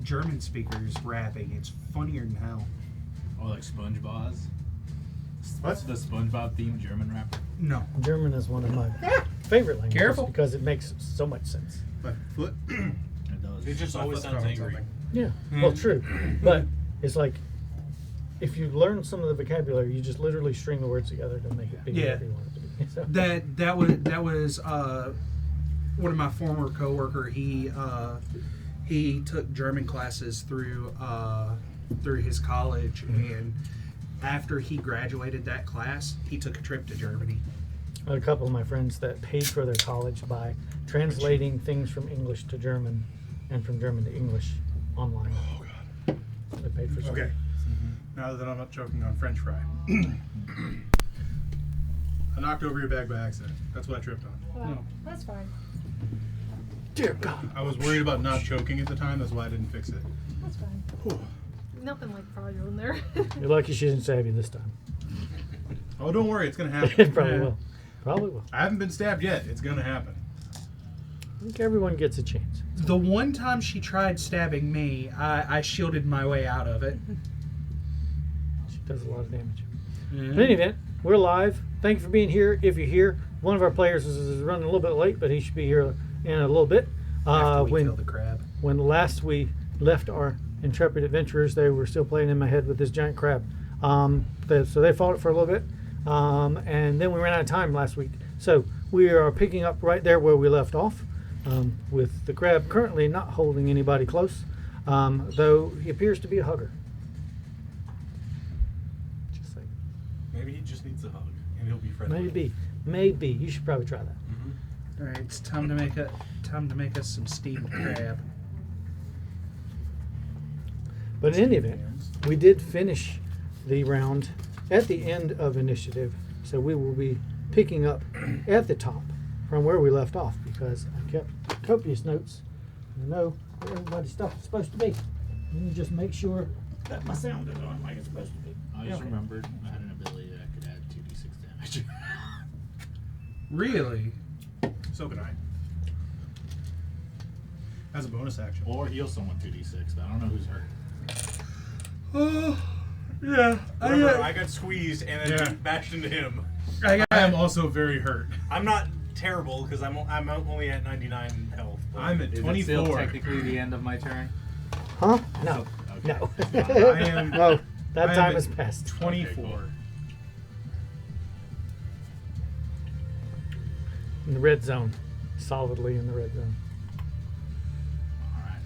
German speakers rapping. It's funnier than hell. Oh, like SpongeBob? What? The SpongeBob themed German rapper? No. German is one of my favorite languages Careful. because it makes so much sense. My foot. It does. It just My always foot's sounds covering angry. something. Yeah, well, true. But it's like, if you learn some of the vocabulary, you just literally string the words together to make it be Yeah. whatever you want it to be. So, That was one of my former coworker. He took German classes through his college, and after he graduated that class, he took a trip to Germany. I had a couple of my friends that paid for their college by translating things from English to German and from German to English online. Oh God. They paid for something. Okay. Now that I'm not choking on French fry. I knocked over your bag by accident. That's what I tripped on. Wow, No. that's fine. Dear God. I was worried about not choking at the time. That's why I didn't fix it. That's fine. Whew. Nothing like frog in there. You're lucky she didn't stab you this time. Oh, don't worry. It's going to It happen. probably Yeah. will. Probably will. I haven't been stabbed yet. It's going to happen. I think everyone gets a chance. The one time she tried stabbing me, I shielded my way out of it. She does a lot of damage. Mm-hmm. In any event, we're live. Thank you for being here. If you're here, one of our players is running a little bit late, but he should be here in a little bit. After we kill the crab. When last we left our intrepid adventurers, they were still playing in my head with this giant crab. So they fought it for a little bit, and then we ran out of time last week. So we are picking up right there where we left off, with the crab currently not holding anybody close, though he appears to be a hugger. Just saying. Maybe he just needs a hug, and he'll be friendly. Maybe you should probably try that. All right, it's time to make us some steamed crab. But in any event, we did finish the round at the end of initiative, so we will be picking up at the top from where we left off because I kept copious notes. I know where everybody's stuff is supposed to be. Let me just make sure that my sound is on like it's supposed to be. I just Okay. remembered I had an ability that could add 2d6 damage. Really? So can I. As a bonus action. Or heal someone 2d6, but I don't know who's hurt. Oh, yeah. Remember, I got squeezed and then Yeah. bashed into him. I am also very hurt. I'm not terrible because I'm only at 99 health. but- I'm at Is it still 24. technically the end of my turn? Huh? No. Okay. No. I am- No. That I am time at has passed. 24. Okay, cool. In the red zone. Solidly in the red zone. Alright.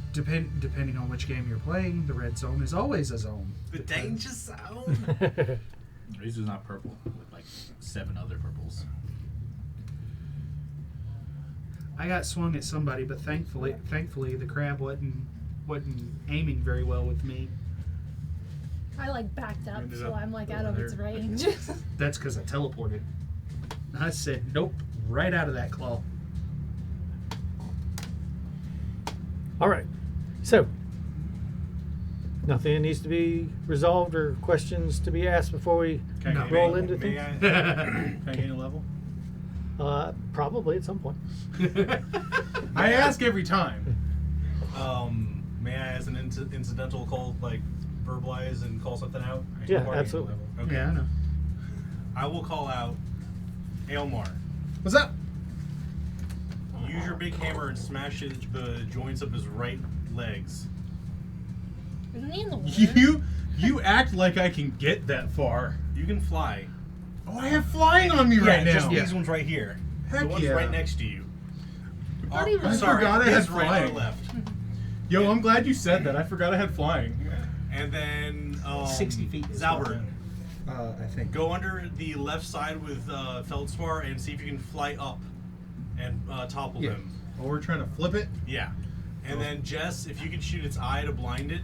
Depending on which game you're playing, the red zone is always a zone. The danger zone. At least it's not purple, with like 7 other purples. I got swung at somebody, but thankfully the crab wasn't aiming very well with me. I like backed up, Ended so up I'm like out over of its there. range. That's because I teleported. I said, nope, right out of that claw. All right. So, nothing needs to be resolved or questions to be asked before we Can I roll gain- into May things? Can I gain a level? Probably at some point. I ask every time. May I, as an incidental, call verbalize and call something out? Yeah, Before I gain a absolutely. level. Okay. Yeah, I know. I will call out Aylmar. What's up? Use your big hammer and smash the joints of his right legs. Isn't he in the water? You act like I can get that far. You can fly. Oh, I have flying on me right now. Just these ones right here. Heck the ones yeah. right next to you. thought he was- I Sorry, forgot I had his right flying. or left. Yo, I'm glad you said that. I forgot I had flying. And then 60 feet is Zalbert. I think. Go under the left side with Feldspar and see if you can fly up and topple Yeah. him. Oh, we're trying to flip it? Yeah. And then Jess, if you could shoot its eye to blind it.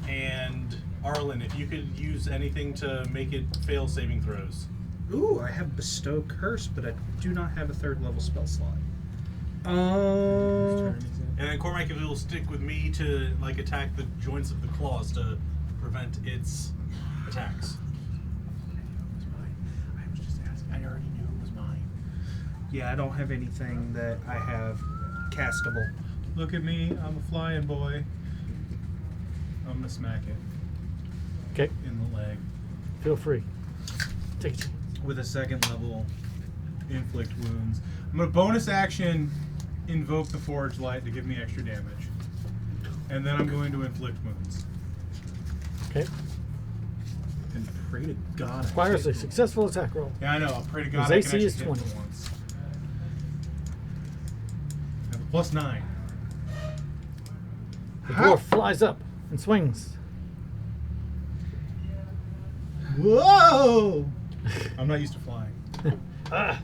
And Arlen, if you could use anything to make it fail saving throws. Ooh, I have Bestow Curse, but I do not have a 3rd level spell slot. And then Cormac, if it'll stick with me to attack the joints of the claws to prevent its attacks. I was just asking. I already knew it was mine. Yeah, I don't have anything that I have castable. Look at me. I'm a flying boy. I'm gonna smack it Okay, in the leg feel free. Take a chance. with a second level inflict wounds. I'm gonna bonus action invoke the Forge Light to give me extra damage, and then I'm going to inflict wounds. Okay. And pray to God. I Requires a hit. successful attack roll. Yeah, I know. I'll pray to God His I AC can actually is hit 20. for once. I have a +9. The How? dwarf flies up and swings. Whoa! I'm not used to flying. Ah.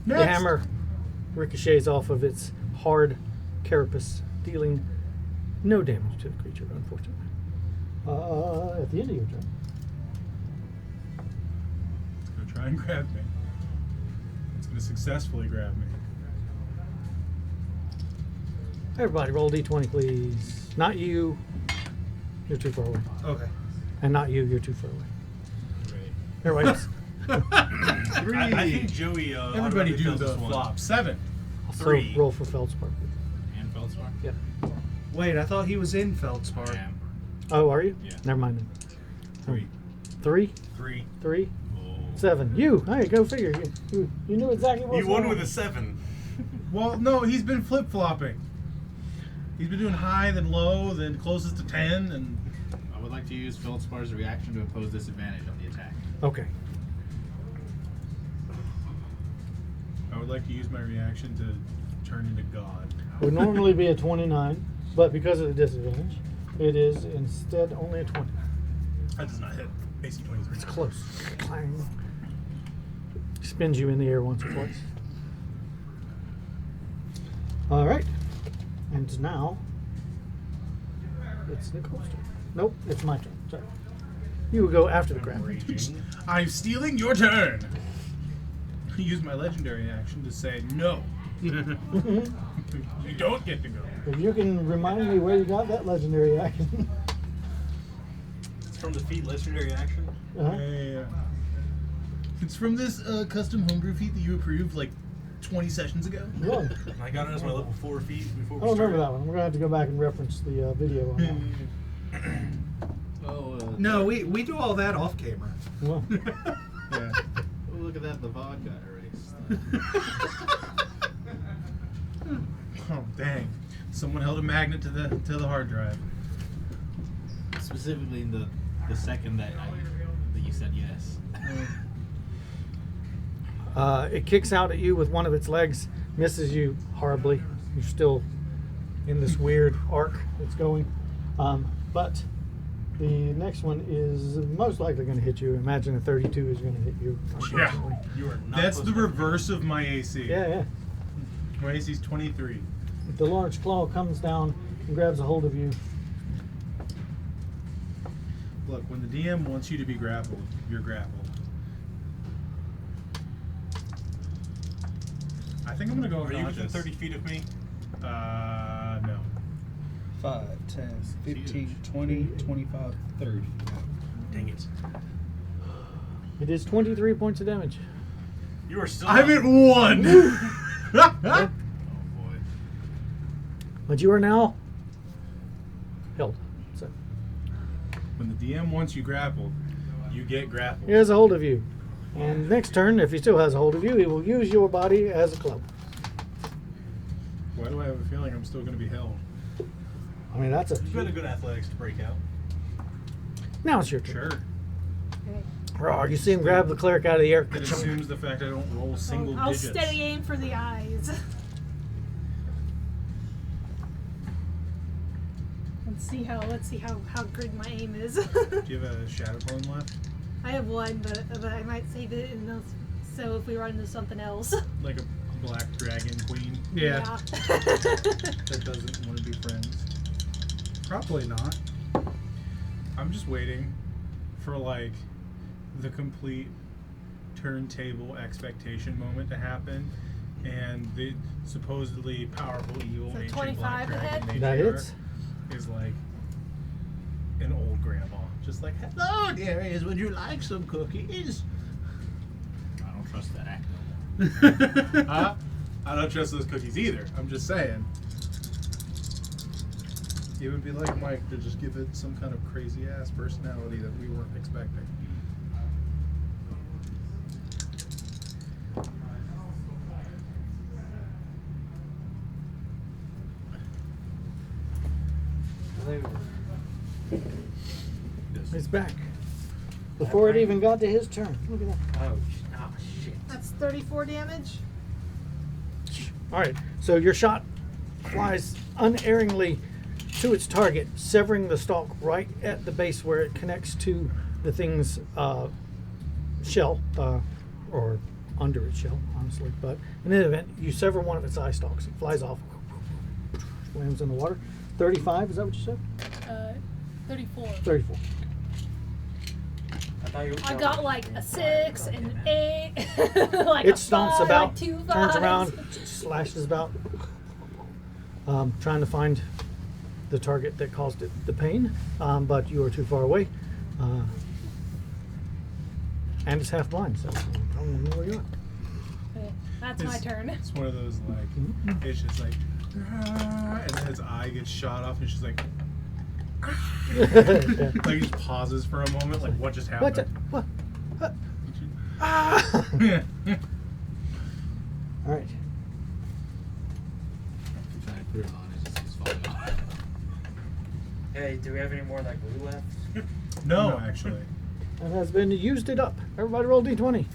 The Next. hammer ricochets off of its hard carapace, dealing no damage to the creature, unfortunately. At the end of your turn. It's gonna try and grab me. It's gonna successfully grab me. Everybody roll d20, please. Not you. You're too far away. Okay. And not you. You're too far away. Right. Everybody else. 3. I think Joey. Everybody automatically do fails the this one. flop. 7. Also 3. roll for Feldspar. And Feldspar? Yep. Wait, I thought he was in Feldspar. I am. Oh, are you? Yeah. Never mind then. 3. 3? 3. 3? Oh. 7. You. Hey, go figure. You knew exactly what was You won going with on. a 7. Well, no, he's been flip flopping. He's been doing high, then low, then closest to 10, and I would like to use Feldspar's reaction to impose disadvantage on the attack. Okay. I would like to use my reaction to turn into God. It would normally be a 29, but because of the disadvantage, it is instead only a 20. That does not hit. AC 23. It's close. Clang. Spins you in the air once or twice. All right. And now it's Nicole's turn. Nope, it's my turn. Sorry. You will go after the grab. Raging. I'm stealing your turn. Use my legendary action to say no. You don't get to go. If you can remind me where you got that legendary action. It's from the feat legendary action. Uh-huh. Yeah. It's from this custom homebrew feat that you approved like 20 sessions ago. Really? I got it as my level 4 feat before I we don't remember started. that one. We're going to have to go back and reference the video on that one. Oh, No, we do all that off camera. Well, Yeah. Oh, look at that. The VOD got erased. Oh dang! Someone held a magnet to the hard drive. Specifically in the second that you said yes. it kicks out at you with one of its legs, misses you horribly. You're still in this weird arc that's going. But the next one is most likely going to hit you. Imagine a 32 is going to hit you. Yeah. unfortunately. You are not That's supposed the to- reverse of my AC. Yeah. My AC is 23. The large claw comes down and grabs a hold of you. Look, when the DM wants you to be grappled, you're grappled. I think I'm gonna go Are you within unconscious. 30 feet of me? No. 5, 10, 15, 20, 25, 30. Dang it. It is 23 points of damage. You are still. I'm at 1. Oh boy. But you are now held. So When the DM wants you grappled, you get grappled. he has a hold of you. And next turn, if he still has a hold of you, he will use your body as a club. Why do I have a feeling I'm still gonna be held? I mean, that's a. You've got a good athletics to break out. Now it's your turn. Sure. Okay. Rawr, you see him grab the cleric out of the air. It assumes the fact I don't roll single I'll digits. steady aim for the eyes. Let's see how good my aim is. Do you have a shadow clone left? I have one, but I might save it in those, so if we run into something else. Like a black dragon queen Yeah, that doesn't want to be friends? probably not. I'm just waiting for like the complete turntable expectation moment to happen, and the supposedly powerful evil So ancient 25 black dragon ahead? nature That hits. is like an old grandma, just like, hello dearies, would you like some cookies? I don't trust that act no more. I don't trust those cookies either. I'm just saying. It would be like Mike to just give it some kind of crazy ass personality that we weren't expecting. He's back. Before it even got to his turn. Look at that. Oh shit. That's 34 damage. All right, so your shot flies unerringly to its target, severing the stalk right at the base where it connects to the thing's shell, or under its shell, honestly. But in any event, you sever one of its eye stalks. It flies off, lands in the water. 35, is that what you said? 34. 34. I got like a 6 and 8. Like It a stomps 5, about, like 2 turns 5s. around, slashes about, trying to find the target that caused it the pain, but you are too far away. And it's half blind, so I don't know where you are. Okay, that's my turn. It's one of those like, it's just like, "Ah," and then its eye gets shot off, and she's like, like he just pauses for a moment, like what just What? happened? What? Ah! Yeah. All right. Trying to put it on, it just keeps falling off. Hey, do we have any more like glue left? No, actually. That has been used it up. Everybody roll D20.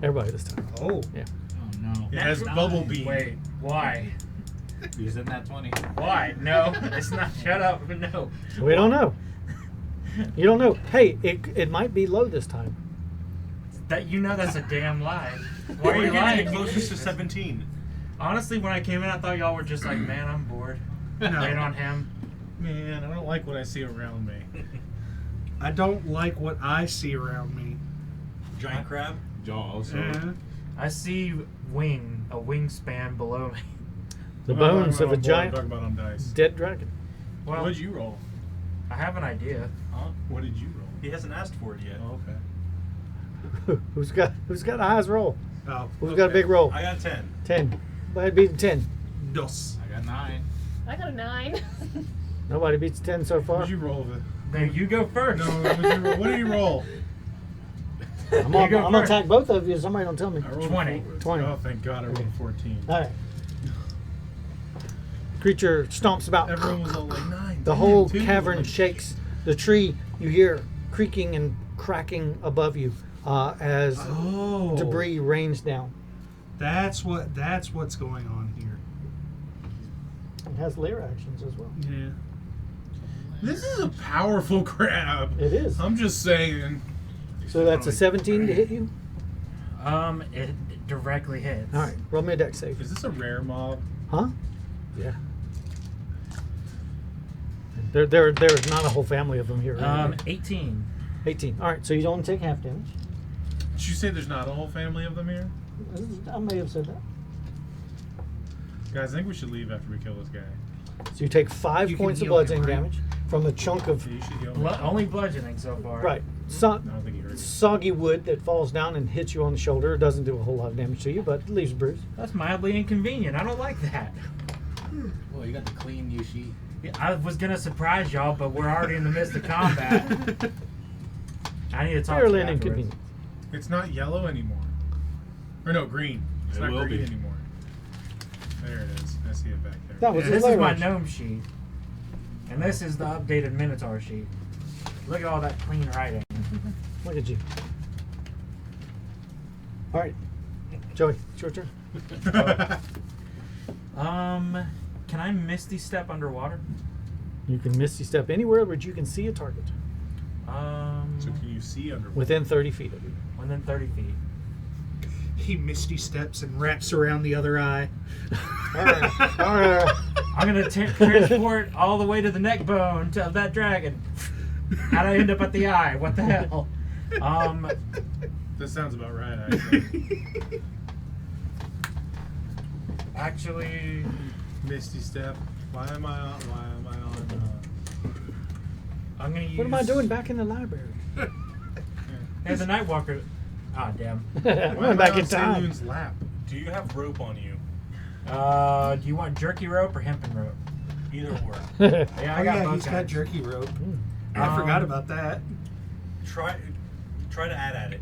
Everybody this time. Oh, Yeah. Oh no. it has Nine. bubble beam. Wait, why? Using that 20. Why? No, it's not. Shut up. No. We don't know. You don't know. Hey, it might be low this time. That that's a damn lie. Why Why are you getting lying? it closest to 17? Honestly, when I came in, I thought y'all were just like, man, I'm bored. Wait on him. Man, I don't like what I see around me. I don't like what I see around me. Giant crab? Jaws. Yeah. I see a wingspan below me. The I'm not bones talking of a about on board, I'm giant talking about on dice. dead dragon. Well, What did you roll? I have an idea. Huh? What did you roll? He hasn't asked for it yet. Oh, okay. Who's got the highest roll? Oh, Who's got a big roll? I got 10. 10. Nobody beats 10. dos. I got 9. I got a 9. Nobody beats 10 so far. What did you roll? No, you go first. No, what did you roll? What did you roll? I'm You go gonna first. attack both of you. Somebody don't tell me. I rolled 20. A 20. Oh, thank God I rolled a 14. All right. Creature stomps about. Everyone was all like 9. The 10, whole 2. cavern Like, shakes. The tree, you hear creaking and cracking above you as Oh, debris rains down. That's what's going on here. It has lair actions as well. Yeah. This is a powerful crab. It is. I'm just saying. So that's a 17 to hit you. It directly hits. All right, roll me a dex save. Is this a rare mob? Huh? Yeah. There's not a whole family of them here. 18. 18. All right, so you only take half damage. Did you say there's not a whole family of them here? I may have said that. Guys, I think we should leave after we kill this guy. So you take 5 You can points of heal him, bludgeoning right? damage from a chunk of Yeah, you should heal me. Only bludgeoning so far. right I don't think he heard you. soggy wood that falls down and hits you on the shoulder. It doesn't do a whole lot of damage to you, but it leaves a bruise. That's mildly inconvenient. I don't like that. Well, you got the clean new sheet. Yeah, I was gonna surprise y'all, but we're already in the midst of combat. I need to talk Fairly to you afterwards. inconvenient. It's not yellow anymore. Or no, green. It's It not will green be. anymore. There it is. I see it back there. That was Yeah. This his is my lair gnome sheet, and this is the updated Minotaur sheet. Look at all that clean writing. action. Look at you. All right, Joey, it's your turn. Can I Misty Step underwater? You can misty step anywhere where you can see a target So can you see underwater? within 30 feet of you. Within 30 feet. He misty steps and wraps around the other eye. I'm gonna transport all the way to the neck bone of that dragon. How'd I end up at the eye? What the hell? That sounds about right, actually. Actually, Misty Step. Why am I on? I'm gonna use. What am I doing back in the library? Hey, the Nightwalker. Ah, damn. I'm Why going am I back on in time. Saloon's lap? Do you have rope on you? Do you want jerky rope or hempen rope? Either or. Yeah, Oh I got yeah, both he's got kinds. jerky rope. I forgot about that. Try to add at it.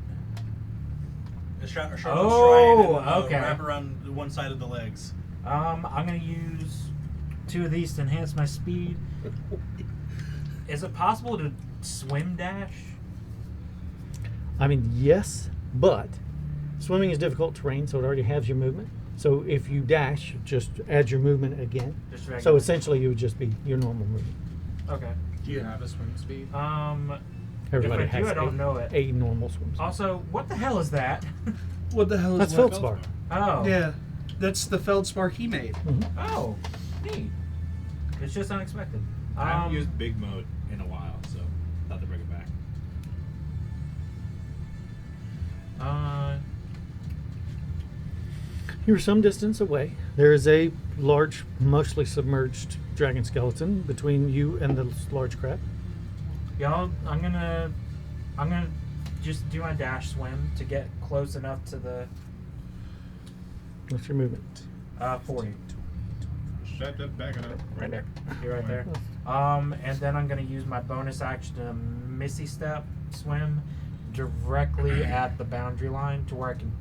A shot, Oh, try and, okay. Wrap around one side of the legs. I'm gonna use 2 of these to enhance my speed. Is it possible to swim dash? I mean, yes, but swimming is difficult terrain, so it already has your movement. So if you dash, just add your movement again. Just So regular. essentially, you would just be your normal movement. Okay. Do you have a swim speed? Everybody if I has do, I don't know it. a normal swim. Also, what the hell is that? What the hell is That's what? feldspar. Oh. Yeah, that's the feldspar he made. Oh, neat. It's just unexpected. I haven't used big mode in a while, so thought to bring it back. You're some distance away. There is a large, mostly submerged dragon skeleton between you and the large crab. Y'all, I'm gonna just do my dash swim to get close enough to the What's your movement? 40. Shut up, back it up. Right there. You're right there. And then I'm gonna use my bonus action to Missy Step swim directly at the boundary line to where I can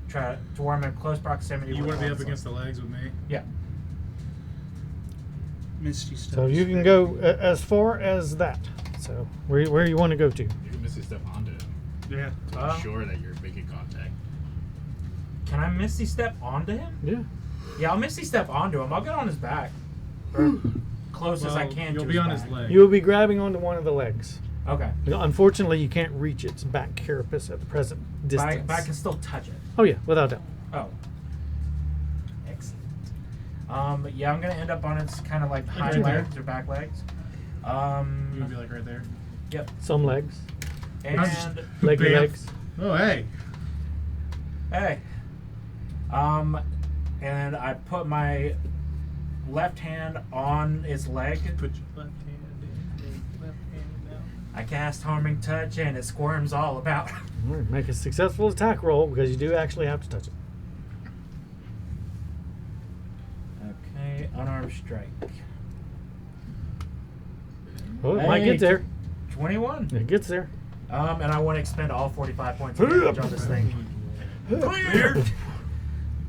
to where I'm in close proximity. You with want to be one up swim. against the legs with me? Yeah. Misty stuff. So you can go as far as that. So where you want to go to? You can Misty Step onto him Yeah. to ensure that you're making contact. Can I Misty Step onto him? Yeah. Yeah, I'll Misty Step onto him. I'll get on his back. Or close as I Well, can you'll to be on back. his leg. You will be grabbing onto one of the legs. Okay. Unfortunately, you can't reach its back carapace at the present distance. But I can still touch it. Oh yeah, without doubt. Oh. Excellent. Yeah, I'm gonna end up on its kind of like hind you're there. legs or back legs. You would be like right there. Yep. Some legs, And leggy Bam. legs. Oh, hey. hey. And I put my left hand on its leg. Put your left hand in. Left hand out. I cast Harming Touch and it squirms all about. All right, make a successful attack roll because you do actually have to touch it. Okay, unarmed strike. Oh, it might Hey. get there. 21. It gets there. And I want to expend all 45 points of damage on this thing. Clear.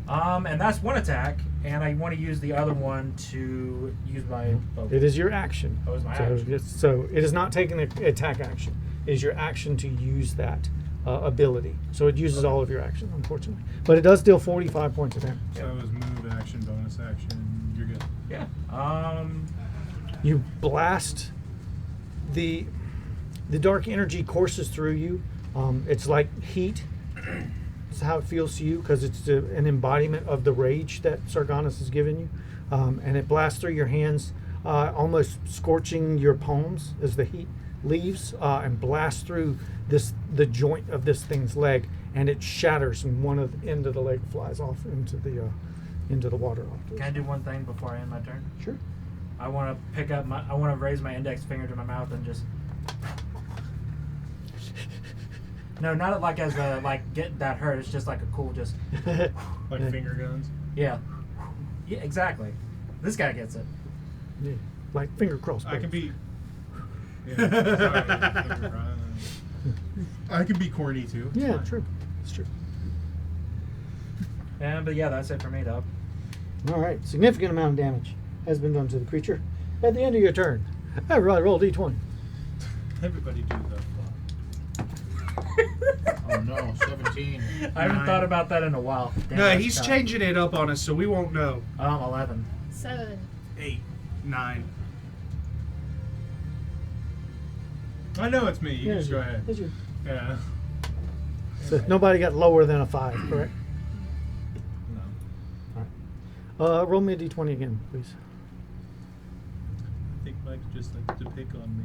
And that's one attack, and I want to use the other one to use my bow. It is your action. Oh, it's my so, action. so it is not taking the attack action. It is your action to use that ability. So it uses all of your action, unfortunately. But it does deal 45 points of damage. So it was move, action, bonus action. You're good. Yeah. You blast the dark energy courses through you. It's like heat. It's how it feels to you because it's an embodiment of the rage that Sargonis has given you, and it blasts through your hands, almost scorching your palms as the heat leaves and blasts through the joint of this thing's leg, and it shatters, and one of the end of the leg flies off into the water. Can I do one thing before I end my turn? Sure. I want to raise my index finger to my mouth and just. No, not like as a like get that hurt. It's just like a cool just. Like finger guns. Yeah. Yeah, exactly. This guy gets it. Yeah, like finger crossbow. I can be. Yeah, I can be corny too. It's Yeah, fine. true. It's true. Yeah, but yeah, that's it for me, Doug. All right. Significant amount of damage has been done to the creature. At the end of your turn, everybody roll d20. Everybody do the. Oh no, 17. I haven't 9. thought about that in a while. Damn, No, that's he's tough. changing it up on us, so we won't know. 11. 7. 8, 9. I know it's me. You can Yeah, just go ahead. that's you. Yeah. So nobody got lower than a 5, correct? No. All right. Roll me a d20 again, please. I think Mike just likes to pick on me.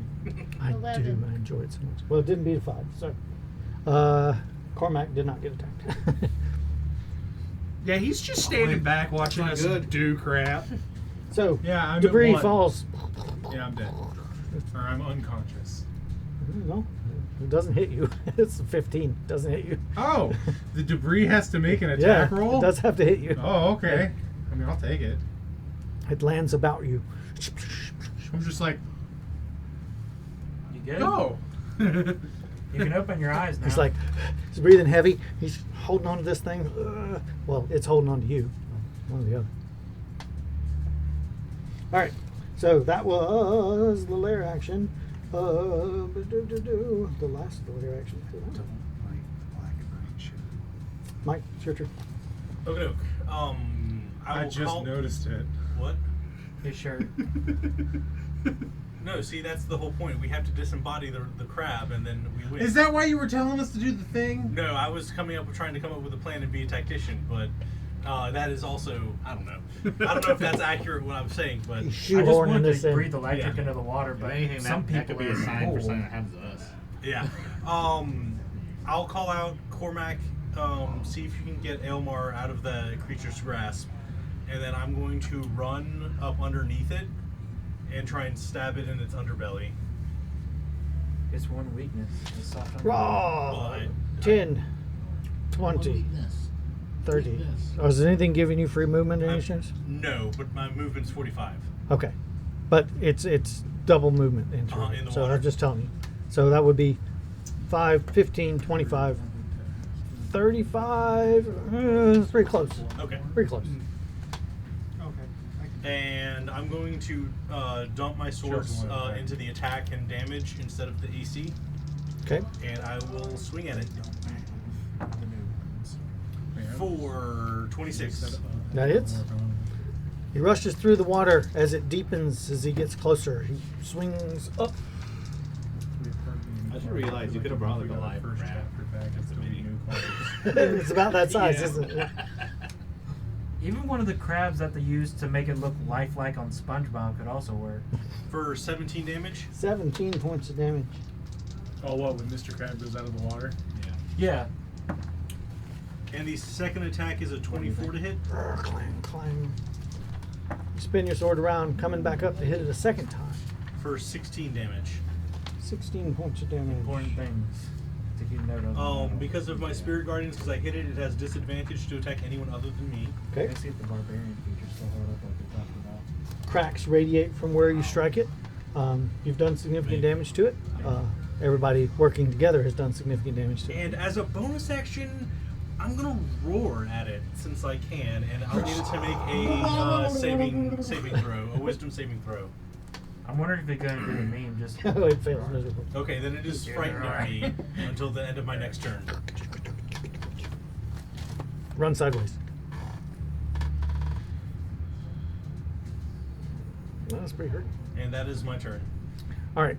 I 11. do. I enjoy it so much. Well, it didn't beat a 5. So, Cormac did not get attacked. Yeah, he's just standing back watching us do crap. So, Yeah, I'm at debris 1. falls. Yeah, I'm dead. Or I'm unconscious. No, it doesn't hit you. It's a 15. It doesn't hit you. Oh, the debris has to make an Yeah, attack roll? it does have to hit you. Oh, okay. I mean, I'll take it. It lands about you. I'm just like, You good? go. You can open your eyes now. He's like, he's breathing heavy. He's holding on to this thing. Well, it's holding on to you. One or the other. All right. So that was the lair action. The last lair action. Don't like Black Knight shit. Mike, it's your turn. Okay. I will just call- noticed it. What? His shirt. No, see, that's the whole point. We have to disembody the crab, and then we win. Is that why you were telling us to do the thing? No, I was trying to come up with a plan and be a tactician, but that is also, I don't know. I don't know if that's accurate what I'm saying, but He's I just shoehorning wanted this to in. breathe electric Yeah. into the water, If but anything, some that people could be a are sign for cool. something that happens to us. yeah. I'll call out Cormac, see if you can get Elmar out of the creature's grasp, and then I'm going to run up underneath it and try and stab it in its underbelly. It's one weakness. It's soft underbelly. Raw. But 10, 20, 30. Oh, is there anything giving you free movement or any chance? no, but my movement's 45. Okay. But it's double movement into Uh-huh, it. in the So water. I'm just telling you. So that would be 5, 15, 25, 35. It's pretty close. Okay. Pretty close. And I'm going to dump my swords Sure, go ahead. into the attack and damage instead of the AC, Okay. and I will swing at it Man. for 26. That hits. He rushes through the water as it deepens as he gets closer. He swings up. I just realized you could have brought, like, a live First crab. chapter back That's into amazing. new colors. It's about that size, Yeah. isn't it? Even one of the crabs that they used to make it look lifelike on SpongeBob could also work. For 17 damage. 17 points of damage. Oh, what? When Mr. Crab goes out of the water? Yeah. Yeah. And the second attack is a 24 to hit. Clang, clang. You spin your sword around, coming back up to hit it a second time. For 16 damage. 16 points of damage. Important things to keep note of. Because of my Spirit Guardians, because I hit it, it has disadvantage to attack anyone other than me. Okay. Let's see if the barbarian features still hold up like we talked about. Cracks radiate from where you strike it. You've done significant damage to it. Everybody working together has done significant damage to it. And as a bonus action, I'm gonna roar at it since I can, and I'll need it to make a saving throw, a wisdom saving throw. I'm wondering if it's going to do the meme just. Oh, it fails miserably. Okay, then it is frightening me until the end of my next turn. Run sideways. Well, that's pretty hurt. And that is my turn. All right.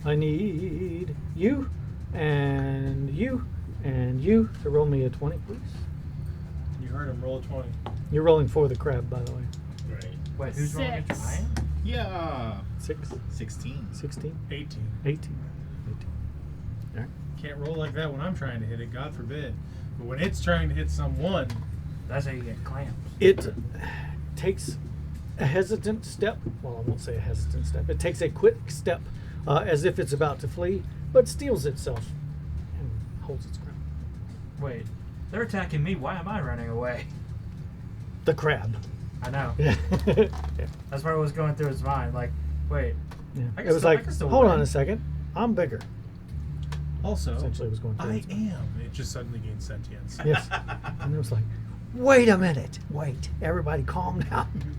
I need you and you and you to roll me a 20, please. You heard him roll a 20. You're rolling for the crab, by the way. Right. Wait, who's rolling it? 6. I am? Yeah. 6, 16. 16, 18. 18. All right. Can't roll like that when I'm trying to hit it, God forbid. But when it's trying to hit someone, That's how you get clamps. It takes a hesitant step. Well, I won't say a hesitant step. It takes a quick step as if it's about to flee, but steels itself and holds its ground. Wait, they're attacking me. Why am I running away? The crab. I know. Yeah. That's why I was going through his mind. Like, wait. Yeah. I It can was still- I like, can still hold win. on a second. I'm bigger. also, Essentially, it was going through I its am. It just suddenly gained sentience. Yes. And it was like, wait a minute. Wait. Everybody calm down.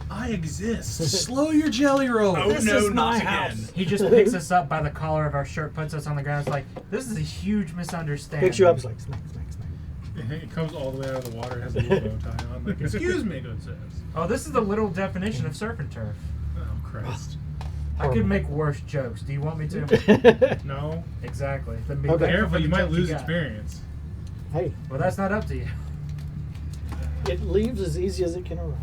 I exist. Slow your jelly roll. Oh This no, is not my again. house. He just picks us up by the collar of our shirt, puts us on the ground. It's like, this is a huge misunderstanding. Picks you up. It's like, smack, smack, smack. It comes all the way out of the water, has a little bow tie on. Like, excuse me, good sirs. Oh, this is the literal definition of surf and turf. Oh, Christ. I could make worse jokes. Do you want me to? No. Exactly. Then be Okay. thankful Careful, for you the might jokes lose got. experience. Hey, Well, that's not up to you. it leaves as easy as it can arrive.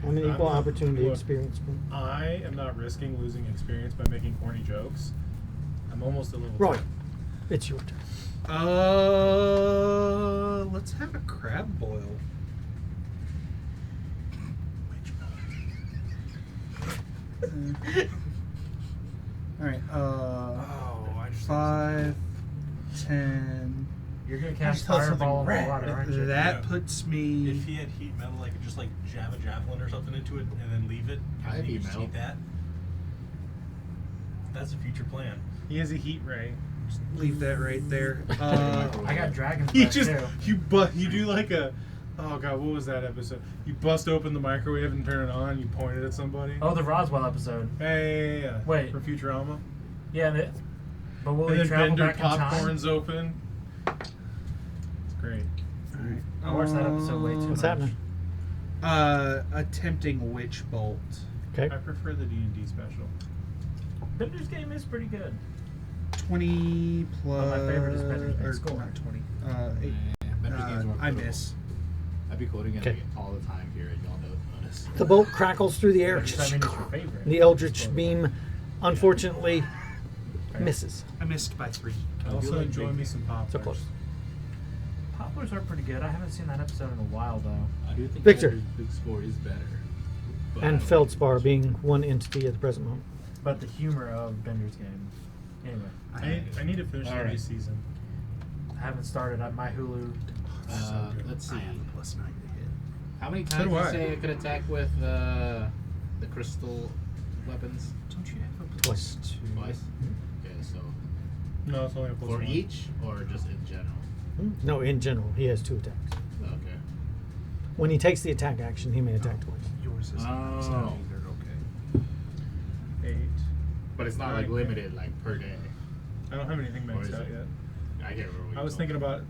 I'm an I'm equal not- opportunity look. experience point. I am not risking losing experience by making corny jokes. I'm almost at level Roy, 10. it's your turn. Let's have a crab boil. All right. Oh, I just 5, 10, You're gonna cast tell something fireball in the rad. water, aren't you? That Yeah. puts me. If he had heat metal, I could just like jab a javelin or something into it and then leave it. I have and you heat just metal. eat that. That's a future plan. He has a heat ray. Leave that right there. I got dragon You flesh just too. you do like a oh god, what was that episode? You bust open the microwave and turn it on. You point it at somebody. Oh, the Roswell episode. Yeah. Wait. For Futurama. Yeah, but will And we then travel Bender back in time? popcorn's open. It's great. I watched that episode way too What's much. happening? Attempting witch bolt. Okay. I prefer the D&D special. Bender's game is pretty good. 20 plus. my favorite is Bender's Game or Score. not 20. Eight. Yeah, Bender's games were I brutal. miss. I'd be quoting it Okay. like, all the time here, and y'all know this. The bolt crackles through the air. Does that mean it's your favorite? The eldritch beam, unfortunately, misses. I missed by 3. I also like enjoy big- me some poplars. So close. Poplars are pretty good. I haven't seen that episode in a while though. I do think Victor. Bender's Big Score is better. But And I don't Feldspar think being one entity at the present moment. But the humor of Bender's game. Anyway, I need to finish the new Alright. season. I haven't started at my Hulu. let's see. I have a +9 to hit. How many So times do did you I. say I could attack with the crystal weapons? Don't you have a Twice. +2? Twice? Okay, so No, it's only a plus for one. each or just in general? No, in general, he has 2 attacks. Okay. When he takes the attack action, he may attack twice. Yours is not Oh. either. Okay. 8. But it's not like Alright. limited like per day. I don't have anything Or is maxed out it? yet. I can't remember. What I you was told thinking me. about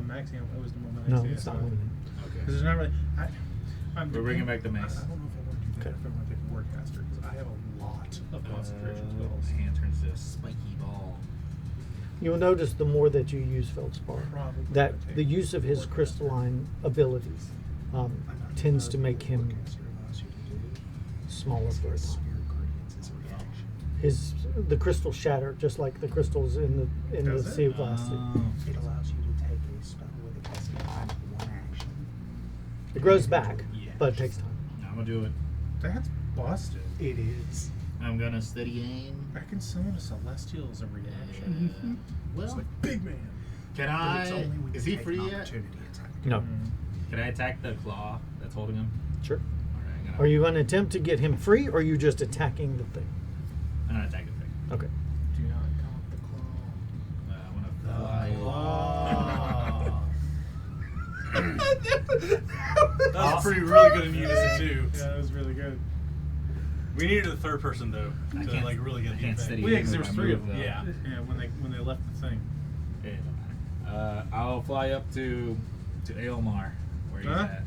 maxing out my wisdom on my No, next it's not ASI. limited. Because Okay. there's not really. I'm We're bringing back the I mace. don't know if I want to do that. Okay. If I want to pick Warcaster because I have a lot of concentration spells. My hand turns to a spiky ball. You'll notice the more that you use Feldspar, Probably that would take the use of his Warcaster. crystalline abilities tends to make him smaller for a time. The crystals shatter just like the crystals in the Does it? Sea of Glass. It allows you to take a spell with a casting time of 1 action. It grows back, Yeah. but it takes time. I'm gonna do it. That's busted. It is. I'm gonna steady aim. I can summon a celestial as a reaction. Well, It's like big man. can But it's I? only when Is you he take free an yet? opportunity attack. No, Can I attack the claw that's holding him? sure. Alright, I'm gonna, Are you going to attempt to get him free, or are you just attacking the thing? I'm gonna attack the thing. Okay. Do not count the claw. I'm gonna fly. That was pretty really good in unison too. Yeah, that was really good. We needed a third person though I to can't- like really get I the can't effect. steady Well, yeah, aim 'cause there with was my 3 of move, them. though. Yeah. Yeah, when they left the thing. Okay, it don't matter. I'll fly up to Aelmar, where he's Huh? at.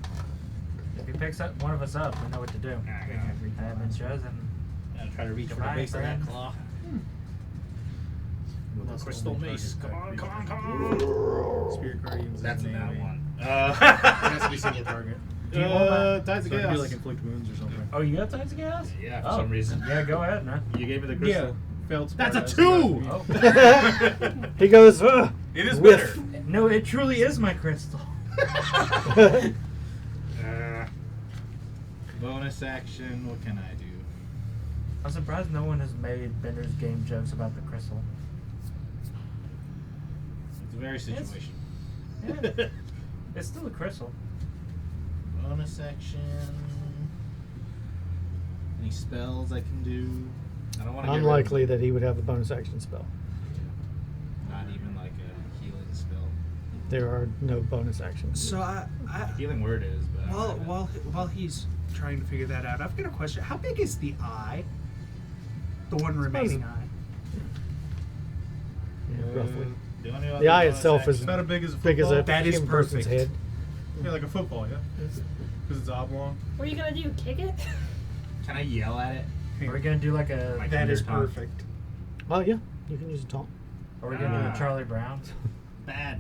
If he picks up one of us up, we know what to do. Yeah, I I got it. have been chosen. I'll try to reach for the Goodbye, base of that friend. claw. Well, With a that's crystal only mace. Come on, target come on, practice. come on. Spirit Guardians. That's is an that AoE. one. It has to be single target. Do you want that? Tides So of it could be Chaos. like inflict wounds or something. Oh, you got Tides of Chaos? Yeah, for Oh. some reason. Yeah, go ahead, man. You gave me the Yeah, crystal. Feldspar. That's a has 2! the Oh. He goes, It is Whiff. better. No, it truly is my crystal. Bonus action. What can I do? I'm surprised no one has made Bender's game jokes about the crystal. It's a very situation. Yeah. It's still a crystal. Bonus action. Any spells I can do? I don't want to. unlikely that he would have a bonus action spell. Not even like a healing spell. There are no bonus actions. So I Healing word is, but. I don't have it. while he's trying to figure that out, I've got a question. How big is the eye? The one remaining eye. Yeah, roughly. The only other The eye bonus itself is It's about as big as a big as football. a That is human person's perfect. head. Yeah, like a football, yeah. Because it's oblong. What are you gonna do? Kick it? Can I yell at it? Are we gonna do like a? Like That is Thunder Taunt? perfect. Oh yeah, you can use a taunt. Are we gonna do Ah. a Charlie Brown? Bad.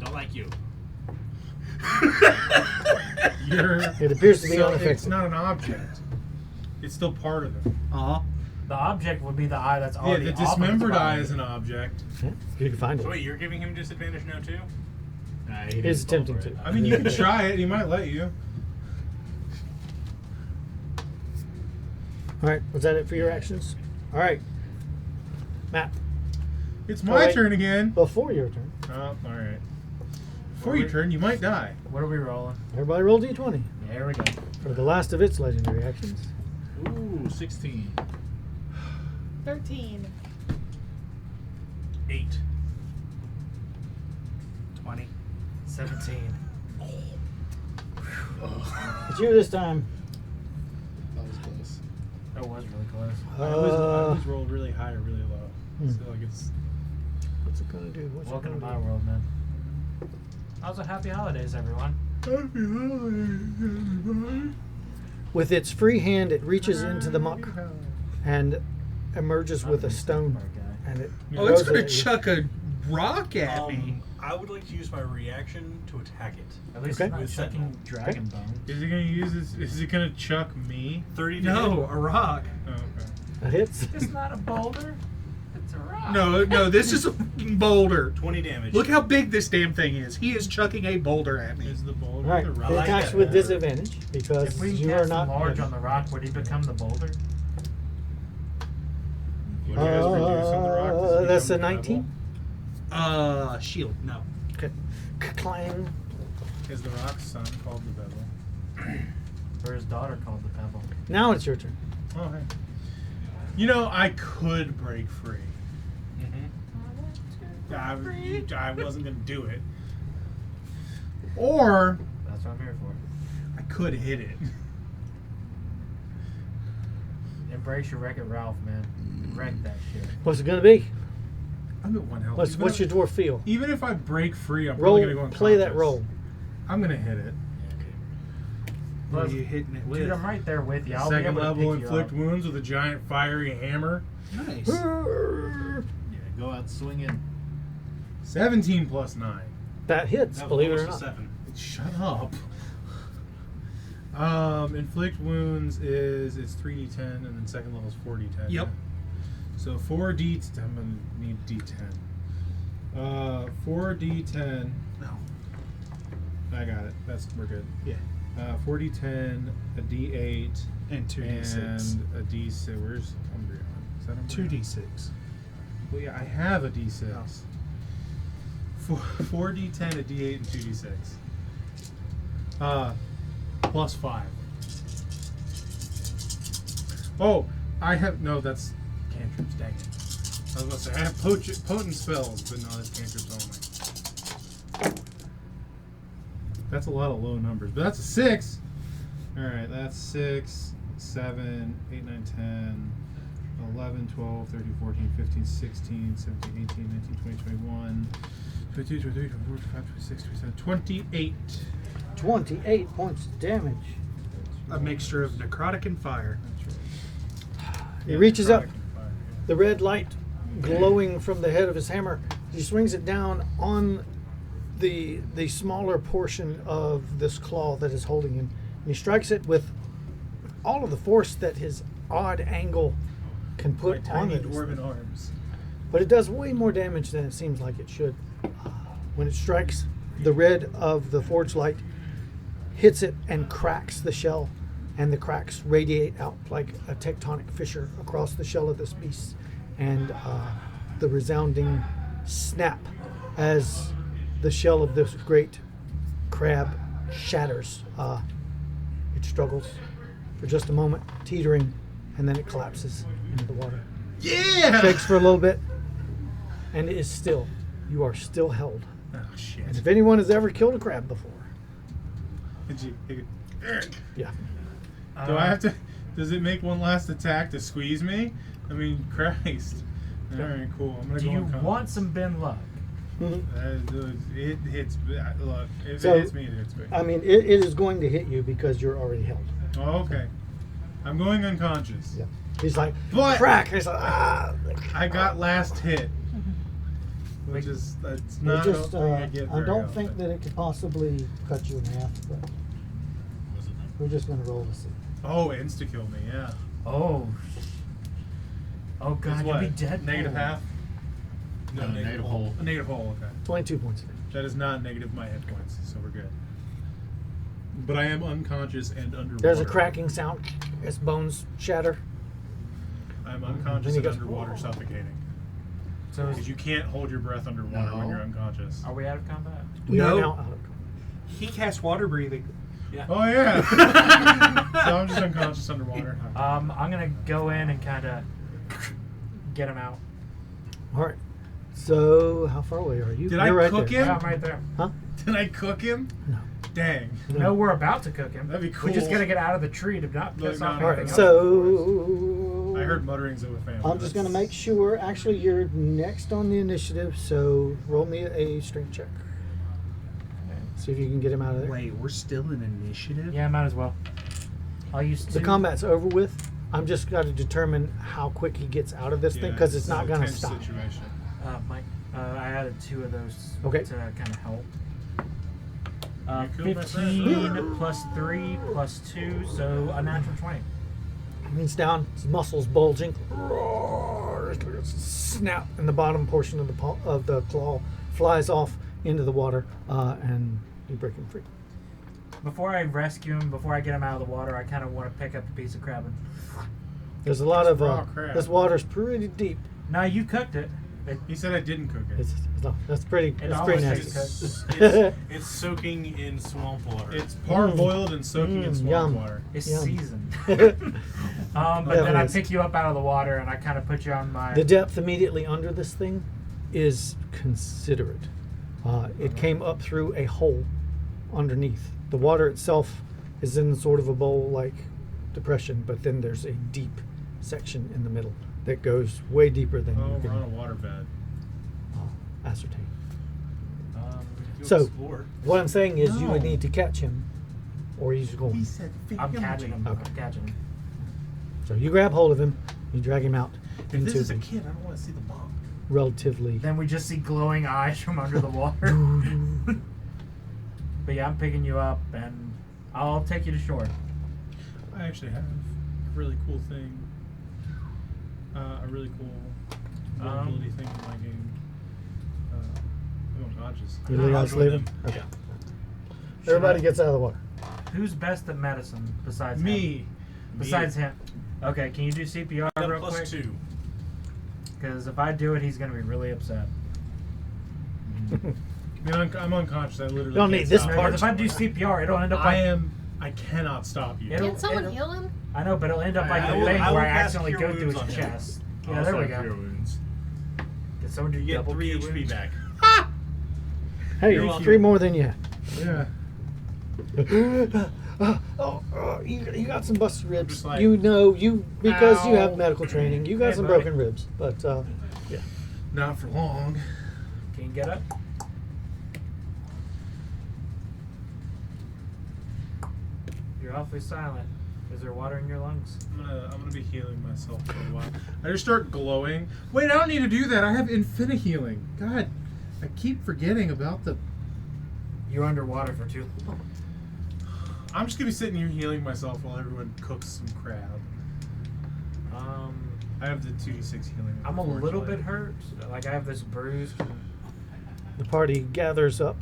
Don't like you. It appears to be So unaffected. it's not an object. It's still part of it. The object would be the eye that's Yeah, already the off of its dismembered eye body. is an object. Yeah, you can find So it. wait, you're giving him disadvantage now too? Nah, he He's didn't fall attempting for to. it. I mean, you can try it. He might let you. All right, was that it for your actions? All right, Matt. It's Oh, my wait. turn again. Before your turn, Oh, all right. Before your turn, you might die. What are we rolling? Everybody roll d20 There we go. for the last of its legendary actions. Ooh, 16. 13. 8. 20. 17. It's you this time. That was close. That was really close. I always rolled really high or really low. Hmm. So like it's What's it gonna do? What's Welcome it to gonna my do? world, man. Also, happy holidays, everyone. happy holidays, everybody. With its free hand, it reaches into the muck and emerges with a stone, and it. Oh, it's throws gonna it at you. chuck a rock at me. I would like to use my reaction to attack it. At least Okay. it's not With chucking Sentinel. dragon bone. Is it gonna use this? Is it gonna chuck me? 30 to No, hit. a rock. Oh, okay. That hits. It's not a boulder. It's a rock. No, this is a fucking boulder. 20 damage. Look how big this damn thing is. He is chucking a boulder at me. Is the boulder All right, the it rock? like attacks that. with disadvantage because If we you are cast not. large on the rock, would he become the boulder? What do you guys reduce on the rock? Does it That's a become 19. Shield. No. Okay. Clang. pebble? Is the rock's son called the bevel? Or his daughter called the pebble? Now it's your turn. Oh, hey. You know, I could break free. I wasn't gonna do it. Or That's what I'm here for. I could hit it. Embrace your Wreck-It Ralph, man. Wreck that shit. What's it gonna be? I'm at 1 health. What's your dwarf feel? Even if I break free, I'm probably gonna go Roll. unconscious. Play that roll. I'm gonna hit it. What Plus, are you hitting it with? dude, I'm right there with you. I'll be Second able to level, pick you inflict up. wounds with a giant fiery hammer. Nice. Yeah, go out swinging. 17 plus 9. That hits, That was believe it or almost not. a 7. Shut up. Inflict wounds is it's 3d10 and then second level is 4d10. Yep. So 4d. I'm gonna need d10. 4d10. No. I got it. We're good. Yeah. 4d10, a d8, And 2d6. and a d6. Where's Umbreon? Is that Umbreon? 2d6. Well, yeah, I have a d6. Oh. 4d10, a d8, and 2d6. Plus 5. Oh, I have no. That's cantrips. Dang it! I was about to say I have potent spells, but no, that's cantrips only. That's a lot of low numbers, but that's a 6. All right, that's 6, 7, 8, 9, 10. 11, 12, 13, 14, 15, 16, 17, 18, 19, 20, 21, 22, 23, 24, 25, 26, 27, 28. 28 points of damage. A mixture of necrotic and fire. That's right. He reaches up, necrotic fire, the red light glowing from the head of his hammer. He swings it down on the smaller portion of this claw that is holding him. And he strikes it with all of the force that his odd angle can My put on tiny it. dwarven arms. But it does way more damage than it seems like it should. When it strikes, the red of the forge light hits it and cracks the shell, and the cracks radiate out like a tectonic fissure across the shell of this beast, and the resounding snap as the shell of this great crab shatters. It struggles for just a moment, teetering, and then it collapses into the water. Yeah! Shakes for a little bit, and it is still. You are still held. Oh, shit. And if anyone has ever killed a crab before, yeah. Do I have to? Does it make one last attack to squeeze me? I mean, Christ. Alright, cool. I'm gonna Do go you unconscious. want some Ben Luck? It hits. Look, if So, it hits me, it hits me. I mean, it is going to hit you because you're already held. Oh, okay. I'm going unconscious. Yeah. He's like, But- crack. He's like, ah. I got last hit. Which is, it's You not just, a thing I get I very don't often. think that it could possibly cut you in half, but we're just going to roll to see. Oh, insta-kill me, yeah. Oh. Oh It's God, what? you'll be dead. Negative now. half? No, negative hole. A negative hole, okay. 22 points of damage. That is not negative my hit points, so we're good. But I am unconscious and underwater. There's a cracking sound as bones shatter. I'm Then unconscious he and goes, underwater "Whoa." suffocating. So Because you can't hold your breath underwater when No. you're unconscious. are we out of combat? We No. are now out of He cast water breathing. Oh yeah. So I'm just unconscious underwater. I'm gonna go in and kind of get him out. All right. So how far away are you? Did You're I right cook there. him? Yeah, I'm right there. Huh? Did I cook him? No. Dang. No, we're about to cook him. That'd be We're just cool. gonna get out of the tree to not piss Like, off not- All anything right. else. So I heard mutterings of a family. I'm just gonna make sure. Actually, you're next on the initiative. So roll me a strength check. See if you can get him out of there. Wait, we're still in initiative? Yeah, might as well. I'll use The two. combat's over with. I'm just got to determine how quick he gets out of this thing because it's not a going to tense stop. Situation. Mike, I added 2 of those Okay. to kind of help. You killed my 15 friend. plus 3 plus 2, so a natural 20. He's down. His muscles bulging. Snap, and the bottom portion of the claw flies off into the water, and you break him free. Before I rescue him, before I get him out of the water, I kind of want to pick up the piece of crab. There's a lot of raw crab. this water's pretty deep. Now you cooked it. He said I didn't cook it. That's pretty. It That's pretty always nasty. tastes It's soaking in swamp water. It's parboiled and soaking in swamp yum. water. It's Yum. seasoned. But then I is. pick you up out of the water and I kind of put you on my. The depth immediately under this thing is considerate. It came up through a hole underneath. The water itself is in sort of a bowl-like depression, but then there's a deep section in the middle that goes way deeper than Oh, you we're on a can water bed. ascertain. You So- explored. What I'm saying is you would No. need to catch him, or he's going. said I'm catching him. Okay. I'm catching him. So you grab hold of him, you drag him out If into this is a the kid, I don't want to see the mom. relatively. Then we just see glowing eyes from under the water. But yeah, I'm picking you up and I'll take you to shore. I actually have a really cool thing. A really cool ability thing in my game. I'm unconscious. You leave I'll us join leaving? them. Okay. Everybody gets out of the water. Who's best at medicine besides him? Me. Besides him. Okay, can you do CPR Got real plus quick? 2. Because if I do it, he's gonna be really upset. I mean, I'm unconscious. I literally Don't can't need this stop. part. Because if I do CPR, it'll end up like I cannot stop you. It'll- Can someone heal him? I know, but it'll end up like I the will- thing I will where I cast accidentally Cure go through his Wounds on him. chest. Yeah, there we go. Wounds. Did someone do You get double 3 Cure HP wounds? back. Hey, You're welcome. 3 more than you had. Yeah. You got some busted ribs. just like- You know, because you have Ow. medical training, you got Hey, some buddy. broken ribs. But yeah, Not for long. Can you get up? You're awfully silent. Is there water in your lungs? I'm gonna be healing myself for a while. I just start glowing. Wait, I don't need to do that. I have infinite healing. God, I keep forgetting about the. You're underwater for too long. I'm just gonna be sitting here healing myself while everyone cooks some crab. I have the 2d6 healing. I'm a little unfortunately. bit hurt. Like I have this bruise. the party gathers up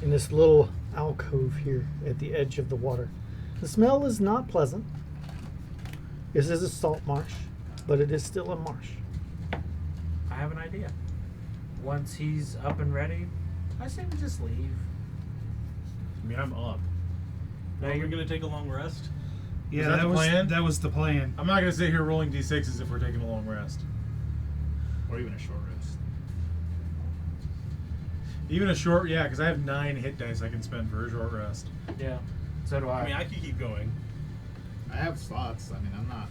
in this little alcove here at the edge of the water. The smell is not pleasant. This is a salt marsh, but it is still a marsh. I have an idea. Once he's up and ready, I say we just leave. I mean, I'm up. No, Are we you're going to take a long rest? Yeah, that the plan? That was the plan. I'm not gonna sit here rolling d6s if we're taking a long rest. Or even a short rest. Even a short, yeah, because I have 9 hit dice I can spend for a short rest. Yeah. So do I. I mean, I could keep going. I have slots. I mean, I'm not.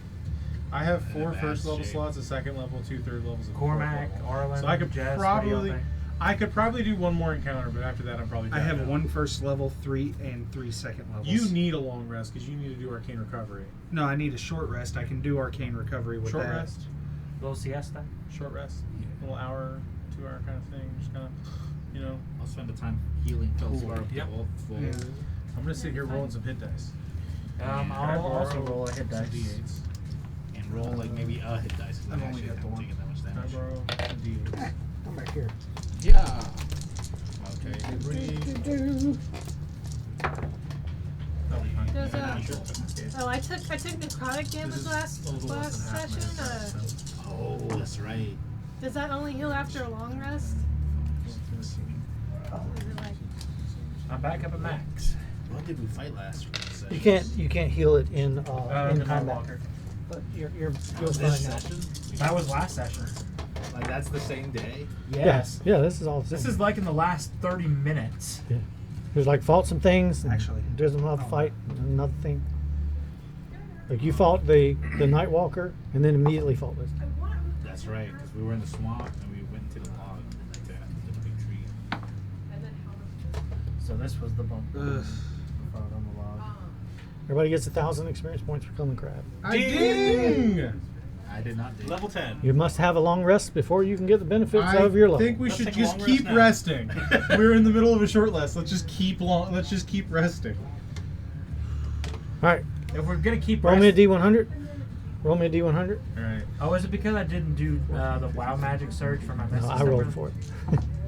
I have In 4 a bad first level shape. slots, a second level, 2 third levels, and a Cormac, fourth level. Arlen, So I could Jess, what do y'all probably, think? I could probably do one more encounter, but after that, I'm probably. I down have now. 1 first level, 3 and 3 second levels. You need a long rest because you need to do arcane recovery. No, I need a short rest. I can do arcane recovery with Short that. rest, Little siesta. short rest, a little hour, 2 hour kind of thing. Just kind of, you know. I'll spend the time healing till Cool. Scar Yep. full. Yeah. I'm gonna sit here rolling some hit dice. I'll also roll a hit some dice. d8s. And roll like maybe a hit dice. 'Cause I've I'm only actually got the not one. taking that much Can I damage. borrow some d8s? Come back here. Yeah. Okay. That'll be fine. There's Yeah, a- sure. Oh, I took necrotic This damage is last a little less than half session. my dice, so. Oh, that's right. Does that only heal after a long rest? Is it like I'm back up at max. What did we fight last session? You can't heal it in The combat. Nightwalker. But you're This fine now. session? That was last session. Like that's the same day? Yes. Yeah, this is all the same. This is like in the last 30 minutes. Yeah. There's like fought some things. And Actually. there's another fight, another thing. Like you fought the Nightwalker, and then immediately fought this. That's right, because we were in the swamp and we went to the log, to the big tree. So this was the bump. Ugh. Fought on the log. Everybody gets 1,000 experience points for killing crab. Ding! I did not do Level 10. You must have a long rest before you can get the benefits of your I level. think we Let's should take a just long keep rest now. resting. We're in the middle of a short rest. Let's just keep resting. All right, If we're gonna keep roll me a resting- D100. Roll me a D100. All right. Oh, is it because I didn't do the WoW magic surge for my No, Misty I Step? rolled for it.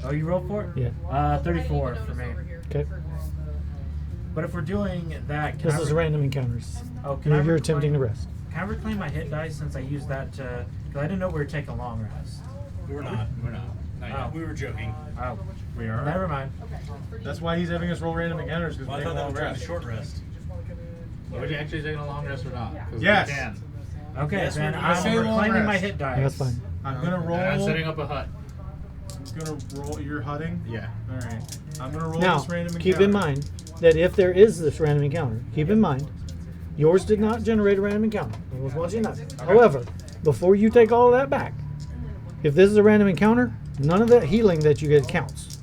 Oh, you rolled for it? Yeah. 34 for me. Okay. But if we're doing that, can This I is random encounters. Oh, can I You're reclaim- attempting to rest. Can I reclaim my hit dice since I used that to? Because I didn't know we were taking a long rest. We were not. We're not. Not yet. Oh. We were joking. Oh, We are. never mind. That's why he's having us roll random encounters because Well, I we thought take a that long was during the rest. short rest. Are we actually taking a long rest or not? 'Cause Yes. We can. Okay, Yes, then we're I'm gonna say long reclaiming my rest. hit dice. Yeah, that's fine. I'm gonna roll. And I'm setting up a hut. I'm gonna roll. You're hutting. Yeah. All right. I'm gonna roll Now, this random encounter. keep in mind that if there is this random encounter, keep in mind, yours did not generate a random encounter. I just want you to know. However, before you take all of that back, if this is a random encounter, none of that healing that you get counts.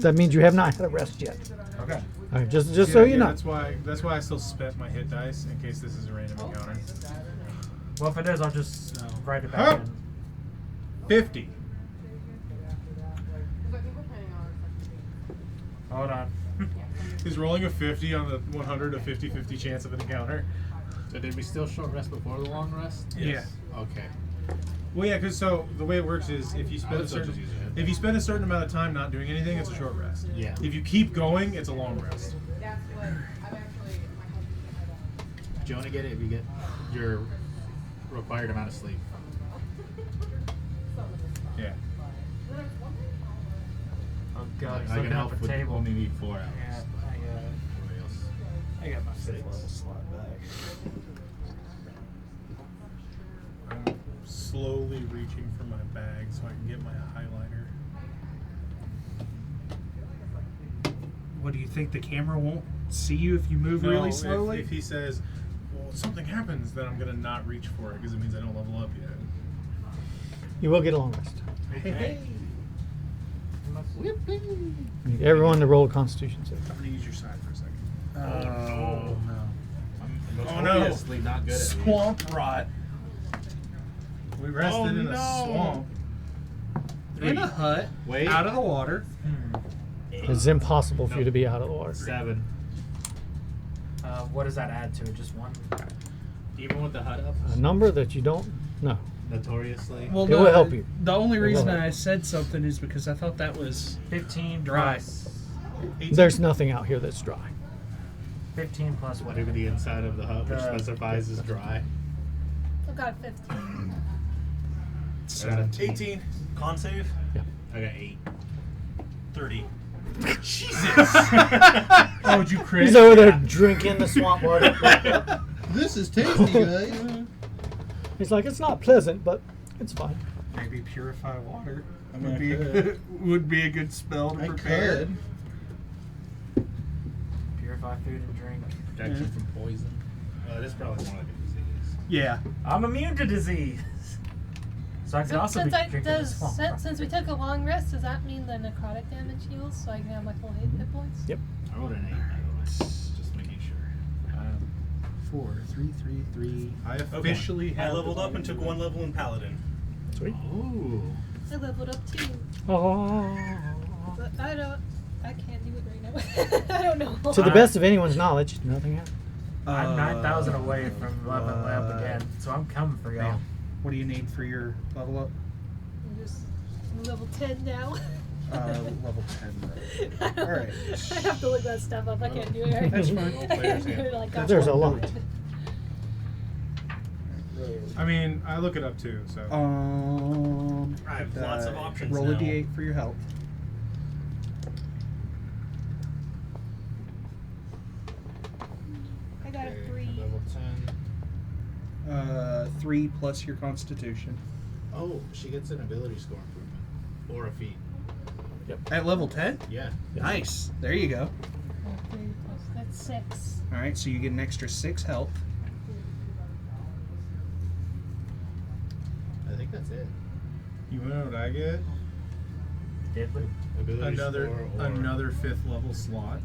That means you have not had a rest yet. Okay. All right, just so you know. That's why I still spent my hit dice in case this is a random encounter. Well, if it is, I'll just write it Huh. back in. 50. Hold on. He's rolling a 50 on the 100, a 50-50 chance of an encounter. So did we still short rest before the long rest? Yes. Okay. Well, yeah, because so the way it works is if you I spend would still just use a hit if you spend a certain amount of time not doing anything, it's a short rest. Yeah. If you keep going, it's a long rest. Do you want to get it if you get your required amount of sleep? Yeah. Oh god, I can looking help up a with table. only need 4 hours. Yeah, Everybody else. I got my 6 Six. level slot back. I'm slowly reaching for my bag so I can get my highlighter. What do you think? The camera won't see you if you move No, really slowly? If he says, well, something happens, then I'm going to not reach for it because it means I don't level up yet. You will get a long rest. Hey. I need everyone to roll a Constitution save. I'm going to use your side for a second. Oh, no. I'm Oh, no. notoriously not good at these. Swamp rot. We rested in a no. swamp. In a hut, Wait. out of the water. It's impossible for you to be out of the water. 7. What does that add to it? Just one? Even with the hut up? A number that you don't know. Notoriously. Well, It will help you. The only will reason help. I said something is because I thought that was 15 dry. plus 18. There's nothing out here that's dry. 15 plus Whatever whatever. the inside of the hut, which specifies is dry. I've got 15. I got a 18. Con save? I got 8. 30. Oh, would you crit? He's over there drinking the swamp water. This is tasty, guys. He's like, it's not pleasant, but it's fine. maybe purify water. I mean, Would I be could. would be a good spell to I prepare. could. Purify food and drink. Protection from poison. This is probably more like a disease. Yeah. I'm immune to disease. So I could also be drinking this swamp. Since we took a long rest, does that mean the necrotic damage heals so I can have my full hit points? Yep. I rolled an 8, by the way. Just making sure. 4, 3, 3, 3. I officially I have leveled up and took 1 level in Paladin. Sweet. Ooh. I leveled up too. Oh. But I can't do it right now. I don't know. To the best of anyone's knowledge, nothing happened. I'm 9,000 away from leveling up again, so I'm coming for y'all. What do you need for your level up? I'm just level 10 now. Level 10. Right. All right. I have to look that stuff up. I can't do it right That's now. fine. I can't do it like that. There's a lot. I mean, I look it up too. So I have lots of options Roll now. a d8 for your health. I got a Okay, 3. level 10. 3 plus your constitution. Oh, she gets an ability score improvement. Or a feat. At level 10? Yeah. Nice. There you go. 3 plus, that's 6. Alright, so you get an extra 6 health. I think that's it. you know what I get? Deadly. Ability Another score or another 5th level slot.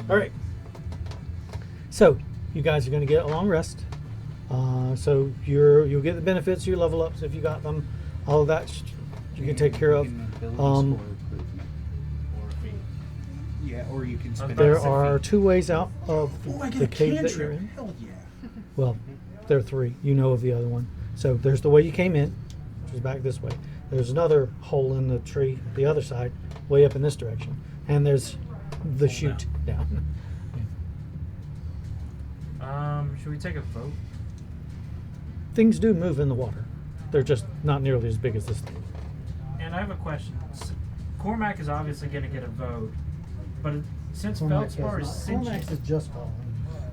All right. So you guys are going to get a long rest. So you'll get the benefits, your level ups if you got them. All of that you can take care of. or a feat. Yeah, or you can spend There That's a are feat. 2 ways out of Oh, I get the a cave that you're cantrip. in. Hell yeah. Well, there are 3. You know of the other one. So there's the way you came in, which is back this way. There's another hole in the tree, the other side, way up in this direction. And there's the chute down. Should we take a vote? Things do move in the water. They're just not nearly as big as this thing. And I have a question. Cormac is obviously going to get a vote, but since Feldspar is sentient, is just falling.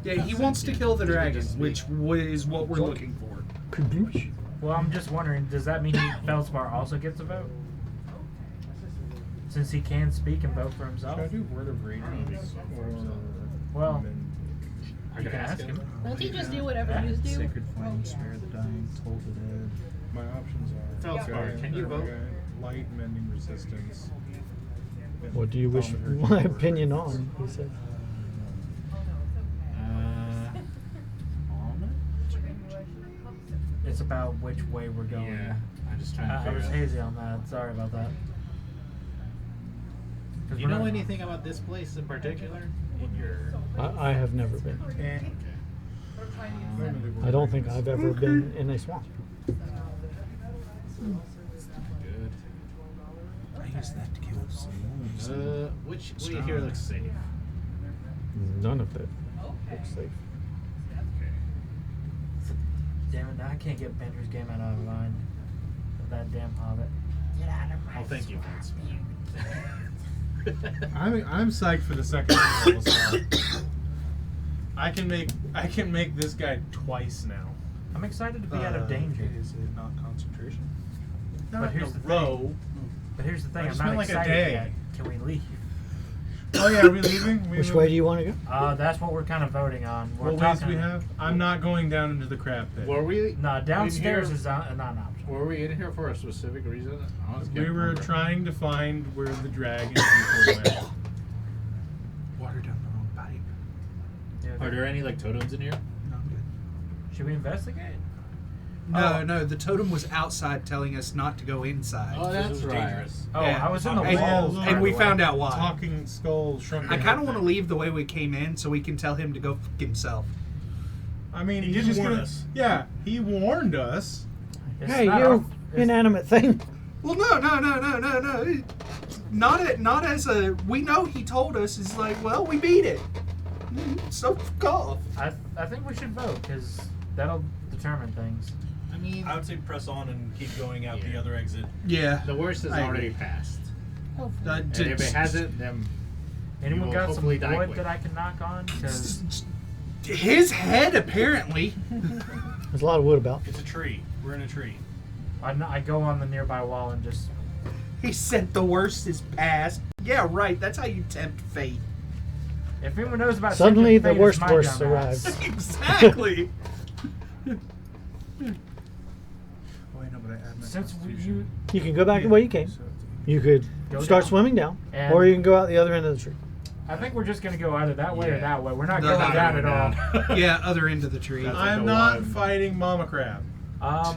Yeah, he wants to kill the dragon, which is what we're looking for. Kadoosh. well, I'm just wondering, does that mean Feldspar also gets a vote? Since he can speak and vote for himself? Should I do Word of Radiance or Well, I you can can ask ask him. him. Won't you just do whatever you do? Sacred flame, spare the dying, toll the dead. my options are Feldspar, can you vote? Light mending resistance. What do you wish Common my virtue. opinion on? He said. It's about which way we're going. Yeah. I'm just trying to I figure was out. hazy on that. Sorry about that. 'Cause You we're know not- anything about this place in particular? In your. I have never been. Eh. I don't think I've ever been in a swamp. Good. I use that to kill some wolves. Which way here looks safe? None of it looks safe. Damn it, I can't get Bender's game out of my mind. Of that damn hobbit. Oh, thank you, Vince. I'm psyched for the second level slot. I can make this guy twice now. I'm excited to be out of danger. Is it not concentration? But here's the row. thing. But here's the thing, I I'm just not meant like a excited day. yet. Can we leave? Oh yeah, are we leaving? Which way do you want to go? That's what we're kind of voting on. We're What ways talking. we have? I'm not going down into the crab pit. Were we? No, downstairs in is not an option. here, Were we in here for a specific reason? I honestly We can't were remember. trying to find where the dragon people went. Water down the wrong pipe. Yeah, Are there any like totems in here? No, I'm good. Should we investigate? No, the totem was outside telling us not to go inside. Oh, that's it was right. dangerous. Oh, Yeah. I was in the And- walls. and by the we way. found out why. Talking skull shrunken. I kind of want to head. leave the way we came in so we can tell him to go fuck himself. I mean, He he's didn't just warn gonna. us. Yeah, he warned us. It's Hey, not you our- it's- inanimate thing. Well, no. Not as a. We know he told us. It's like, well, we beat it. So fuck off. I think we should vote because that'll determine things. I mean, I would say press on and keep going out the Yeah. other exit. Yeah. the worst has I already agree. passed. Hopefully. And if it hasn't, then Anyone will got some hopefully die wood quick. that I can knock on? 'Cause His head, apparently. There's a lot of wood about. It's a tree. We're in a tree. I go on the nearby wall and just. He said the worst is past. Yeah, right. That's how you tempt fate. If anyone knows about Suddenly, Second the Fate, it's worst my worst dumb ass. arrives. Exactly. Oh, I know, but I add my Since constitution. You can go back the way you came. You could Go start down. swimming down, And- or you can go out the other end of the tree. I think we're just gonna go either that way or Yeah. that way. We're not No, going not down going at all. Yeah, other end of the tree. That's like I'm the not one. fighting Mama Crab.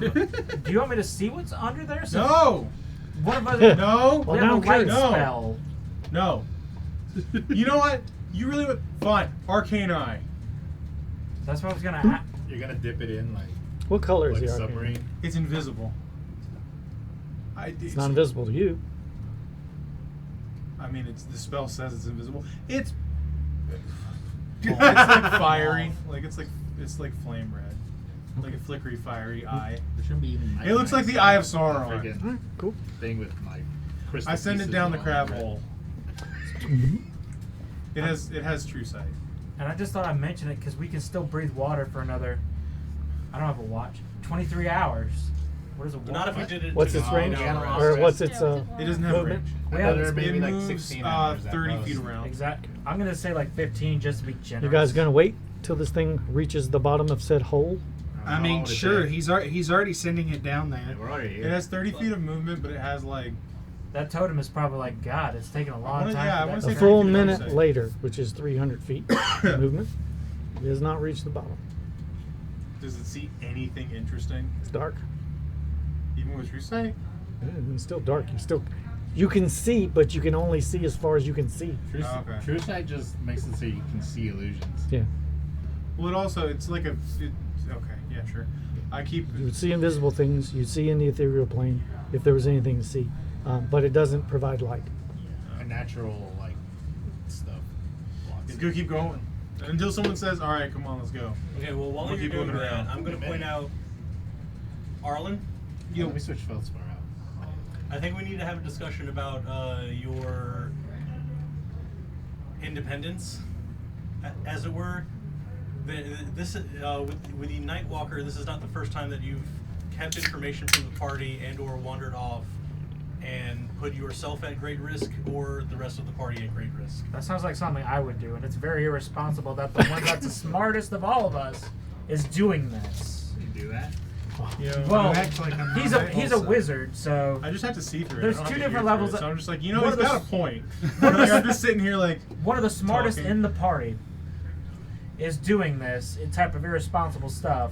Do you want me to see what's under there? Since No, One of us. no, We now have I'm a light curious. spell. no. You know what? You really would. Fine. Arcane Eye. That's what I was gonna. You're gonna dip it in like What color is like the arcane? submarine. It's invisible. It's not invisible to you. I mean, it's the spell says it's invisible. It's It's like fiery. Like it's like flame red. Like a flickery, fiery eye. There shouldn't be even. It looks like the Eye of Sauron. Friggin' Alright, cool. thing with like crystal. I send it pieces down the all crab over it. hole. It has true sight. And I just thought I'd mention it because we can still breathe water for another. I don't have a watch. 23 hours. What is a watch? Not if we did it. What's to its the range? hour Yeah, Or rest. what's its It doesn't have movement? range. We I have thought there maybe It like moves 16 hours at 30 most. feet around. Exact. I'm gonna say like 15 just to be generous. You guys gonna wait till this thing reaches the bottom of said hole? I mean, sure, he's already sending it down there. We're already here. It has 30 feet of movement, but it has like That totem is probably like, God, it's taking a long wanna- time. yeah, I for wanna that say A to- full 30 feet, minute I would say. later, which is 300 feet movement, it has not reached the bottom. does it see anything interesting? It's dark. Even with true sight? It's still dark. You can see, but you can only see as far as you can see. True, Oh, okay. True sight just makes it so you can see illusions. Yeah. Well, it also it's like a. Okay, yeah, sure. I keep. You would see invisible things. You'd see in the ethereal plane if there was anything to see, but it doesn't provide light. A natural like stuff. It's gonna keep going until someone says, "All right, come on, let's go." Okay, well, while We'll you're keep doing looking that, around. I'm going to point out, Arlen, Yeah, let me switch feldspar out. I think we need to have a discussion about your independence, as it were. This with the Nightwalker, this is not the first time that you've kept information from the party and/or wandered off and put yourself at great risk or the rest of the party at great risk. That sounds like something I would do, and it's very irresponsible that the one that's the smartest of all of us is doing this. You do that? You know, Well, actually come he's down a he's a wizard, so I just have to see through it. There's I don't two have to different hear levels through it. of- So I'm just like, you know, One he's of the got a s- point. Like, I'm just sitting here like, one of the smartest Talking. in the party is doing this type of irresponsible stuff.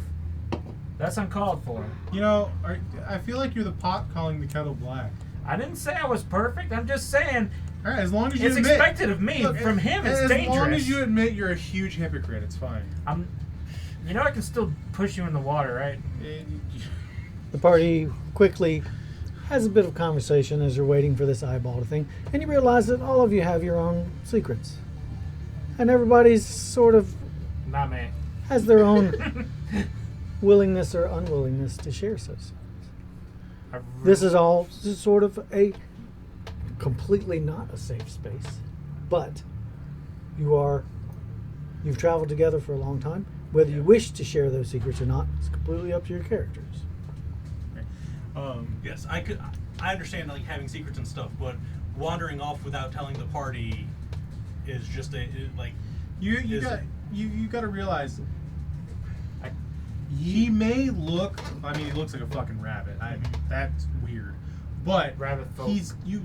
That's uncalled for. you know, I feel like you're the pot calling the kettle black. I didn't say I was perfect. I'm just saying All right, as long as you it's admit, expected of me. Look, From him, it's as dangerous. long as you admit you're a huge hypocrite, it's fine. You know, I can still push you in the water, right? The party quickly has a bit of conversation as you're waiting for this eyeball thing, and you realize that all of you have your own secrets, and everybody's sort of Not me. has their own willingness or unwillingness to share such. This is all sort of a completely not a safe space, but you've traveled together for a long time. Whether you wish to share those secrets or not, it's completely up to your characters. Yes, I understand like having secrets and stuff, but wandering off without telling the party is just like You Is got it? you got to realize. He may look. I mean, he looks like a fucking rabbit. That's weird. But Rabbit folk. you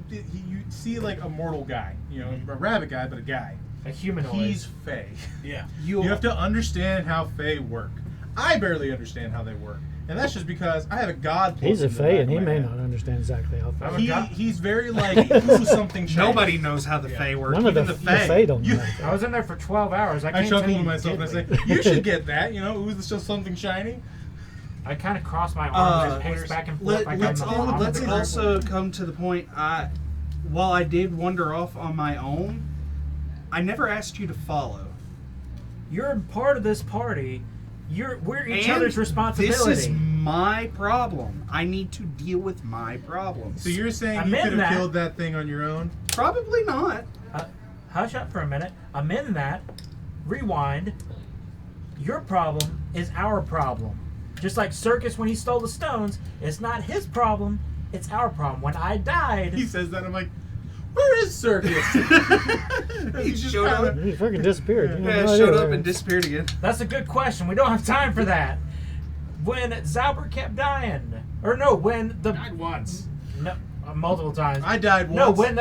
see like a mortal guy. You know, a rabbit guy, but a guy. A humanoid. He's Fae. yeah. You have to understand how Fae work. I barely understand how they work, and that's just because I have a god. He's a in the Fae, back and of he my may head. not understand exactly how Fae. I'm a god. He's very like ooh, something. shiny. Nobody knows how the Fae work. None of Even the the Fae Fae. don't You- know. how I was in there for 12 hours. I I can't chuckle tell to you myself and I say, diddly. "You should get that." You know, ooh, it's just something shiny. I kind of cross my arms and pace back and forth. like let's I'm the mom of let's the group. also come to the point. While I did wander off on my own, I never asked you to follow. You're part of this party. We're each And other's responsibility. This is my problem. I need to deal with my problems. So you're saying I'm you in could have that. killed that thing on your own? Probably not. Hush up for a minute. I'm in that. Rewind. Your problem is our problem. Just like Circus when he stole the stones, it's not his problem, it's our problem. When I died, He says that. I'm like, where is Circus? He He's just showed up. kinda- He fucking disappeared. You have Yeah, no showed idea up where- and disappeared again. that's a good question. We don't have time for that. When Zauber kept dying, or no, when the Died once. no, multiple times. I died No, once.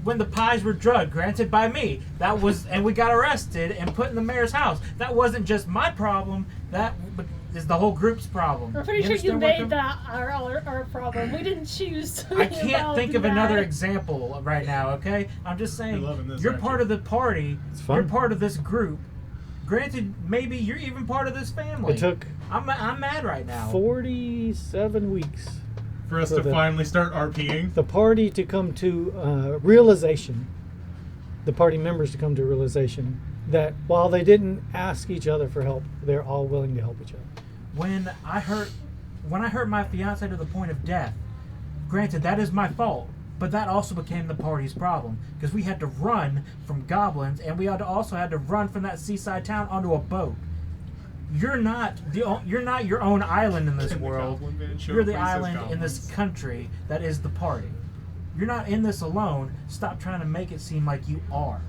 when the pies were drugged, granted by me, that was, and we got arrested and put in the mayor's house. That wasn't just my problem. That is the whole group's problem. We're pretty sure you understand where I'm made that our problem. We didn't choose to I be can't involved think in of another that. example right now, okay? I'm just saying, You're loving this, you're aren't part you? of the party. It's fun. You're part of this group. Granted, maybe you're even part of this family. It took I'm mad right now. 47 weeks For us So to the- finally start RPing. the party to come to realization, the party members to come to realization that while they didn't ask each other for help, they're all willing to help each other. When I hurt my fiance to the point of death, granted that is my fault, but that also became the party's problem because we had to run from goblins and we also had to run from that seaside town onto a boat. You're not your own island in this And the world. goblin man showed You're the places island in goblins. this country that is the party. You're not in this alone. Stop trying to make it seem like you are.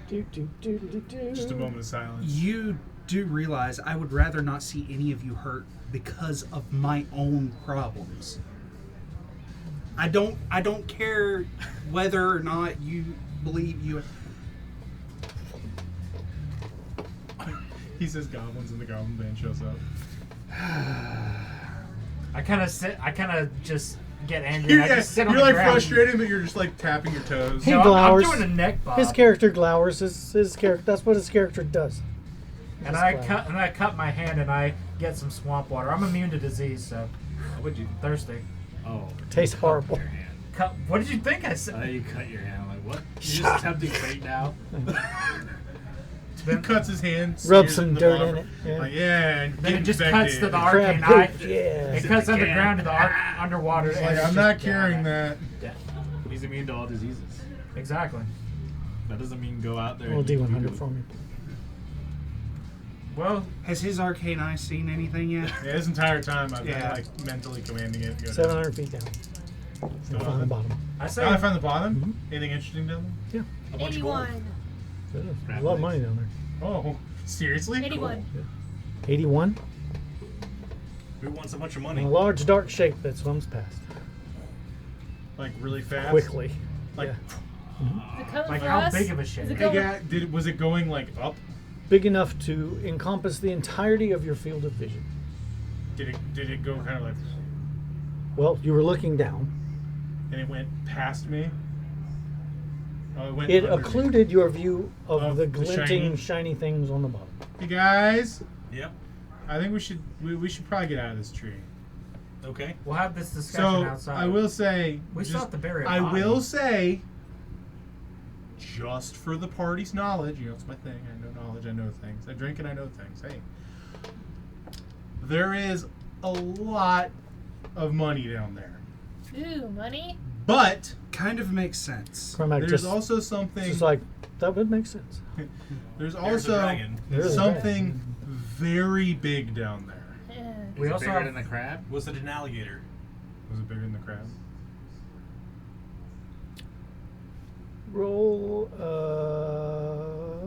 Just a moment of silence. You do realize I would rather not see any of you hurt because of my own problems. I don't care whether or not you believe you. He says goblins and the goblin band shows up. I kind of just get angry. And I just sit on You're the like ground. frustrated, but you're just like tapping your toes. He No, I'm glowers. doing a neck bob. His character glowers. His character. That's what his character does. And Just glower. I cut my hand and I get some swamp water. I'm immune to disease, so What'd you? thirsty. Oh. Tastes cut horrible. Your hand. What did you think I said? You cut your hand. I'm like, what? You're just tempting fate now? He cuts his hand. Rub smears some in the dirt water. in it. Yeah. Like, yeah, and Then get it just infected. cuts to the Crab arcane poop, eye. yeah. It cuts underground to the underwater. It's and like, it's I'm just not carrying that. death. He's immune to all diseases. Exactly. That doesn't mean go out there. Roll and D100 for me. Well, Has his arcane eye seen anything yet? Yeah, this entire time I've Yeah. been like mentally commanding it. Go down. 700 feet down. Still And on the nothing. bottom. I say Oh, I found the bottom. Anything interesting down Yeah. A bunch of gold. 81. A lot of money down there. there? Oh, seriously? 81. 81. Who wants a bunch of And money? a large dark shape that swims past Like really fast? quickly. Like, Is it coming Like for how us? big of a Is shape? it hey, going? was it going like up? Big enough to encompass the entirety of your field of vision. Did it go kind of like, Well, you were looking down. and it went past me? Oh, it went It under me. occluded your view of Of the the glinting, shiny things on the bottom. Hey guys, Yep. I think we should probably get out of this tree. Okay. We'll have this discussion So outside. I will say, We still have to bury a I body. will say, just for the party's knowledge, you know, it's my thing. I know knowledge. I know things. I drink and I know things. Hey, there is a lot of money down there, Ooh, money? but Kind of makes sense. Cormac there's just, also something. just like, that would make sense. There's There's a also dragon. There's a something very big down there. Yeah. We Is it also bigger have than the crab? Was it an alligator? Was it bigger than the crab? Roll,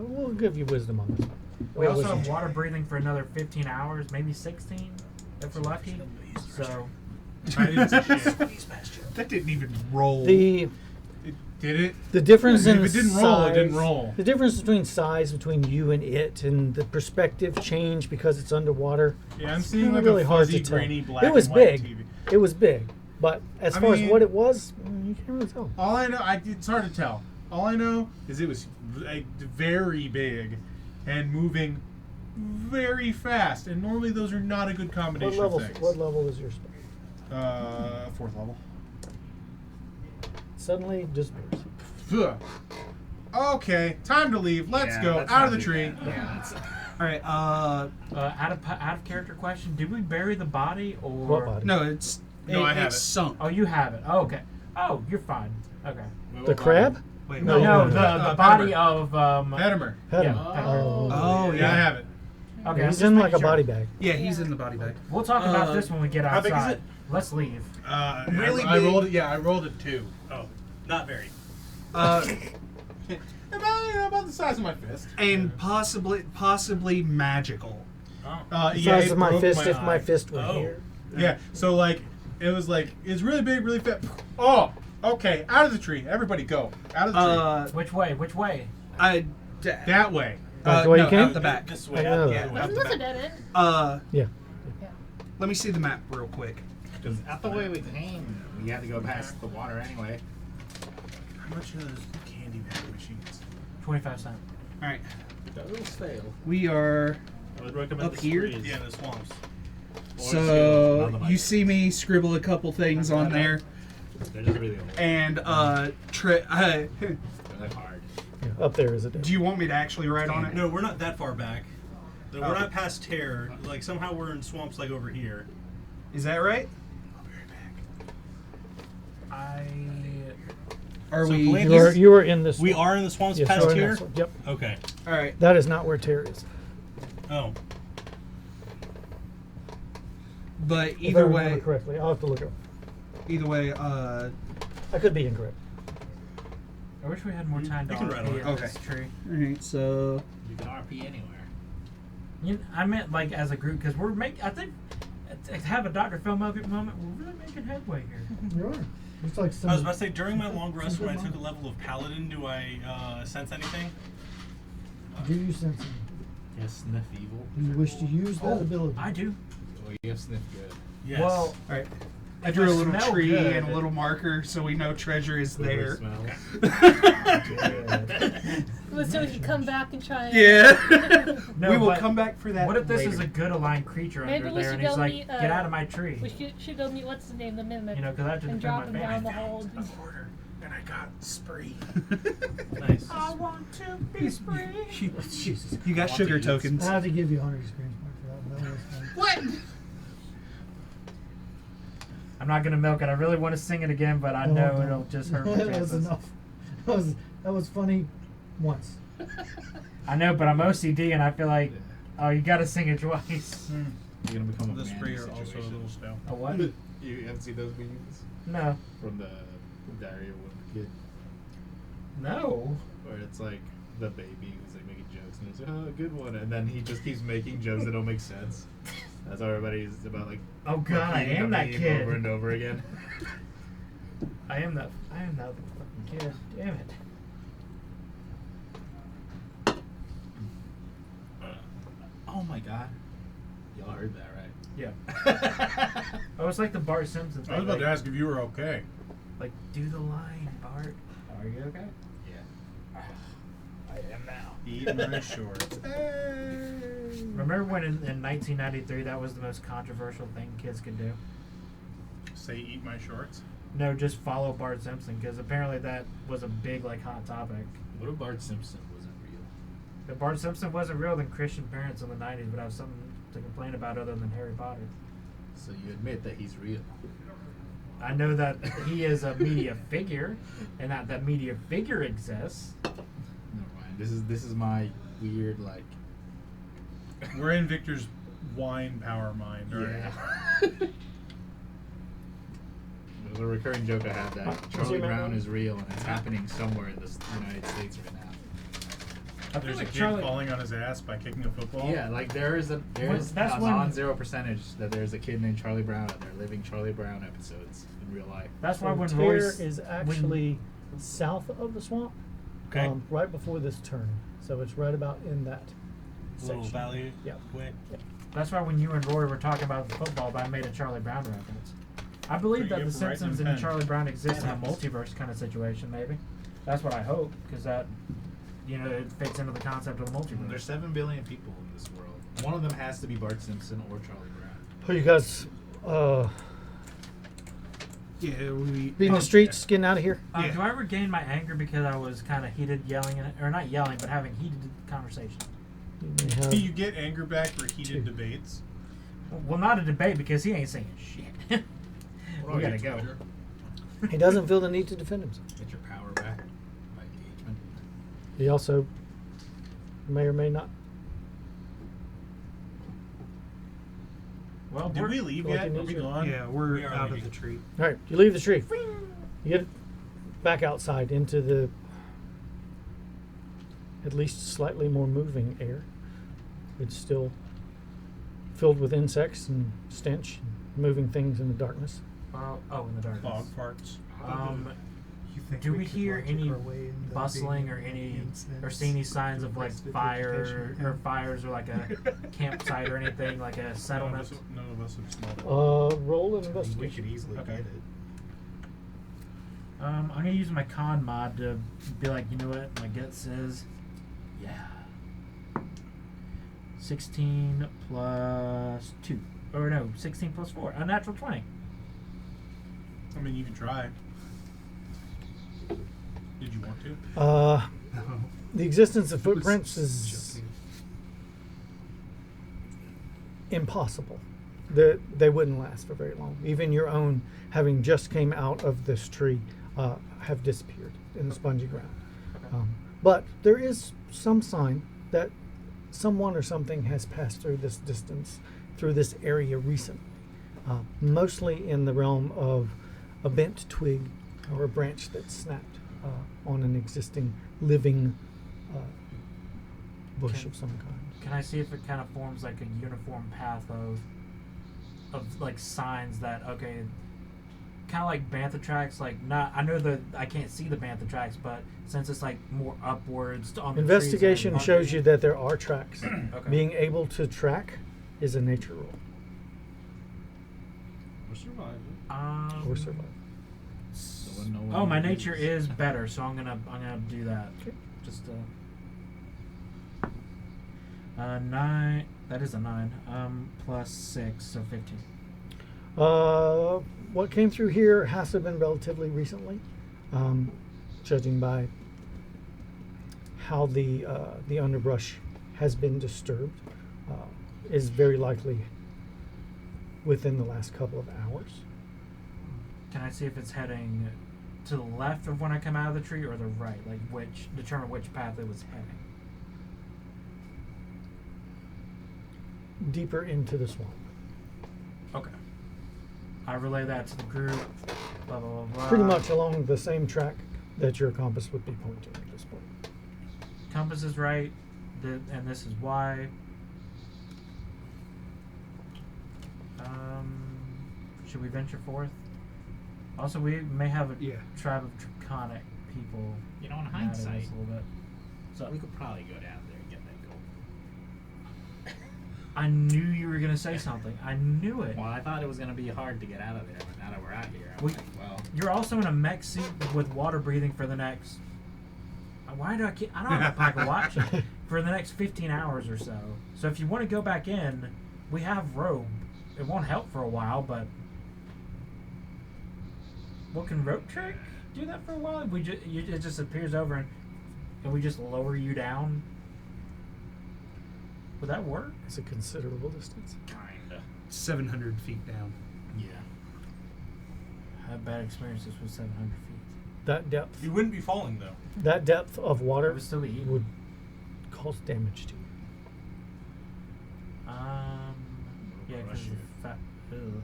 we'll give you wisdom on this. we Roll also wisdom have check. water breathing for another 15 hours, maybe 16 if we're lucky. So I didn't say shit. That didn't even roll. The Did it? The difference in If it didn't roll, it didn't size- roll. The difference between size between you and it, and the perspective change because it's underwater. Yeah, I'm it's seeing kinda like really a hard fuzzy, to tell. grainy, black It was and white big. TV. It was big, but as I far as mean- what it was, you can't really tell. All I know, it's hard to tell. All I know is it was like, very big and moving very fast. And normally those are not a good What combination level? of things. What level is your spell? 4th level. Suddenly disappears. Ugh. Okay, time to leave. Let's Yeah, go let's out not of the do tree. that. Yeah, that's, All right. out of character question, did we bury the body or What body? No, it's No, I have it's it. sunk. Oh, you have it. Oh, okay. Oh, you're fine. Okay. The crab? Wait, No, No, no, the no. body Pedimer. of Pedimer. Had Yeah. him. Oh, Yeah, I yeah. have it. Okay, He's I'm just in like making a sure. body bag. Yeah, he's in the body bag. We'll talk about Uh, this when we get how outside. big is it? Let's leave. Really I big. rolled it. Yeah, I rolled a 2. Oh, not very. About the size of my fist. And possibly magical. Yeah, The size it of my broke fist if my eye. fist were Oh. here. Yeah, so like it was like it's really big, really fat. Oh, okay, out of the tree. Everybody go out of the tree. Which way? Which way? That way. Back the way you no, came? out the back. This way. I know. Yeah, out the That's a back. dead end. Yeah. Let me see the map real quick. because out the way we came, we had to go past the water anyway. How much are those candy vending machines? 25 cents. All right, Those fail. we are I would recommend Up the here? sprees. Yeah, the swamps. so you see me scribble a couple things on there, They're just really old. and They're like hard. Yeah. up there is a devil. Do you want me to actually write on it? No, we're not that far back. We're not past Tear. Like somehow we're in swamps like over here. Is that right? Are So we? Palanthus- You are in this. We are in the swamps Yes, past you are in Tear? that swamp. Yep. Okay. All right. That is not where Tear is. Oh. But If I either remember way, correctly, I'll have to look it up. either way, I could be incorrect. I wish we had more time to You can write on RP it. in this tree. Alright, so You can RP anywhere. I meant like as a group because we're making. I think to have a Dr. Phil moment. We're really making headway here. You are. It's like some. I was about to say, during my long rest when I took a level of Paladin, do I sense anything? Do you sense it? You sniff evil. Do you wish to use that ability? I do. Oh, you have sniff good. Yes. Well, alright. I if drew I a little smell tree good- and a little marker so we know treasure is there. Smells. Well, so we can come back and try. Yeah. No, we will but come back for that. What if this later. is a good aligned creature Maybe under we there, should and he's go like, meet, "Get out of my tree," We should go meet what's his name, the mimic, you know, because I just and defend drop my him down the family. hold. Order, and I got spree. Nice. I want to be free. Jesus. You got sugar tokens. I have to give you 100 experience points for that. That was fun. What? I'm not gonna milk it. I really want to sing it again, but I Oh, know no. it'll just hurt my That was chances. enough. That was funny once. I know, but I'm OCD, and I feel like, oh, you gotta sing it twice. You're gonna become a The Manny spray are also a situation. little stale. A what? You haven't seen those memes No. from the Diary of One Kid, No. where it's like the baby who's like making jokes and he's like, "Oh, good one," and then he just keeps making jokes that don't make sense. That's how everybody's about like. Oh God, I repeating am a that meme kid. over and over again. I am that fucking kid. Damn it. Oh my god, y'all heard that right? Yeah. Oh, it's like the Bart Simpson thing. I was about to like, ask if you were okay. like, do the line, Bart. Are you okay? Yeah. I am now. Eat my shorts. Remember when in 1993 that was the most controversial thing kids could do? Say eat my shorts. No, just follow Bart Simpson because apparently that was a big like hot topic. What if Bart Simpson wasn't real? If Bart Simpson wasn't real, then Christian parents in the 90s would have something to complain about other than Harry Potter. So you admit that he's real? I know that he is a media figure, and that media figure exists. Never mind. This is my weird like. We're in Victor's wine power mind, right? Yeah. There's a recurring joke I have that Charlie Brown is real and it's happening somewhere in the United States right now. I feel There's a like kid Charlie. falling on his ass by kicking a football. Yeah, like there's a That's when- non-zero percentage that there's a kid named Charlie Brown and they're living Charlie Brown episodes in real life. That's why when Tear Royce is actually south of the swamp, Okay. right before this turn. So it's right about in that Little section. valley. Yep. Way. That's why when you and Roy were talking about the football, I made a Charlie Brown reference. I believe that Pretty the good for writing Simpsons them and pen. Charlie Brown exist in a multiverse kind of situation, maybe. That's what I hope, because that, you know, it fits into the concept of the multiverse. There's 7 billion people in this world. One of them has to be Bart Simpson or Charlie Brown. Oh, you guys Yeah, we. being the streets, getting out of here? Yeah. Do I regain my anger because I was kind of heated yelling, or not yelling, but having heated conversation? You may have- You get anger back for heated Two. debates. Well, not a debate because he ain't saying shit. We gotta go. he doesn't feel the need to defend himself. Get your power back by engagement. He also may or may not. Well, Did we leave Like yet? an Are we injury. gone? Yeah, we're We are out of leaving. the tree. All right, you leave the tree. You get back outside into the at least slightly more moving air. It's still filled with insects and stench, and moving things in the darkness. in the darkness. Fog farts. Do we hear any bustling or any or see any signs of like fire or fires or like a campsite or anything like a settlement? None of us have smelled it. Roll an We investigation. could easily Okay. get it. I'm gonna use my con mod to be like, you know what my gut says. Yeah. 16 plus 2. Or no, 16 plus 4. A natural 20. I mean, you can try. Did you want to? to? The existence of footprints Was is joking. impossible. They wouldn't last for very long. Even your own, having just came out of this tree, have disappeared in the spongy ground. But there is some sign that someone or something has passed through this distance, through this area recently. Mostly in the realm of a bent twig or a branch that snapped on an existing living bush of some kind. Can I see if it kind of forms like a uniform path of like signs that, okay, kind of like bantha tracks, like not, I know that I can't see the bantha tracks, but since it's like more upwards on the trees Investigation and shows you that there are tracks. Okay. Being able to track is a nature rule Or survival. or survival. So we'll know when Oh, my you nature lose. is better, so I'm gonna do that. Okay. Just 9. That is a 9. Plus 6, so 15. What came through here has to have been relatively recently, judging by how the underbrush has been disturbed. Is very likely within the last couple of hours. Can I see if it's heading to the left of when I come out of the tree, or the right? Like determine which path it was heading. Deeper into the swamp. Okay. I relay that to the group. Blah blah blah blah. Pretty much along the same track that your compass would be pointing at this point. Compass is right, and this is why. Should we venture forth? Also, we may have a Yeah. tribe of draconic people. You know, in mad at us hindsight, a little bit. so we could probably go down there and get that gold. I knew you were gonna say something. I knew it. Well, I thought it was gonna be hard to get out of there, but now that we're out here, I'm We- like, well, You're also in a mech suit with water breathing for the next. Why do I keep? I don't have a pack of watch for the next 15 hours or so. So if you want to go back in, we have rope. It won't help for a while, but what can rope trick do that for a while? It just appears over and we just lower you down. Would that work? It's a considerable distance. kinda. 700 feet down. Yeah. I had bad experiences with 700 feet. That depth, You wouldn't be falling though. that depth of It water would still be eaten. would cause damage to you. Yeah, Rush because you. the fat. Ew.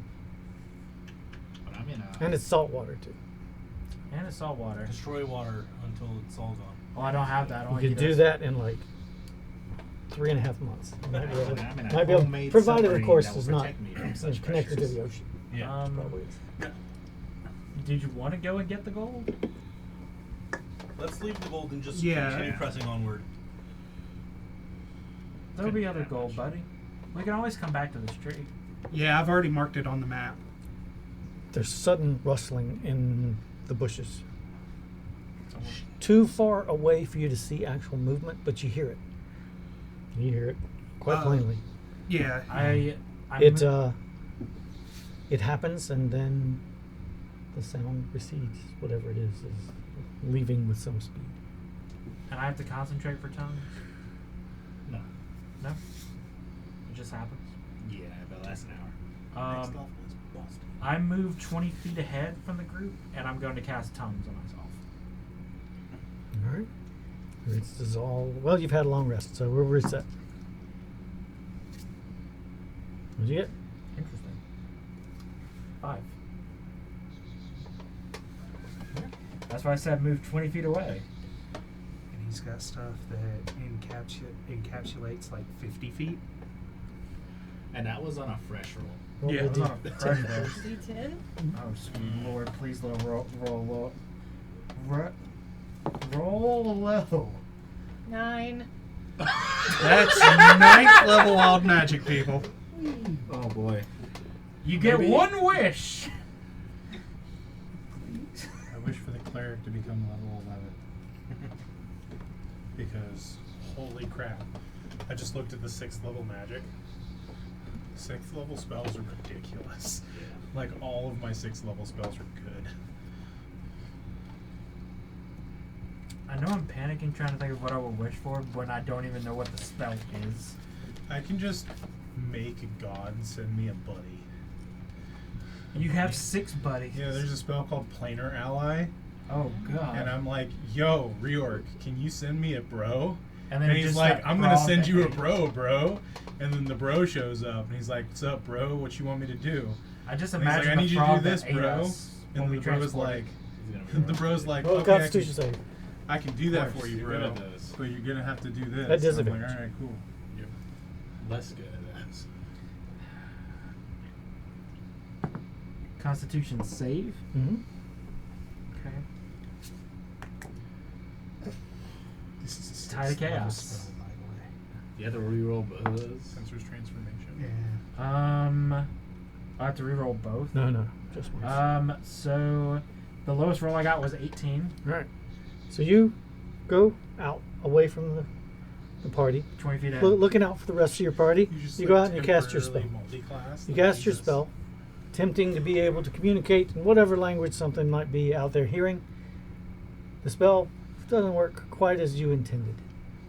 But I'm in a. And it's salt water too. And it's salt water. Destroy water until it's all gone. Oh, I don't have that. I You only could eat do those. that in like 3.5 months. You might be able, I'm in a might be able homemade provided the submarine course that will is not protect me from such connected to pressures. the ocean. Yeah. Probably is. Did you want to go and get the gold? Let's leave the gold and just Yeah. continue pressing onward. There'll be other gold, buddy. We can always come back to this tree. Yeah, I've already marked it on the map. There's sudden rustling in the bushes. Too far away for you to see actual movement, but you hear it. You hear it quite plainly. Yeah. It happens, and then the sound recedes. Whatever it is leaving with some speed. And I have to concentrate for tongues? No. No? It just happens? Yeah, but less an hour. Next Um, level is Boston. I move 20 feet ahead from the group, and I'm going to cast tongues on myself. All right. This is all. Well, you've had a long rest, so we'll reset. What'd you get? Interesting. 5. That's why I said move 20 feet away. And he's got stuff that encapsulates like 50 feet. And that was on a fresh roll. Roll Yeah, the it was D- on a fresh roll. D10. Oh, sweet Lord, please roll low. 9. That's 9th level wild magic, people. Oh boy. You get Maybe- one wish. I wish for the cleric to become level 11. Because, holy crap. I just looked at the 6th level magic. 6th level spells are ridiculous. Like, all of my 6th level spells are good. I know I'm panicking trying to think of what I would wish for when I don't even know what the spell is. I can just make a god send me a buddy. You have 6 buddies. Yeah, there's a spell called Planar Ally, Oh god. and I'm like, yo, Reorg, can you send me a bro? And then And it he's just like, got I'm gonna frog send you a that- bro. And then the bro shows up, and he's like, what's up, bro? What you want me to do? I just And he's like, imagine I the need you to do frog this, that ate bro. us when And we the bro was transported. like, He's gonna be the bro's like, Roll a okay, Constitution save. I can do that Of course, for you, you're bro. good at this. But you're gonna have to do this. That does I'm like, advantage. all right, cool. You're less good at this. Constitution save. Mm-hmm. Okay. This is a Tie to 6 level chaos. spell, by the way. You have to reroll both. Sensor's transformation. I have to reroll both. No, just once. So the lowest roll I got was 18. All right. So you go out away from the party, 20 feet out. looking out for the rest of your party. just, You like, go out and you cast your spell. temporarily multi-class. You cast your Jesus. spell, attempting to be able to communicate in whatever language something might be out there hearing. The spell doesn't work quite as you intended.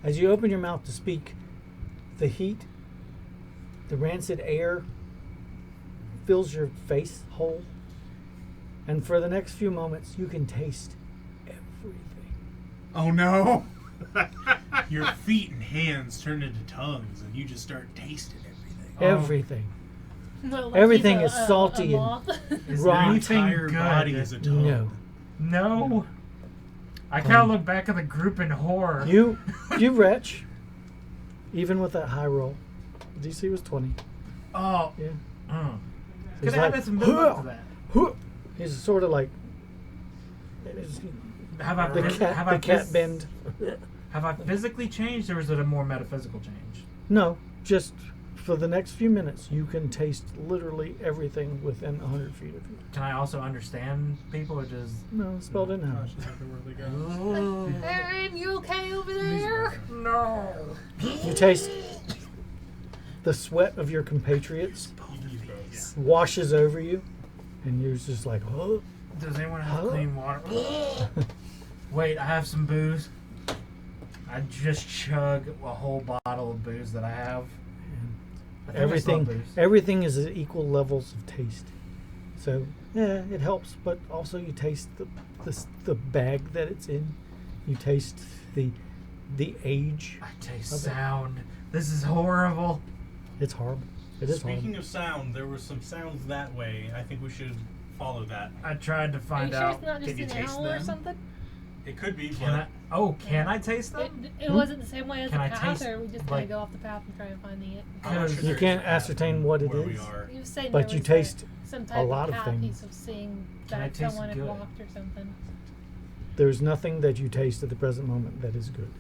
As you open your mouth to speak, the heat, the rancid air fills your face whole. And for the next few moments, you can taste everything. Oh no! Your feet and hands turn into tongues, and you just start tasting everything. Everything. Well, like Everything he's is salty and moth. Is raw. there Your anything entire good? body is a tongue. No. No. I kind of look back at the group in horror. You retch, even with that high roll. DC was 20. Oh. Yeah. Could He's I like, have some build up to that? "Huh." He's sort of like Have I, the phys- cat, have, the I cat phys- bend. have I physically changed, or is it a more metaphysical change? No, just for the next few minutes, you can taste literally everything within 100 feet of you. Can I also understand people, or just? No, the spell didn't Gosh, happen. is that the word they got? Aaron, you okay over there? No. You taste the sweat of your compatriots washes over you, and you're just like, oh. Does anyone have Huh? clean water? Wait, I have some booze. I just chug a whole bottle of booze that I have. I think I still have booze. Everything is at equal levels of taste. So yeah, it helps, but also you taste the bag that it's in. You taste the age. I taste of it. sound. This is horrible. It's horrible. It is Speaking horrible. of sound, there were some sounds that way. I think we should follow that. I tried to Are you find sure out. it's not just Can you an taste owl or them? something? It could be, Can I? Oh, can I taste them? It wasn't the same way as Can the I path, taste, or we just like- gotta go off the path and try and find the it. I'm not sure You there is can't a path ascertain what it where we is. are. You were saying But there you was taste some type a lot of path things. piece of seeing Can I that taste someone had good? walked or something. There's nothing that you taste at the present moment that is good.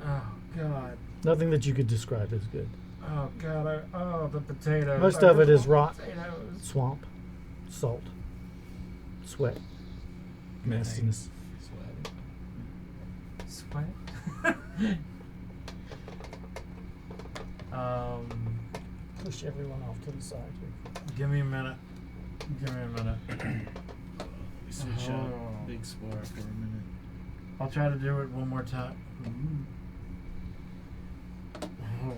Oh God. Nothing that you could describe as good. Oh God. Oh, the potatoes. Most I of it just is want rock, potatoes. swamp, salt, sweat, nastiness. Sweat. Push everyone off to the side here. Give me a minute. Give me a minute. We switch Oh. up Big Spar for a minute. I'll try to do it one more time. Oh.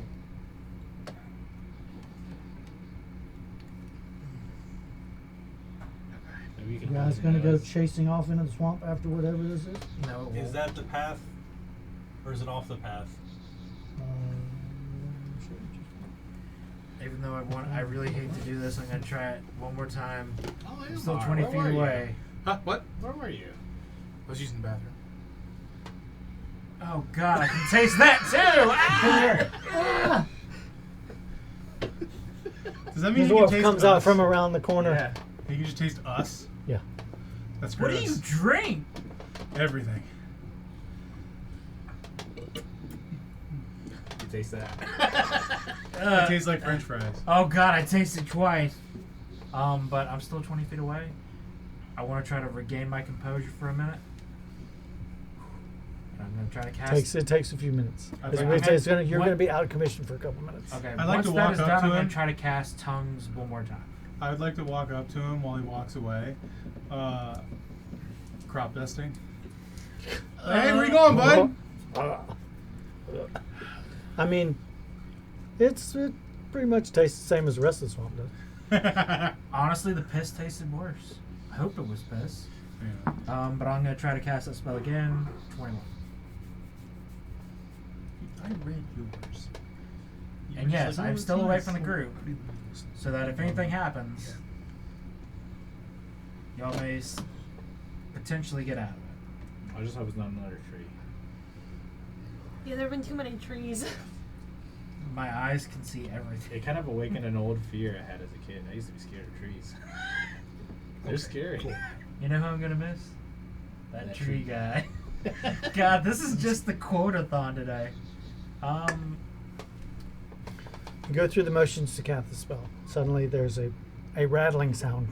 Maybe you You can guys hold gonna go those. chasing off into the swamp after whatever this is? No, it Is won't. that the path, or is it off the path? Even though I really hate to do this, I'm gonna try it one more time. Oh, I'm still Ilmar, 20 where feet were you? away. Huh? What? Where were you? I was using the bathroom. Oh God, I can taste that too! Ah! Does that The mean you can dwarf taste comes us? out from around the corner. Yeah. You can just taste us? Yeah. That's What gross. do you drink? Everything. You taste that. It tastes like French fries. Oh God, I tasted twice. But I'm still 20 feet away. I want to try to regain my composure for a minute. And I'm gonna try to cast. It takes a few minutes. I It's- think- you're what- gonna be out of commission for a couple minutes. Okay. I'd like once to that walk is up done, to I'm gonna him. try to cast tongues one more time. I would like to walk up to him while he walks away. Crop dusting. Hey, where you going, bud? I mean, it pretty much tastes the same as the rest of the swamp does. Honestly, the piss tasted worse. I hope it was piss. Yeah. But I'm gonna try to cast that spell again. 21. I read yours. And yes, I'm still away from the group, so that if anything happens, y'all may potentially get out of it. I just hope it's not another tree. Yeah, there have been too many trees. My eyes can see everything. It kind of awakened an old fear I had as a kid. I used to be scared of trees. They're scary. Cool. You know who I'm gonna miss? That That tree tree. guy. God, this is just the quote-a-thon today. You go through the motions to cast the spell. Suddenly there's a rattling sound.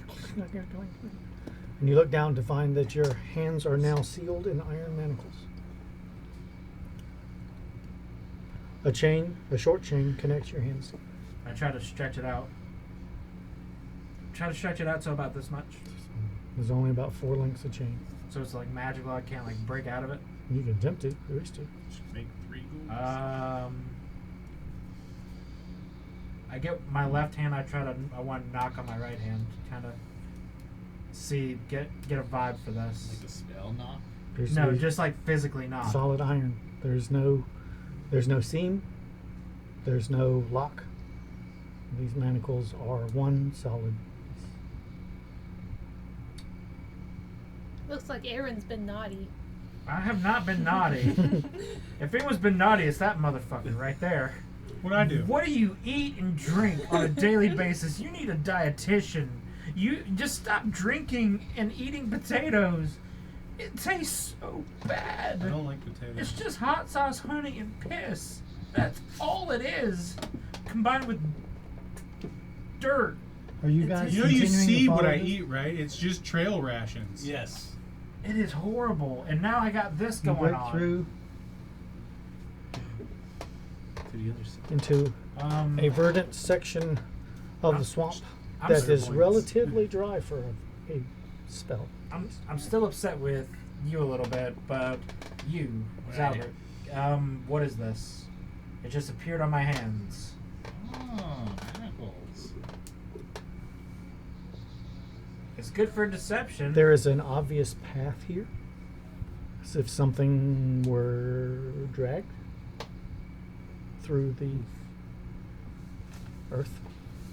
And you look down to find that your hands are now sealed in iron manacles. A short chain connects your hands. I try to stretch it out. Try to stretch it out to about this much. There's only about 4 lengths of chain. So it's like magical. I can't like break out of it. You can attempt to, if you wish to. Should make 3 goals. I get my left hand. I want to knock on my right hand to kind of get a vibe for this. Like a spell knock? Appears to No, be just like physically knock. solid iron. There's no seam. There's no lock. These manacles are one solid. Looks like Aaron's been naughty. I have not been naughty. If anyone's been naughty, it's that motherfucker right there. What'd I do? What do you eat and drink on a daily basis? You need a dietitian. You just stop drinking and eating potatoes. It tastes so bad. I don't like potatoes. It's just hot sauce, honey, and piss. That's all it is, combined with dirt. Are you guys You know, you continuing to see what follow I this? eat, right? It's just trail rations. Yes. It is horrible. And now I got this You going went on. through To the other side. into a verdant section of I'm- the swamp I'm that sure is points. relatively dry for a spell. I'm still upset with you a little bit, but you, Right. Zalbert, what is this? It just appeared on my hands. Oh, manacles. It's good for deception. There is an obvious path here, as if something were dragged through the earth.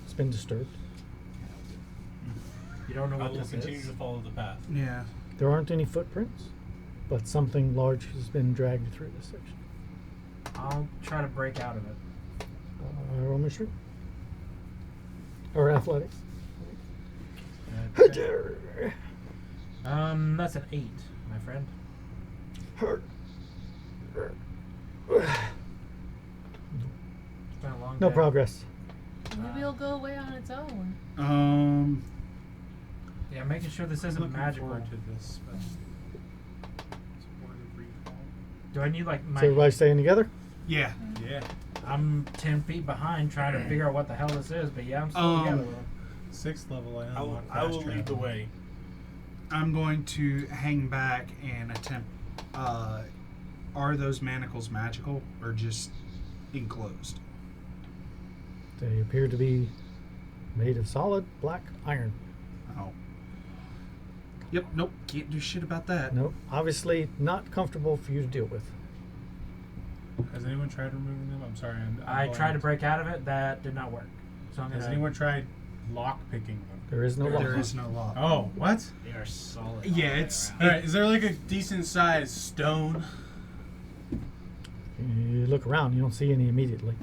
It's been disturbed. You don't know I what will this continue is. to follow the path. Yeah. There aren't any footprints, but something large has been dragged through this section. I'll try to break out of it. Roll me strength. Or athletics. That's an 8, my friend. It's been a long No day. progress. Maybe it'll go away on its own. Yeah, making sure this I'm isn't looking magical. forward to this spell. Supportive recall. Do I need like my? So everybody staying together? Yeah. Yeah. I'm 10 feet behind trying to figure out what the hell this is, but yeah, I'm still together with it. 6th level, I I will, unlock I will fast lead the travel. way. I'm going to hang back and attempt. Are those manacles magical or just enclosed? They appear to be made of solid black iron. Oh. Yep. Nope. Can't do shit about that. Nope. Obviously not comfortable for you to deal with. Has anyone tried removing them? I'm sorry. I tried to break out of it. That did not work. So I'm Has gonna. anyone tried lock picking them? There is no lock. There is no lock. Oh, what? They are solid. Yeah, all the way it's- around. All right. Is there like a decent sized stone? You look around, you don't see any immediately.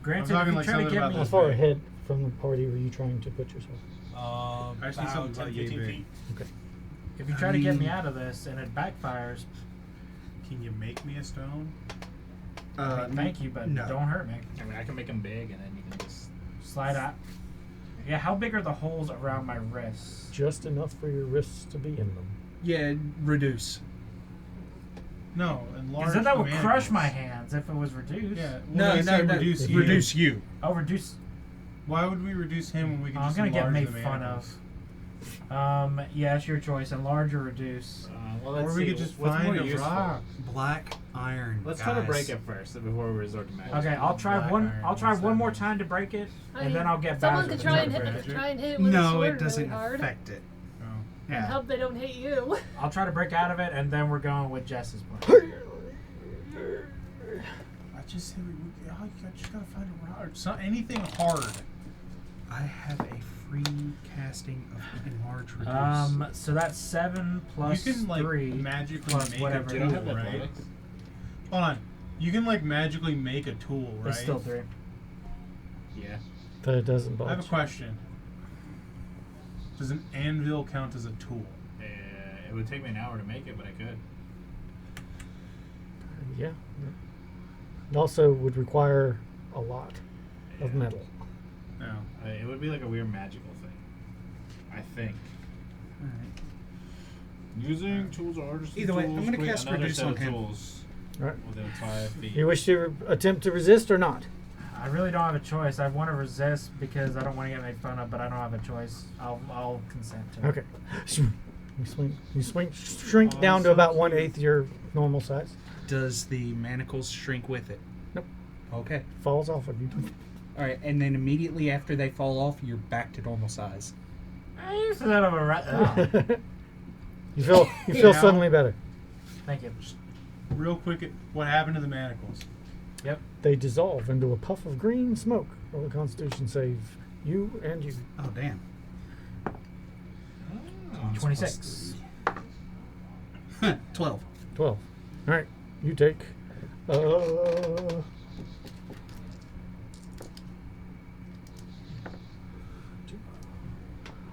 Granted, I'm talking if you like try to something get about me, How this far big. ahead from the party were you trying to put yourself? Actually, About something 10, about 15 yay big. feet. Okay. if you try to get me out of this and it backfires, Can you make me a stone? I mean, thank you, but no. don't hurt me. I mean, I can make them big, and then you can just. Slide out. Yeah, how big are the holes around my wrists? Just enough for your wrists to be in them. Yeah. Reduce. No, enlarge. Because then that the would crush manacles. my hands if it was reduced. Yeah. No, Well, they say no. reduce If you. Reduce you. Oh, reduce. Why would we reduce him when we can I'm just gonna get enlarge made the fun manacles? Yeah, it's your choice. Enlarge or reduce. Well, let's Or we see. could just What's find more a useful? rock. Black iron. Let's try to guys. break it first before we resort to magic. Okay, I'll try Black one. iron, I'll try what's one that more mean? time to break it, I and mean, then I'll get someone Bowser could to try and break hit, it. try and hit it with a No, sword it doesn't really hard, affect it. Oh. and Yeah. hope they don't hit you. I'll try to break out of it, and then we're going with Jess's plan. I just said you just gotta find a rock or anything hard. I have a free casting of enlarge reduce. So that's 7 plus You can like 3 magically plus make whatever. a You don't tool, have right? athletics? Hold on. You can like magically make a tool, right? It's still 3. Yeah. But it doesn't I have a budge. question. Does an anvil count as a tool? It would take me an hour to make it, but I could. Yeah. It also would require a lot of Yeah. metal. No. It would be like a weird magical thing. I think. Alright. Using tools or just Either way, I'm tools, gonna create cast another reduce set on of him. tools Right. within 5 feet. You wish to attempt to resist or not? I really don't have a choice. I want to resist because I don't want to get made fun of, but I don't have a choice. I'll consent to it. Okay. You shrink Oh, down to so about cute. 1/8 your normal size. Does the manacles shrink with it? Nope. Okay. Falls off of you. All right, and then immediately after they fall off, you're back to normal size. I used to that of a rat. You feel Now- suddenly better. Thank you. Real quick, what happened to the manacles? Yep. They dissolve into a puff of green smoke. Roll a Constitution save. You and you. Oh damn. 26. 12. 12. All right. You take.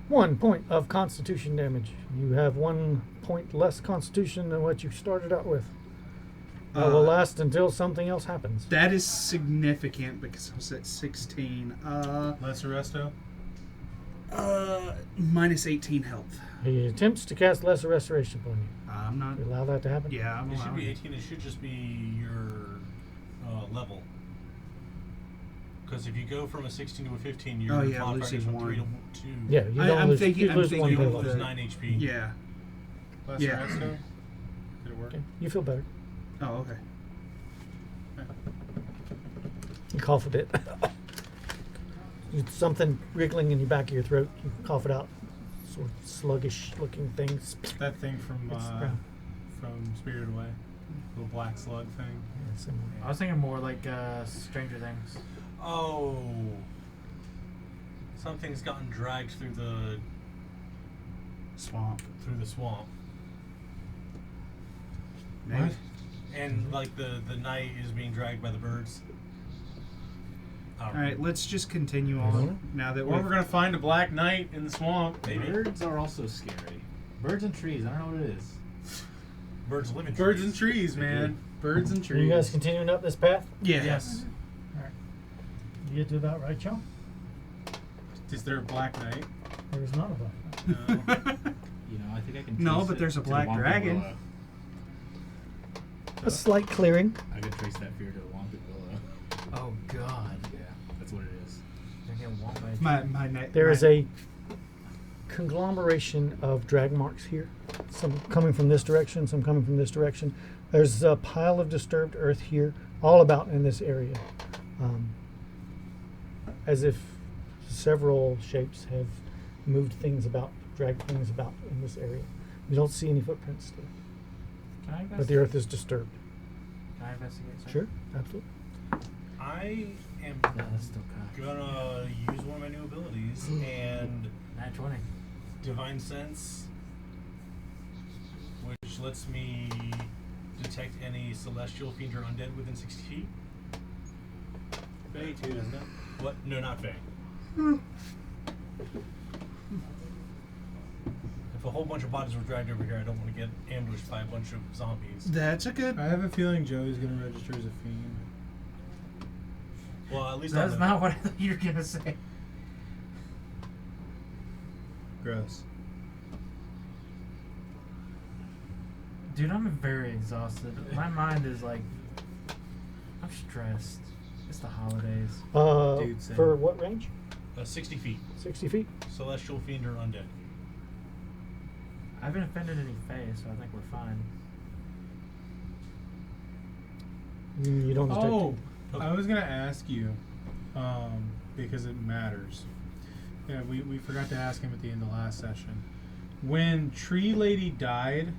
1 point of Constitution damage. You have 1 point less Constitution than what you started out with. That will last until something else happens. That is significant because I was at 16. Lesser resto? Minus 18 health. He attempts to cast Lesser Restoration upon you. I'm not. You allow that to happen? Yeah, I'm It should allowing be it. 18. It should just be your level. Because if you go from a 16 to a 15, your Oh, yeah, modifier losing goes from 3 to one. 2. Yeah, you don't I'm lose, thinking- you I'm lose thinking one You of point. lose the- 9 HP. Yeah. Lesser Yeah. resto? Did it work? Okay, you feel better. Oh, okay. You cough a bit. It's something wriggling in the back of your throat. You cough it out. Sort of sluggish looking things. That thing from It's brown. Spirited Away. Little black slug thing. Yeah, similar. I was thinking more like Stranger Things. Oh. Something's gotten dragged through the Swamp. swamp. Maybe. And like the knight is being dragged by the birds. I don't All right, know. let's just continue on now that Or we're gonna find a black knight in the swamp. Maybe. Birds are also scary. Birds and trees. I don't know what it is. Birds live in Birds trees. and trees, man. Birds and Are trees. you guys continuing up this path? Yeah. Yes. You get to about right, y'all? Is there a black knight? There's none of them. No. You know, I think I can. No, trace but it there's a to the black Wonka dragon. Willow. A slight clearing. I can trace that fear to the Wonka Willow. Oh God. Yeah, that's what it is. You're getting whomped by a my neck. There is a conglomeration of drag marks here. Some coming from this direction, some coming from this direction. There's a pile of disturbed earth here, all about in this area. As if several shapes have moved things about, dragged things about in this area. You don't see any footprints still, Can I investigate? but the earth is disturbed. Can I investigate? Sir? Sure, absolutely. I am No, that's still cocked. gonna use one of my new abilities and Nat 20. Divine Sense, which lets me detect any celestial, fiend, or undead within 60 feet. Bay too, isn't it? What? No, not Fae. If a whole bunch of bodies were dragged over here, I don't want to get ambushed by a bunch of zombies. That's a good. I have a feeling Joey's gonna register as a fiend. Well, at least That's on not what I thought you were gonna say. Gross. Dude, I'm very exhausted. My mind is like, I'm stressed. It's the holidays. Dude, same. For what range? 60 feet. 60 feet. Celestial, fiend, or undead. I haven't offended any Fae, so I think we're fine. You don't detect Oh, it. I was gonna ask you, because it matters. Yeah, we forgot to ask him at the end of last session. When Tree Lady died,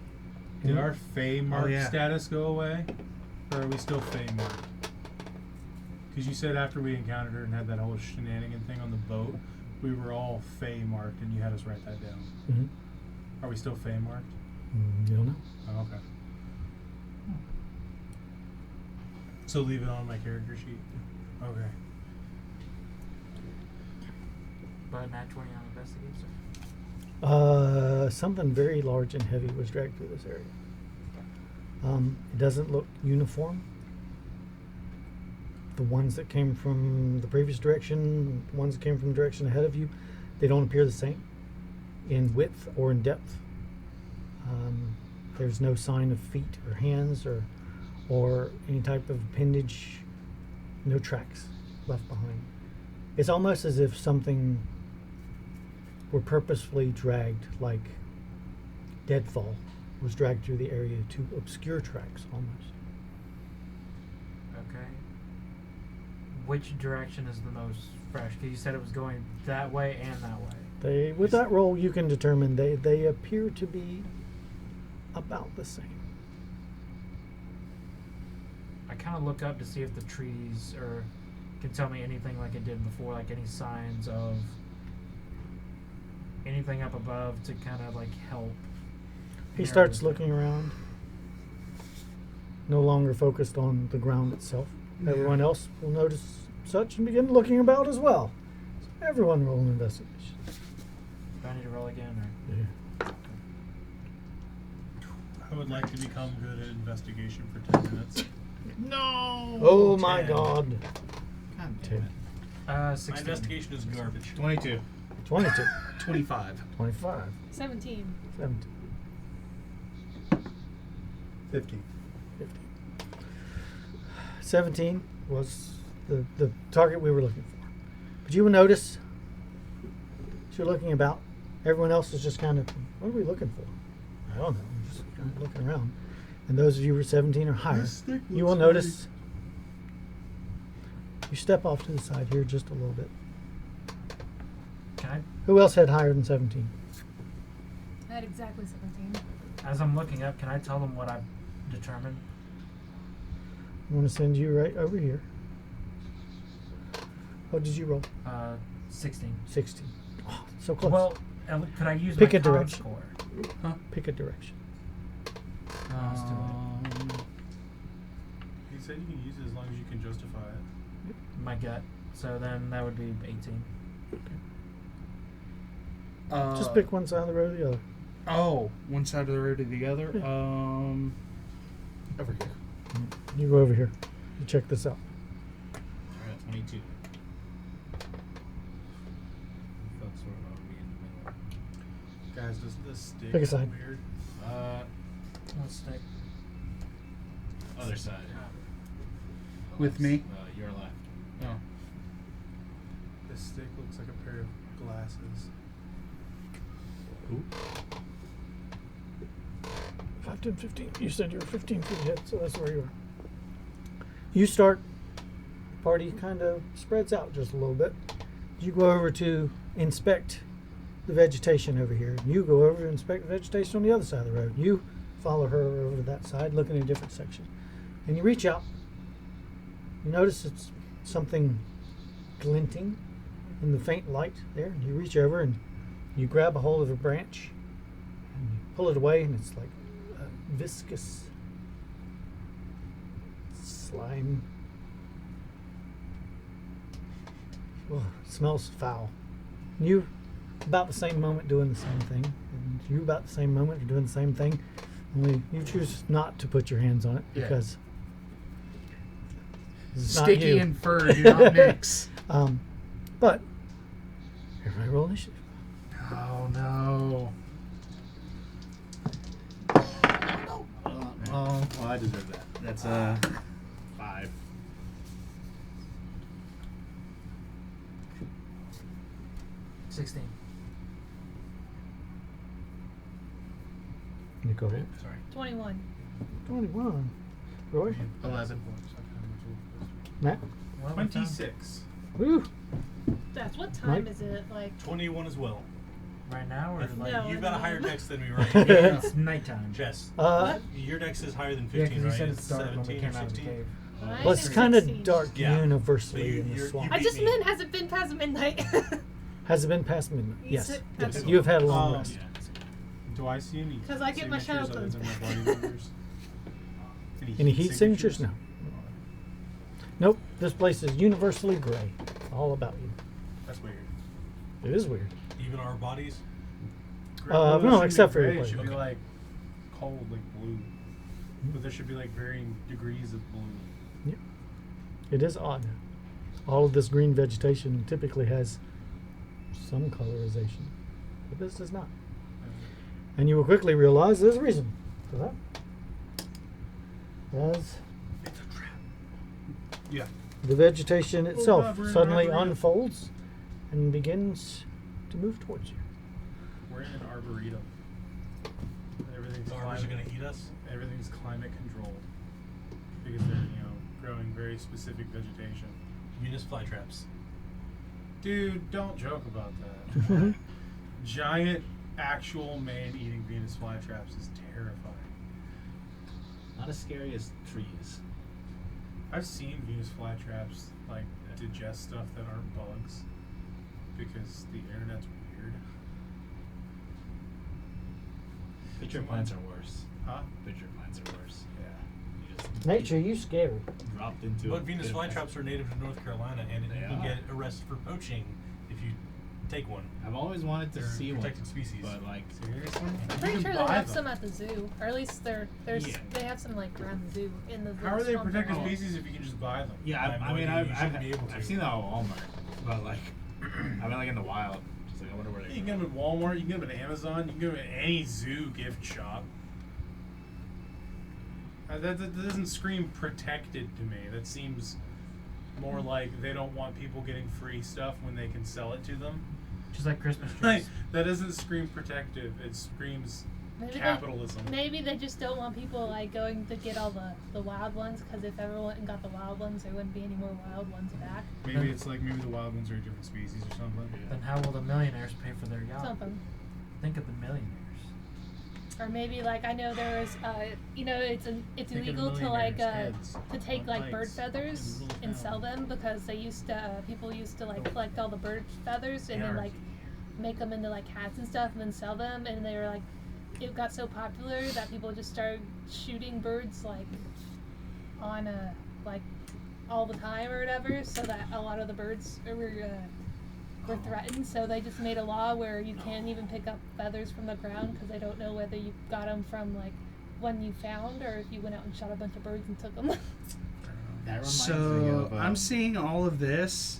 did Mhm. our Fey mark yeah. status go away, or are we still Fey marked? Because you said after we encountered her and had that whole shenanigan thing on the boat, we were all Fey marked, and you had us write that down. Mm-hmm. Are we still Fey marked? You don't know. Oh, okay. So leave it on my character sheet. Okay. But nat 20 on investigate, sir. Something very large and heavy was dragged through this area. It doesn't look uniform. The ones that came from the previous direction, ones that came from the direction ahead of you, they don't appear the same in width or in depth. There's no sign of feet or hands or any type of appendage, no tracks left behind. It's almost as if something were purposefully dragged, like deadfall was dragged through the area to obscure tracks almost. Okay. Which direction is the most fresh? Because you said it was going that way and that way. With that roll, you can determine they appear to be about the same. I kind of look up to see if the trees can tell me anything like it did before, like any signs of anything up above to kind of like help. He narrow starts this down. looking around, no longer focused on the ground itself. Everyone else will notice such and begin looking about as well. So everyone roll an investigation. Do I need to roll again? Or? Yeah. I would like to become good at investigation for 10 minutes. No. Oh my 10. God. God damn 10. it. My 16. investigation is garbage. 22. 22. 25. 25. 17. 17. 15. 15. 17 was the target we were looking for. But you will notice, as you're looking about, everyone else is just kind of, what are we looking for? I don't know. I'm just kind of looking around. And those of you who are 17 or higher, This stick you will looks notice, you step off to the side here just a little bit. Can I, Who else had higher than 17? I had exactly 17. as I'm looking up, can I tell them what I've determined? I'm going to send you right over here. What did you roll? 16. 16. Oh, so close. Well, could I use Pick my a con direction. score? Pick a direction. Let's do it. He said you can use it as long as you can justify it. My gut. So then that would be 18. Just pick one side of the road or the other. Oh, one side of the road to the other. Yeah. Over here. You go over here. You check this out. Alright, 22. Folks were about to be in the middle. Guys, doesn't this stick Pick a look side. weird? Let's stick. Other side. With me? Your left. Oh. This stick looks like a pair of glasses. 5, 10, 15. You said you were 15 feet ahead, so that's where you are. You start, the party kind of spreads out just a little bit. You go over to inspect the vegetation over here. You go over to inspect the vegetation on the other side of the road. You follow her over to that side, looking in a different section. And you reach out. You notice it's something glinting in the faint light there. And you reach over and you grab a hold of a branch and you pull it away, and it's like a viscous slime. Oh, it smells foul. You about the same moment doing the same thing, and you about the same moment are doing the same thing, only you choose not to put your hands on it Yeah. because it's not Sticky you. and fur do not mix. But everybody roll initiative. Oh no. Well, I deserve that. That's 5. 16. go. Sorry. 21. 21. Roy? 11. Matt? 26. Woo! That's what time Mike? is it? Like 21 as well. Right now, or like No. You've got a higher no. dex than me, right? yeah, it's nighttime. Jess, Uh, your dex is higher than Yeah, 15, because right? he said it's It's dark when we 17 came or out of the 16. cave. I well, it's think kind of 16. dark Yeah. universally So in the you're- swamp. I beat just me. meant has it been past midnight? Has it been past midnight? You Yes. said- Yes. okay. You have had a long Oh. rest. Yeah. Do I see any 'Cause I get my signatures shadow other cleanse than my back. body members? Any heat signatures? No. Nope. This place is universally gray. All about you. That's weird. It is weird. Even our bodies? Well, no, it shouldn't except be for your gray, It place. should be Okay. like cold, like blue. But there should be like varying degrees of blue. It is odd. All of this green vegetation typically has some colorization, but this does not. And you will quickly realize there's a reason for that. As It's a trap. Yeah. the vegetation itself God, we're in suddenly Arboretum. unfolds and begins to move towards you. We're in an arboretum. Everything's The arbors are climate, going to eat us? everything's climate controlled because they're growing very specific vegetation. Venus flytraps. Dude, don't joke about that. Giant, actual man-eating Venus flytraps is terrifying. Not as scary as trees. I've seen Venus flytraps like digest stuff that aren't bugs because the internet's weird. Pitcher plants are worse. Huh? Pitcher plants are worse. Yeah. You just Nature, you scary. dropped into But a Venus bit of flytraps are native to North Carolina, and They you can are. get arrested for poaching if you take one. I've always wanted to They're see one, protected species. but like Seriously? I'm pretty You sure can they buy have them. some at the zoo, or at least Yeah. they have some like around the zoo in the. How are they swamp protected area. species if you can just buy them? yeah, I have I no mean idea. You shouldn't be able I've to. seen that at Walmart, but like I mean like in the wild. Just like I wonder where they. You can get them at Walmart, you can get them at Amazon, you can get them at any zoo gift shop. That doesn't scream protected to me. That seems more like they don't want people getting free stuff when they can sell it to them. Just like Christmas Like, trees. that doesn't scream protective. It screams Maybe capitalism. Maybe they just don't want people like going to get all the wild ones, because if everyone got the wild ones, there wouldn't be any more wild ones back. Maybe it's like maybe the wild ones are a different species or something. Then how will the millionaires pay for their yacht? Something. Think of the millionaires. Or maybe like I know there is it's Think of illegal to millionaires' heads to take on like bird pikes feathers in the and little sell town. them, because they used to people used to like collect all the bird feathers and then like make them into like hats and stuff and then sell them, and they were like it got so popular that people just started shooting birds like on like all the time or whatever, so that a lot of the birds were threatened, so they just made a law where you can't even pick up feathers from the ground because they don't know whether you got them from like one you found or if you went out and shot a bunch of birds and took them. That reminds me So of. I'm seeing all of this.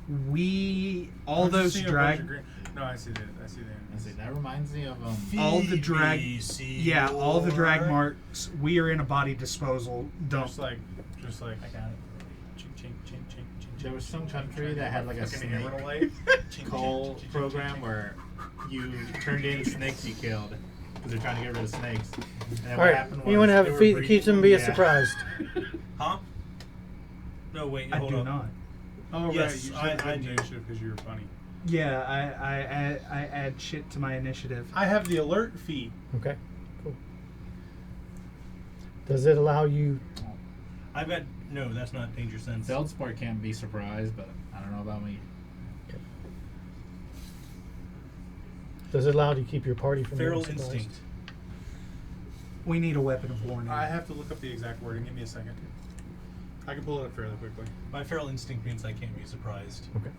All I'm just those seeing a bunch drag. of green- No, I see that. I see I say that. that reminds me of All the drag. Yeah, all the drag Señor. marks. We are in a body disposal dump. Just like I got it. chink chink chink chink chink. There was some country that had like a Fucking snake emerald light. coal program where you turned in snakes you killed because they're trying to get rid of snakes. And then All what right. happened You want to was have they a were feat that keeps them breeding- being yeah. surprised. Huh? No, wait, I hold do on. not. Oh Yes, right, I you do. initiative because you were funny. Yeah, I add shit to my initiative. I have the alert feat. Okay. Cool. Does it allow you? I've got no. That's not danger sense. Feldspar can't be surprised, but I don't know about me. Does it allow you to keep your party from being Feral surprised? instinct. We need a weapon of war now. I have to look up the exact wording. Give me a second. I can pull it up fairly quickly. My feral instinct means I can't be surprised. Okay.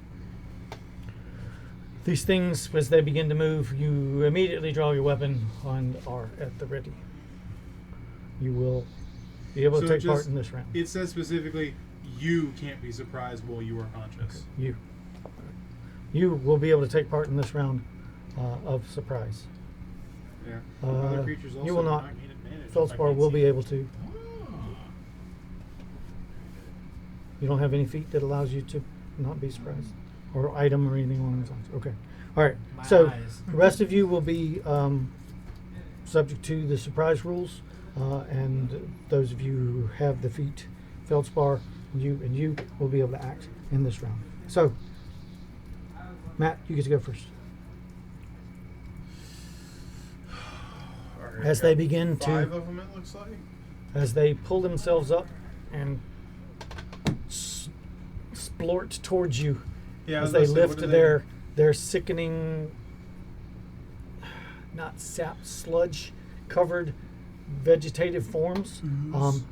These things, as they begin to move, you immediately draw your weapon and are at the ready. You will be able to So take part just- in this round. It says specifically, you can't be surprised while you are conscious. You will be able to take part in this round of surprise. Yeah. Uh, Other creatures also you will do not. gain advantage if I Feldspar can't will see be them. able to. You don't have any feat that allows you to not be surprised, or item or anything along those lines. Okay. All right. My So eyes. the rest of you will be subject to the surprise rules, and those of you who have the feat Feldspar, you will be able to act in this round. So, Matt, you get to go first. Alright, As they begin to- 5 of them, it looks like. As they pull themselves up and splort towards you, Yeah, I as was they gonna say, what lift do their sickening, not sap, sludge covered vegetative forms. Okay.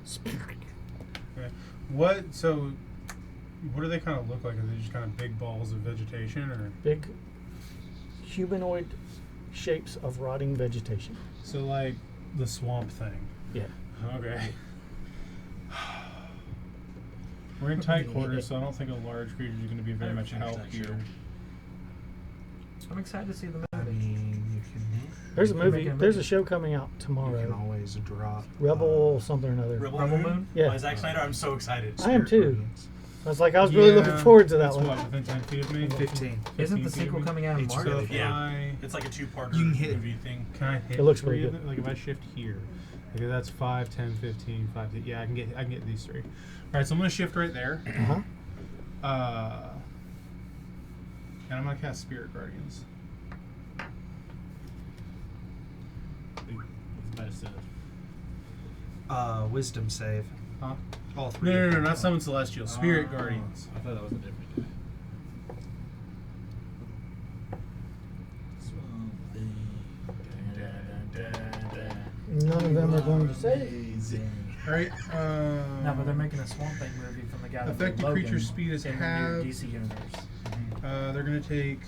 What do they kind of look like? Are they just kind of big balls of vegetation, or Big humanoid shapes of rotting vegetation. so like the swamp thing? Yeah. Okay. We're in tight quarters, so I don't think a large creature is going to be very much help here. I'm excited to see the I movie. mean, you can There's a You can movie. make a There's a movie. show coming out you can tomorrow. always drop Rebel something or another. Rebel Moon? Yeah. By Zack Snyder. I'm so excited. I am Spirit too. Guardians. I was really looking forward to that It's one. what, within 10 feet of me? 15. Isn't 15 the feet of sequel me? coming out in It's March? So if Yeah. I It's like a two-parter You can hit it. movie thing. can I hit It looks three really of good. them? Like if I shift here, okay, that's 5, 10, 15, 5. Yeah, I can get these 3. All right, so I'm gonna shift right there. Uh-huh. And I'm gonna cast Spirit Guardians. What's medicine? Wisdom save. Huh? All three. No, of no, no, them. not Summon Celestial. Spirit Oh, Guardians. I thought that was a different guy. None of them are going to save. All right. No, but they're making a Swamp Thing movie from the guy that Effective did Logan creature speed is in the halved. new DC universe. They're gonna take.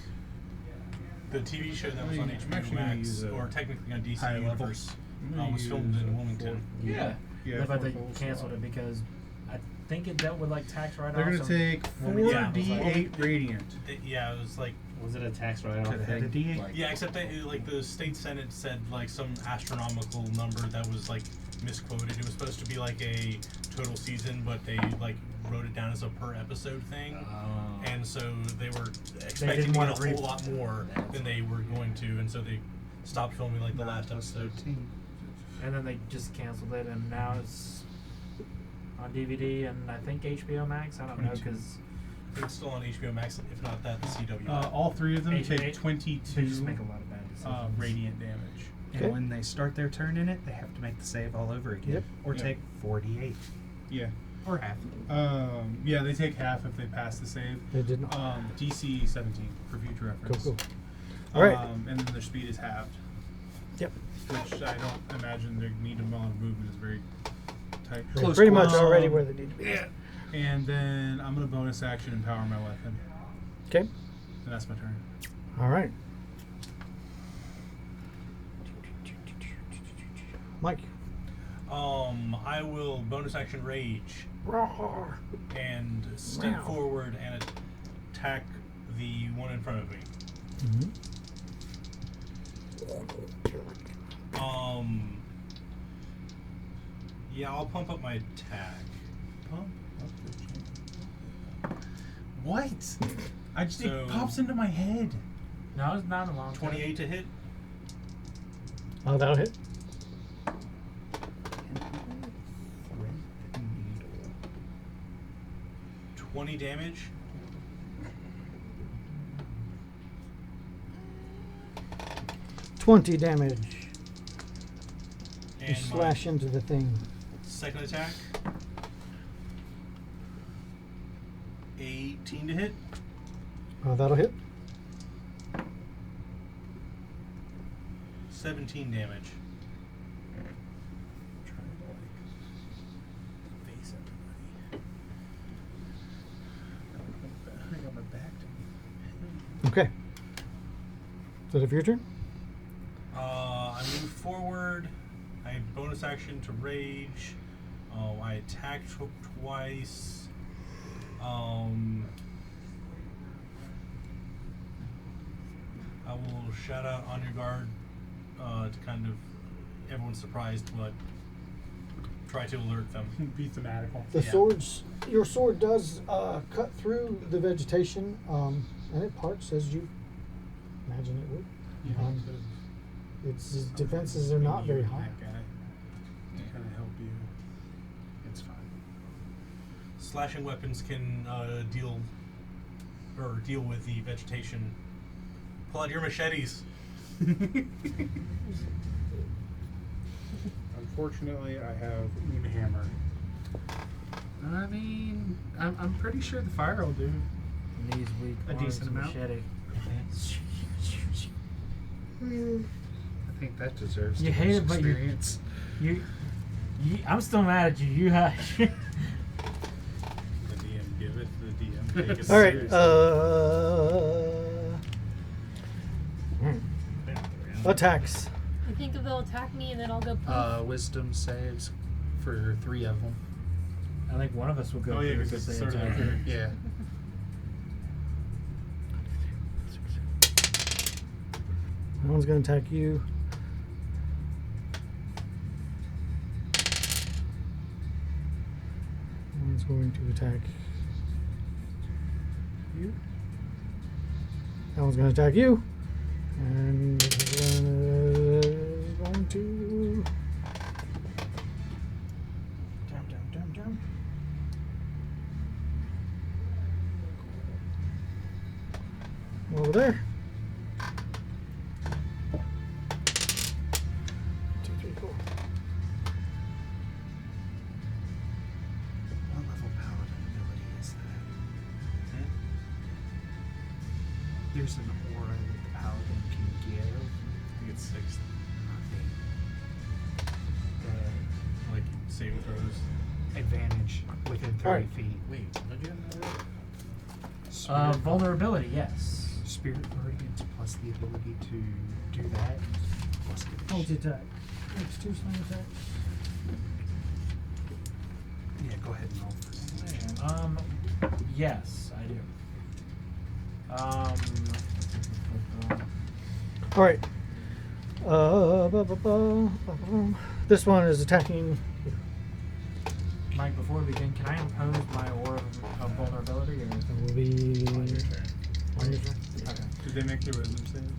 The TV show that was on I'm HBO actually gonna Max, use a or technically on DC high level. Universe, I'm gonna was filmed use in a Wilmington. Yeah. Yeah, But they 4 canceled it because I think it dealt with like tax write-offs. They're gonna take Yeah. 4d8 radiant. Yeah, it was like Was it a tax write-off Could've had a thing? D8. Like, yeah, except that like the state senate said like some astronomical number that was like misquoted. It was supposed to be like a total season, but they like wrote it down as a per episode thing, and so they were expecting didn't to get wanna a whole lot more than they were going to, and so they stopped filming like the last episode. 13. And then they just canceled it, and now it's on DVD and I think HBO Max. I don't know 22. because It's still on HBO Max, if not that, the CW. All 3 of them H- take H- 22 they just make a lot of bad decisions. radiant damage. And Okay. when they start their turn in it, they have to make the save all over again. Yep. Or Yep. take 48. Yeah. Or half. Yeah, they take half if they pass the save. They did not. DC 17 for future reference. Cool. All right. And then their speed is halved, Yep. which I don't imagine their need amount of movement is very tight. They're Close pretty much quarters. already where they need to be. Yeah. And then I'm gonna bonus action empower my weapon, Okay. and that's my turn. All right. Mike. I will bonus action rage Roar. and step Wow. forward and attack the one in front of me. Yeah, I'll pump up my attack. What? I just So- it pops into my head. No, it's not a long time. 28 to hit. Oh, that'll hit. 20 damage. $20 damage. You And slash into the thing. second attack. 18 to hit. Oh, that'll hit. 17 damage. Okay. Is that it for your turn? I move forward. I bonus action to rage. I attack twice. I will shout out on your guard to kind of everyone's surprised, but try to alert them. Be thematical. The Yeah. swords, your sword does cut through the vegetation, and it parts as you imagine it would. Its defenses are not very high. That guy. Trying to help you. It's fine. Slashing weapons can deal with the vegetation. Pull out your machetes. Unfortunately, I have one hammer. I mean, I'm pretty sure the fire will do. Knees weak. A arms, decent amount. Machete. I think that deserves You too hate much it, but you- experience. You, I'm still mad at you. You hush. The DM giveth, the DM taketh. All right. Attacks. You think if they'll attack me and then I'll go poof? Wisdom saves for 3 of them. I think one of us will go. Oh yeah, through because they it's sort of attack. like Yeah. That one's going to attack you. One's going to attack you. That one's going to attack you. And this one is going to... Jump. Over there. 2, 3, 4. What level paladin ability is that? There's an aura that the paladin can give. I think it's 6th. Like saving throws. Advantage within 30 Alright. feet. Wait, what did you have? Vulnerability, yes. Spirit Guardians plus the ability to do that. Plus Multi-attack. Makes 2 slam attacks. Yeah, go ahead and roll for that. Yes, I do. All right. This one is attacking. Mike, before we begin, can I impose my aura of vulnerability? Or? It will be On your turn. on your turn. Okay. Did they make their wisdom saves?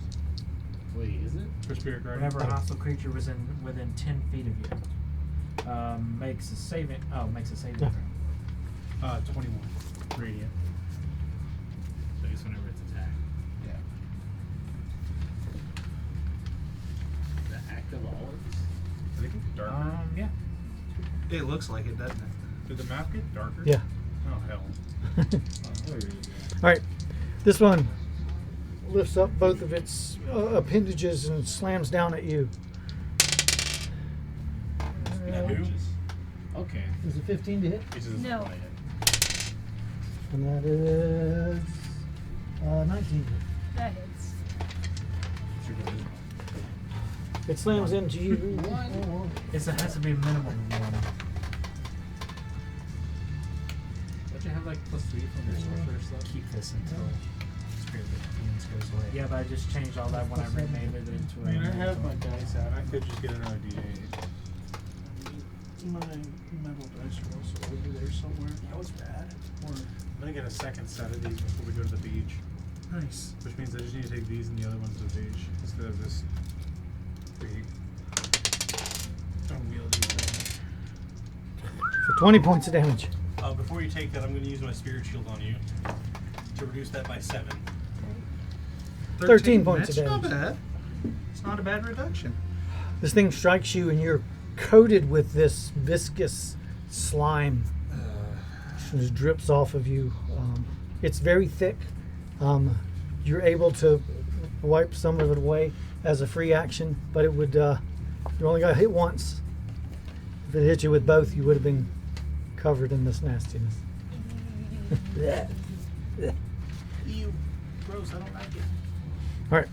Wait, is it? For Spirit Guardian? Whenever a hostile creature was within 10 feet of you, makes a saving. Oh, makes a saving Yeah. throw. 21. Radiant. So I guess whenever it's attacked. Yeah. The active olives? Did it get darker? Yeah. It looks like it, doesn't it? Did the map get darker? Yeah. Oh, hell. All right. This one lifts up both of its appendages and slams down at you. Who? Okay. Is it 15 to hit? It's just No. quiet. And that is 19. That hits. It slams into you. It has to be minimum of 1. Don't you have like +3 from your sorcerer stuff? Keep this until Spirit Guardians goes away. Yeah, but I just changed all that when I remade it into I mean, I have my dice out. I could just get another D8. My metal dice are also over there somewhere. That was bad. Or I'm gonna get a second set of these before we go to the beach. Nice. Which means I just need to take these and the other ones to the beach instead of this big unwieldy thing. For 20 points of damage. Before you take that, I'm going to use my spirit shield on you to reduce that by 7. 13 points of That's not damage. bad. It's not a bad reduction. This thing strikes you and you're coated with this viscous slime. It just drips off of you. It's very thick. You're able to wipe some of it away as a free action, but it would. You only got hit once. If it hit you with both, you would have been covered in this nastiness. Ew. Gross, I don't like it. All right.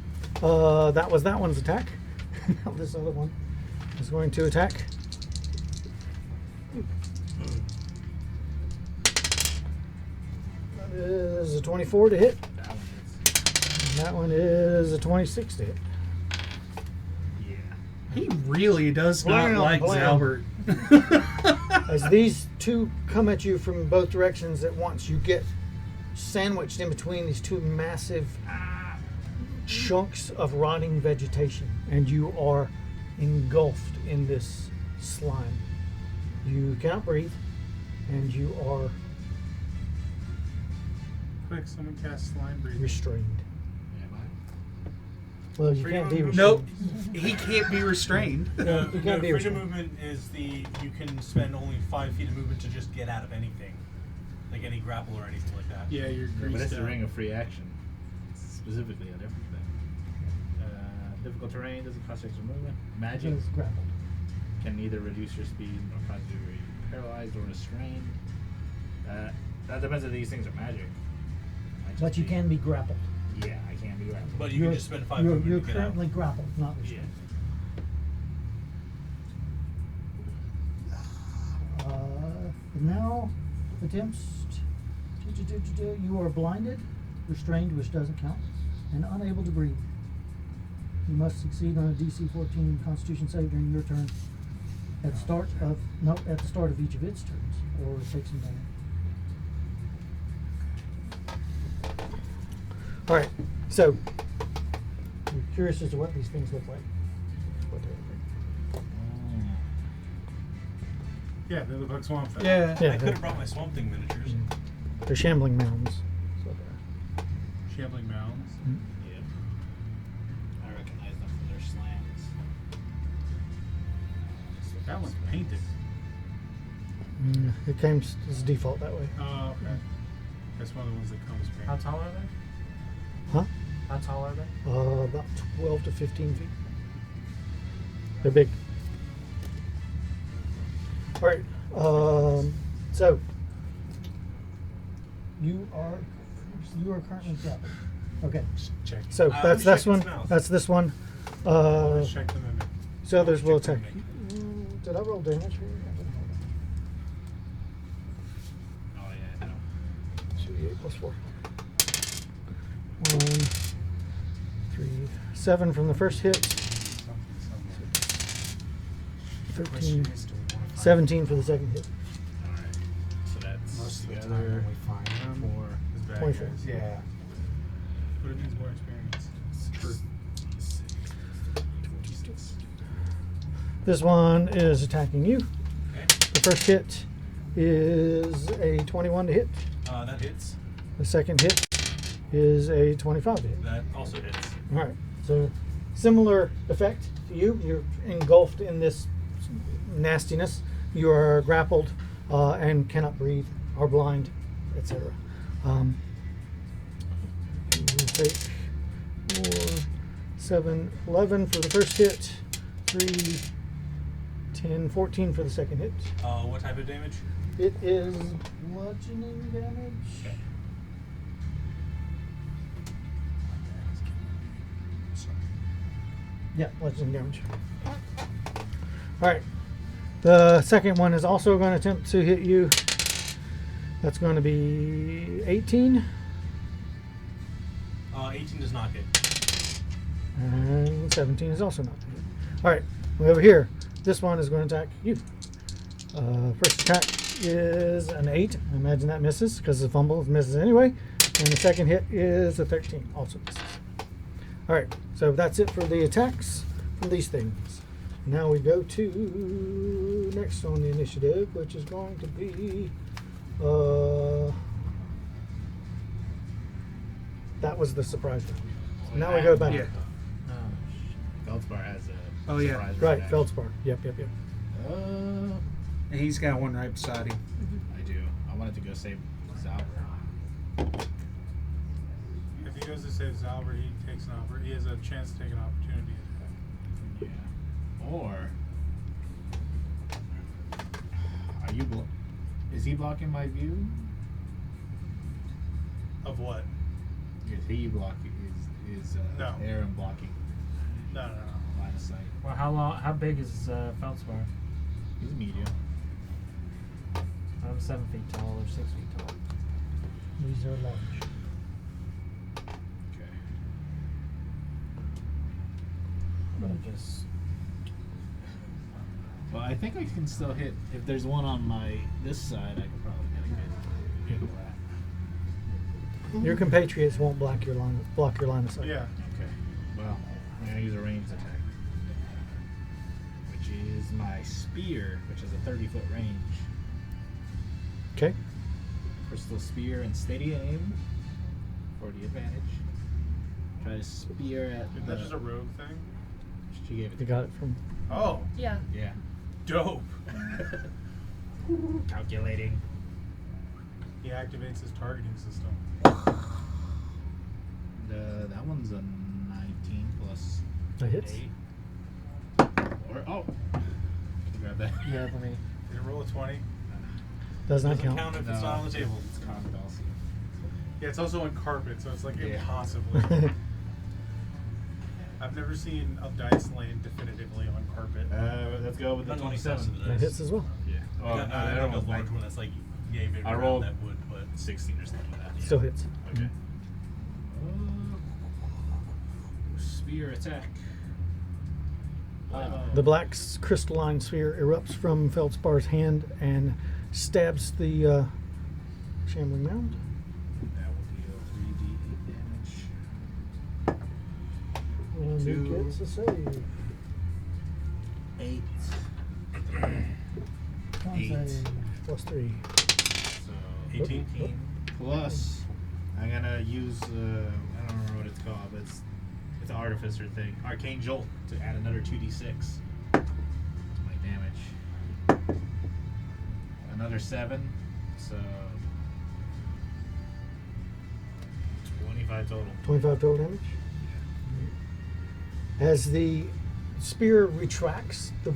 That was that one's attack. Now this other one is going to attack. That is a 24 to hit. That one is. And that one is a 26 to hit. Yeah. He really does not Blam, like blam. Zalbert. As these two come at you from both directions at once, you get sandwiched in between these two massive chunks of rotting vegetation, and you are engulfed in this slime. You cannot breathe, and you are Quick, someone cast slime breathing. restrained. Am I? Well, you Freedom can't be of restrained. Nope, he can't be restrained. No, you can't be freedom restrained. movement is you can spend only 5 feet of movement to just get out of anything, like any grapple or anything like that. Yeah, you're Yeah, but greased it's the out. ring of free action. It's specifically on everything. Difficult terrain doesn't cost extra movement. Magic It's grappled. can neither reduce your speed nor cause you to be paralyzed or restrained. That depends if these things are magic. Might just But you can be grappled. Yeah, I can be grappled. But you can just spend 5 you're, movement you're to get out. currently grappled, not Yeah. restrained. Now, attempts. You are blinded, restrained, which doesn't count, and unable to breathe. You must succeed on a DC 14 Constitution save during your turn at the start of each of its turns, or take some damage. All right, so I'm curious as to what these things look like. What they look like. Yeah, they look like swamp things. Yeah. Yeah, I could have brought my Swamp Thing miniatures. they're shambling mounds. So Shambling mounds. Yeah. I recognize them from their slams. That one's painted. it came as default that way. Oh, okay. That's one of the ones that comes painted. How tall are they? Huh? How tall are they? About 12 to 15 feet. They're big. All right. So you are currently grappled. Okay. Check. So I that's always this check one. its mouth. That's this one. Always check them in. So others will check attack. them Did I roll damage here? Oh yeah, no. 2d8 plus 4. 1, 3, 7 from the first hit. 13, 17 for the second hit. Alright. So that's Most of the time together when we find them. 4. It's bad 24. guys. Yeah. But it needs more experience. True. This one is attacking you. The first hit is a 21 to hit. That hits. The second hit is a 25 to hit. That also hits. All right. So similar effect to you. You're engulfed in this nastiness. You are grappled and cannot breathe, are blind, etc. You take 4, 7, 11 for the first hit. 3, 10, 14 for the second hit. What type of damage? It is bludgeoning damage. Yeah, bludgeoning damage. Alright. The second one is also going to attempt to hit you. That's going to be 18. 18 does not hit. And 17 is also not to hit. Alright, over here. This one is going to attack you. First attack is an 8. I imagine that misses because the fumble misses anyway. And the second hit is a 13. Also misses. Alright, so that's it for the attacks from these things. Now we go to next on the initiative, which is going to be that was the surprise round. So now we go back. Yeah. Feldspar has a Oh, yeah. surprise Right, attack. Feldspar. Yep. And he's got one right beside him. I do. I wanted to go save Zal. If he goes to save Zalbert, he takes an he has a chance to take an opportunity attack. Yeah. Or are you? Is he blocking my view? Of what? Is he blocking? Is No. Aaron blocking No. line of sight? Well, how big is Feldspar? He's medium. I'm 7 feet tall or 6 feet tall. These are large. Okay. I'm gonna just. Well, I think I can still hit. If there's one on this side, I can probably get a good hit with that. Your compatriots won't block your line of sight. Yeah. Okay. gonna use a ranged attack, which is my spear, which is a 30-foot range. Okay. Crystal spear and steady aim for the advantage. Try to spear at. Isn't that just a rogue thing? She gave it. You got it from. Oh, Yeah. Yeah. dope. Calculating. He activates his targeting system. That one's a 19 plus That hits. 8. Or grab that. Yeah, let me. Did it roll a 20? Does not Doesn't count. count if it's not on the table. It's convalescent. Yeah, it's also on carpet, so it's like Yeah. impossibly. I've never seen a dice land definitively on carpet. Let's go with the Depends on the 27. size of the That dice. hits as well. Yeah. Oh, I no, got that a one was large like one that's like yay big I around rolled that wood, but 16 or something like that. Still hits. Okay. Spear attack. The black crystalline sphere erupts from Feldspar's hand and stabs the shambling mound. That will deal 3d8 damage. And Two. he gets a save. 8. Con Eight. save. Plus 3. So 18. plus, I'm gonna use I don't remember what it's called, but it's an artificer thing. Arcane Jolt to add another 2d6 to my damage. Another 7, so 25 total. 25 total damage. As the spear retracts, the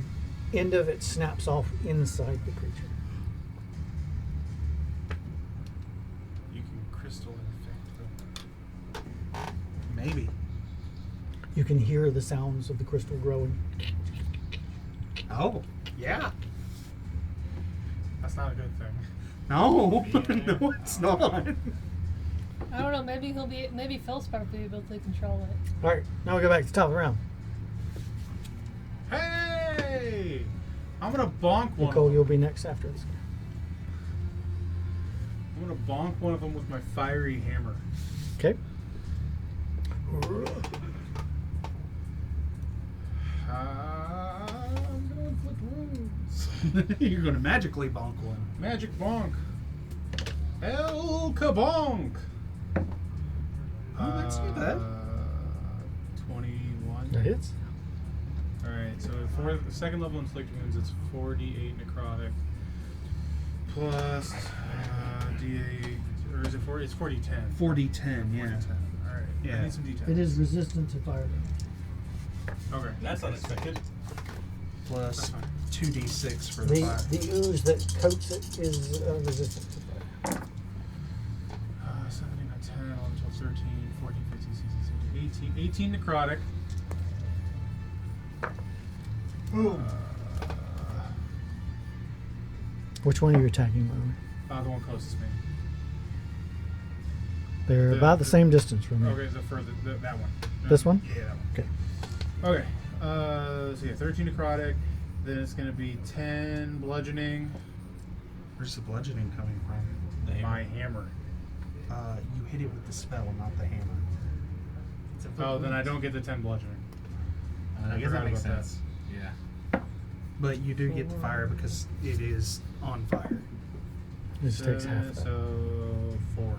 end of it snaps off inside the creature. You can crystal infect them. Maybe. You can hear the sounds of the crystal growing. Oh, yeah. That's not a good thing. No, Yeah. no, it's not. I don't know. Maybe Felspar will be able to control it. All right, now we go back to the top of the round. Hey! I'm gonna bonk one. Nicole, of you'll them. be next after this. I'm gonna bonk one of them with my fiery hammer. Okay. I'm gonna inflict wounds. You're gonna magically bonk one. Magic bonk. El kabonk. Oh, that's not bad. 21. That hits. Alright, so for the second level inflict wounds, it's 4d8 necrotic plus d8, or is it 4? It's 4d10. 4d10, yeah. 4d10. Alright, Yeah. I need some d10. It is resistant to fire damage. Okay. That's unexpected. Plus That's fine. 2d6 for the The, fire. the ooze that coats it is resistant to fire. 17, 10, 11, 12, 13, 14, 15, 16, 17, 18 necrotic. Boom. Which one are you attacking, by the way? The one closest to me. They're The- about the same distance from you. Okay, so for that one. This one? Yeah, that one. Okay. Okay. So yeah, 13 necrotic. Then it's gonna be 10 bludgeoning. Where's the bludgeoning coming from? The hammer. My hammer. You hit it with the spell, not the hammer. Oh, then I don't get the 10 bludgeoning. I guess that forgot makes about that. sense. Yeah. But you do get the fire because it is on fire. This takes half of that. So 4.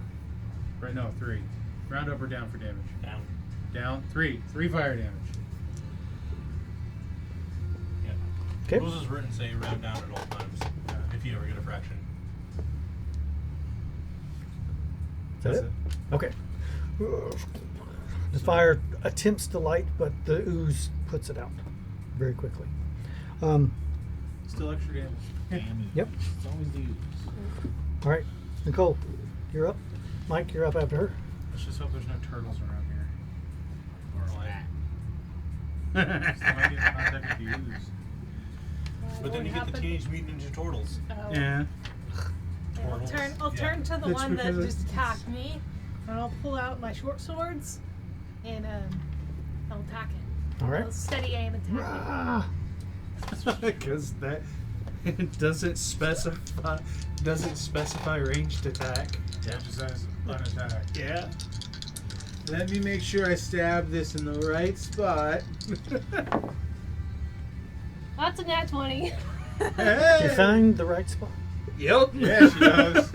Right, no, 3. Round up or down for damage. Down. Down. 3. 3 fire damage. Yeah. Okay. Rules is written say round down at all times if you ever get a fraction. Is that That's it? Okay. The fire attempts to light, but the ooze puts it out very quickly. Still extra damage. Damn. Yep. It's always the All right, Nicole, you're up. Mike, you're up after her. Let's just hope there's no turtles around here. or Like- So I might get in contact with the ooze. But then you get the Teenage Mutant Ninja Turtles. Oh. Yeah. I'll Yeah. turn to the That's one that because just it's- attacked me, and I'll pull out my short swords, and I'll attack it. All right. I'll steady aim attack Ah, Because that it doesn't specify ranged attack. Yeah, it just says unattacked. Yeah. Let me make sure I stab this in the right spot. That's a nat 20. Hey! Did you find the right spot? Yep. Yeah, she does.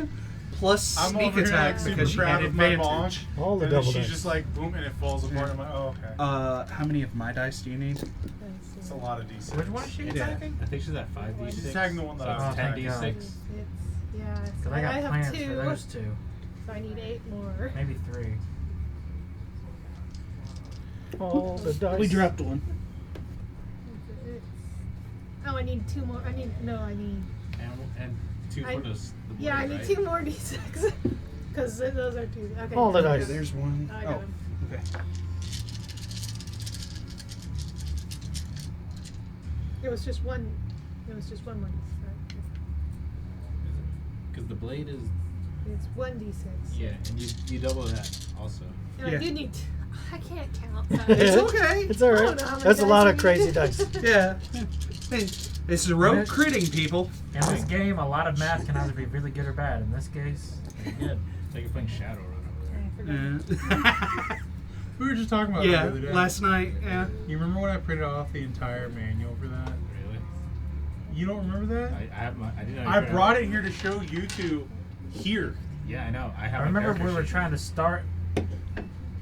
Plus I'm sneak over here attack like super because you proud had of my bomb. advantage. All the And then double she's dice. just like boom, and it falls apart. I'm like, oh, okay. How many of my dice do you need? It's a lot of D6. Which one is she Yeah. attacking? I think she's at 5d6. She's attacking the one that so I was it's 10d6. attacking. Yeah, Because I got have plans 2, for those two. so I need 8 more. Maybe 3. All the dice. We dropped one. Oh, I need 2 more. I need. And 2 for the Yeah, I blade, need right? 2 more d6. Because those are 2. Okay. All the Okay, dice. there's one. I got Oh, him. okay. It was just one. It was just one. Because the blade is... It's 1d6. Yeah, and you double that also. And Yeah. I do need. I can't count. It's okay. It's all I right. don't know how many That's a dice lot I of need. crazy dice. Yeah. Hey, it's rogue critting, people. In this game, a lot of math can either be really good or bad. In this case, Pretty good. It's like you're playing Shadowrun over there. I forgot. We were just talking about it Yeah, the other day. last night. Yeah. You remember when I printed off the entire manual for that? Really? You don't remember that? I have my... I didn't know I you brought it here to show you two here. Yeah, I know. I have I a remember character we were sheet. trying to start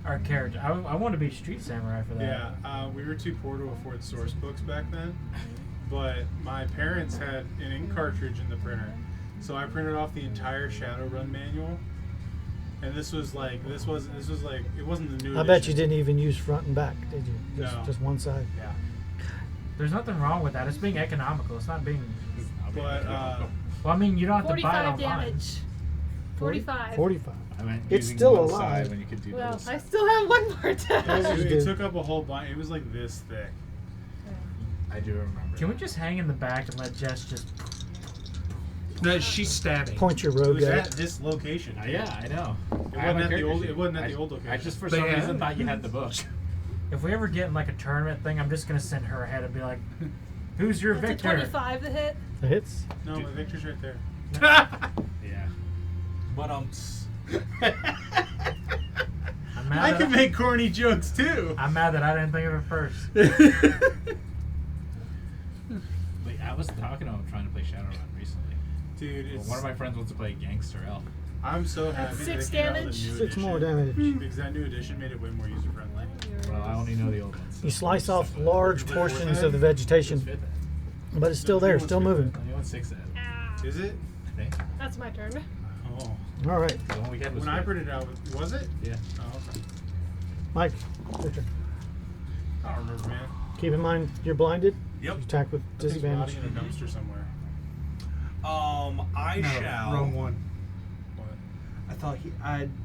our character. I wanted to be Street Samurai for that. Yeah, we were too poor to afford source books back then, but my parents had an ink cartridge in the printer, so I printed off the entire Shadowrun manual. And this was like it wasn't the new. I bet edition. you didn't even use front and back, did you? No. Just one side. Yeah, There's nothing wrong with that. It's being economical. It's not being. but Well, I mean, you don't have to buy it 45 online. damage. 45. 45. I meant It's using still one alive. side when you could do Well, both I sides. still have one more attack. it took up a whole bind. It was like this thick. I do remember. Can we just hang in the back and let Jess just? No, she's stabbing. Point your It rogue was at at it. this location. Yeah, I know. It I have wasn't my at the character old. sheet. It wasn't at I- the old location. I just for But some yeah. reason thought you had the book. If we ever get in like a tournament thing, I'm just gonna send her ahead and be like, "Who's your That's a victor?" 25 to hit. The hits. No, my Victor's right there. Yeah. But I'm I mad. can That make corny jokes too. I'm mad that I didn't think of it first. Like, I was talking about trying to play Shadowrun recently. Dude, Well, it's, one of my friends wants to play Gangster Elf. I'm so happy that 6 it came out with damage. the new 6 more edition, damage. because that new edition made it way more user friendly. Well, I only know the old ones. You slice off large portions of the vegetation, but it's still there, still moving. The one's 6 ed, Ah, Is it? I think. that's my turn. Oh, All right, The one we had was when I fifth. printed it out, was it? Yeah. Oh, okay. Mike. Your turn. I don't remember, man. Keep in mind you're blinded. Yep. You attack with It's disadvantage. rotting in a dumpster somewhere. I No, shall. wrong one. What?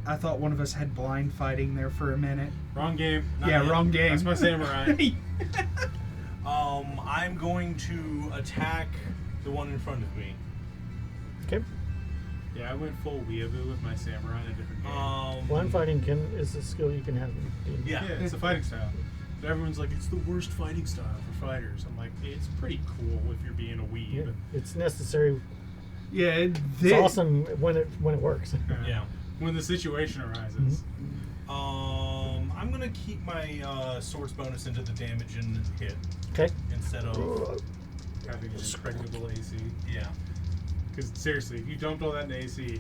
I thought one of us had blind fighting there for a minute. Wrong game. Yeah, wrong game. That's my samurai. I'm going to attack the one in front of me. Okay. Yeah, I went full weeaboo with my samurai in a different game. Blind fighting is a skill you can have. in D&D. Yeah. Yeah, it's a fighting style. But everyone's like, it's the worst fighting style for fighters. I'm like, it's pretty cool if you're being a weeb. Yeah, it's necessary. Yeah, It's awesome when it works. Yeah. When the situation arises. I'm gonna keep my swords bonus into the damage and hit Okay. instead of Having an impregnable AC. yeah. Because seriously, if you dumped all that in AC,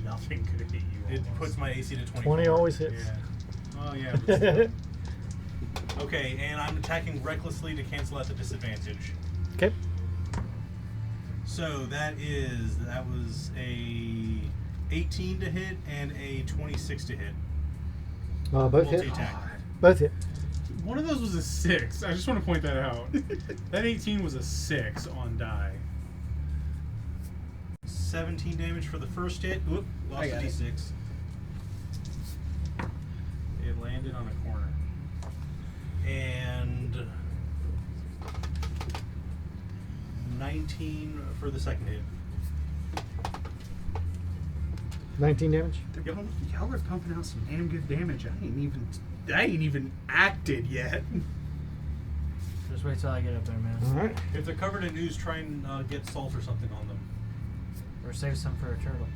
nothing could hit you. It almost. puts my AC to 24. 20 always hits. Yeah. Oh yeah. But still. Okay, and I'm attacking recklessly to cancel out the disadvantage. Okay. So that was a 18 to hit and a 26 to hit. Both hit. Multi-attack. Both hit. One of those was a 6. I just want to point that out. That 18 was a 6 on die. 17 damage for the first hit. Oop, lost I a got it. d6. It landed on a corner. And 19 for the second hit. 19 damage. Y'all are pumping out some damn good damage. I ain't even acted yet. Just wait till I get up there, man. All right. If they're covered in ooze, try and get salt or something on them. Or save some for a turtle.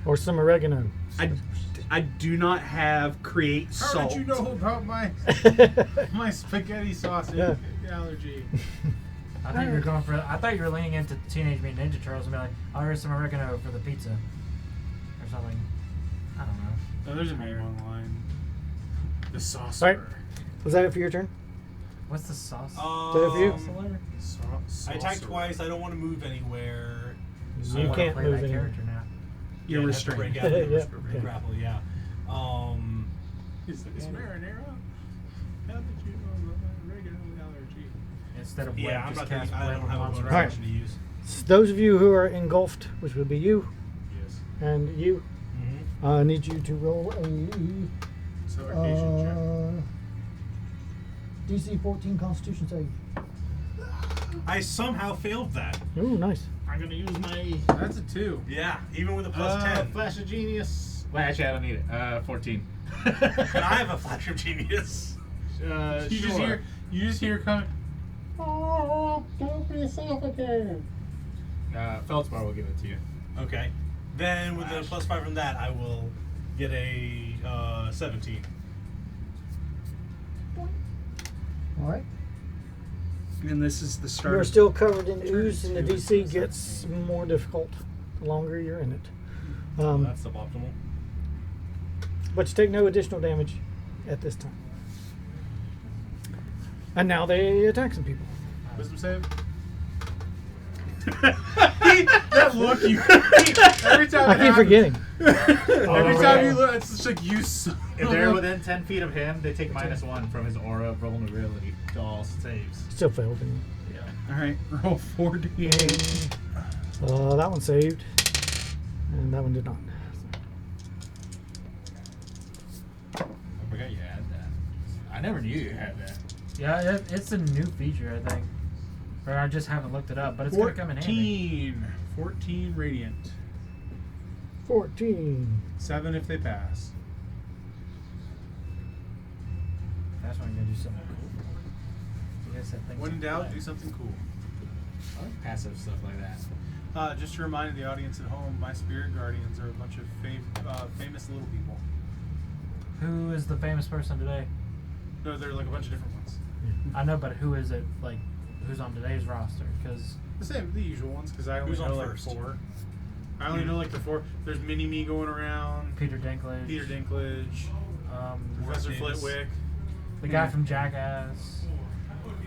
Or some oregano. I do not have create How salt. did you know about my spaghetti sausage allergy? I think you're going for. I thought you were leaning into Teenage Mutant Ninja Turtles and be like, "Oh, here's some oregano for the pizza," or something. I don't know. No, there's a meme online. The saucer. Right. Was that it for your turn? What's the sauce? Is that it for you? I attack twice. I don't want to move anywhere. So You I wanna can't play move that anymore. character now. You're I'd have to break restrained. out and Yeah, break yeah. grapple, yeah. Is marinara? How did you know about my oregano allergy? Instead of Yeah, web, I'm just not cast thinking, I don't web have a monster. bonus Alright. action to use. So those of you who are engulfed, which would be you Yes. and you, Mm-hmm. need you to roll a So Asian DC 14 Constitution save. I somehow failed that. Ooh, nice. I'm gonna use my check. That's a 2. Yeah, even with a plus 10. Flash of Genius. Well, actually, I don't need it. 14. And I have a flash of genius. You just hear coming. Feldspar will give it to you. Okay. Then with the plus 5 from that, I will get a 17. All right. And this is the start. You're of- still covered in ooze, and the DC gets more difficult the longer you're in it. That's suboptimal. But you take no additional damage at this time. And now they attack some people. Wisdom save. That look you every time I it keep happens. forgetting. Every time you look, it's just like you. If they're within 10 feet of him, they take -1 from his aura of vulnerability to all saves. Still failed. All right, roll 4d8. That one saved. And that one did not. I forgot you had that. I never knew you had that. Yeah, it's a new feature, I think. Or I just haven't looked it up, but it's gonna come in handy. 14 radiant. 14. 7 if they pass. That's why I'm gonna do something cool. You guys said things When in like doubt, that. do something cool. I like passive stuff like that. Just to remind the audience at home, my spirit guardians are a bunch of famous little people. Who is the famous person today? No, they're like a bunch of different ones. I know, but who is it? Like, who's on today's roster? Because The usual ones, because I only Who's on know like first? 4. I only know like the 4. There's Mini-Me going around. Peter Dinklage, Peter Dinklage. Professor Davis. Flitwick. the guy from Jackass,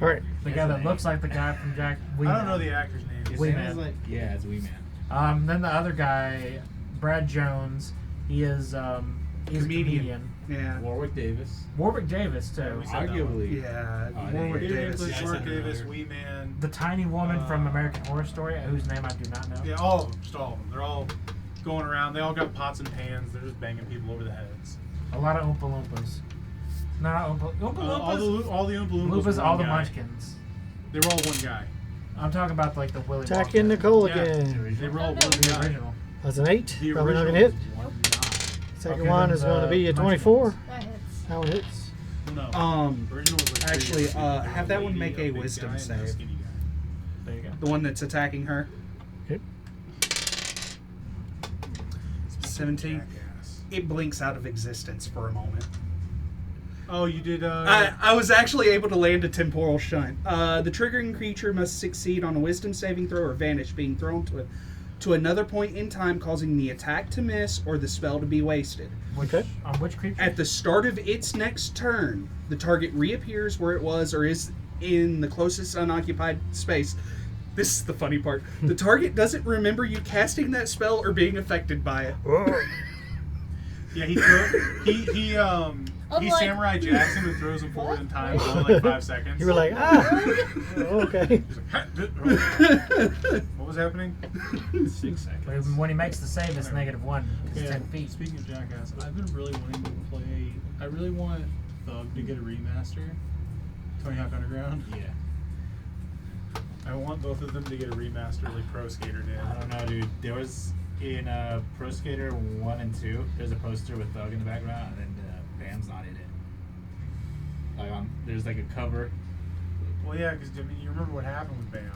All right. the guy that looks like the guy from Jack. I don't know the actor's name. His Wee name Man. is like, yeah, it's Wee Man. Then the other guy, Brad Jones. He is he's a comedian. Yeah. Warwick Davis. Warwick Davis too. we said that Arguably. Yeah. Oh, Warwick Peter Davis. Dinklage, Yeah, I Mark said it Davis, earlier. Wee Man. The tiny woman from American Horror Story, whose name I do not know. Yeah, all of them. Just all of them. They're all going around. They all got pots and pans. They're just banging people over the heads. A lot of Oompa Loompas. No, not Oompa Loompas. All the Oompa Loompas. Loompas, were all one the guy. Munchkins. They were all one guy. I'm talking about like the Willy Attacking Wonka. Nicole Yeah. again. They were all one The guy. original. That's an 8. The Probably not going to original hit. was one Second Okay, one then is going to the be a Munchkins. 24. That hits. That one hits. guy. No. Original was like Actually, three have that one lady, make a big wisdom guy, and save. skinny guy. There you go. The one that's attacking her. Okay. 17. Jackass. It blinks out of existence for a moment. Oh, you did. I was actually able to land a temporal shunt. The triggering creature must succeed on a wisdom saving throw or vanish, being thrown to another point in time, causing the attack to miss or the spell to be wasted. Okay. On which creature? At the start of its next turn, the target reappears where it was or is in the closest unoccupied space. This is the funny part. The target doesn't remember you casting that spell or being affected by it. Yeah, he Unlike- Samurai Jackson who throws him forward in time for like 5 seconds. You were like, okay. He's like, what was happening? 6 seconds. When he makes the save, it's -1. It's Yeah, 10 feet. Speaking of Jackass, I've been really wanting to play. I really want Thug to get a remaster. Tony Hawk Underground. Yeah. I want both of them to get a remaster like Pro Skater did. I don't know, dude. There was in Pro Skater 1 and 2. There's a poster with Thug in the background, and Bam's not in it. Like there's like a cover. Well, yeah, because I mean, you remember what happened with Bam?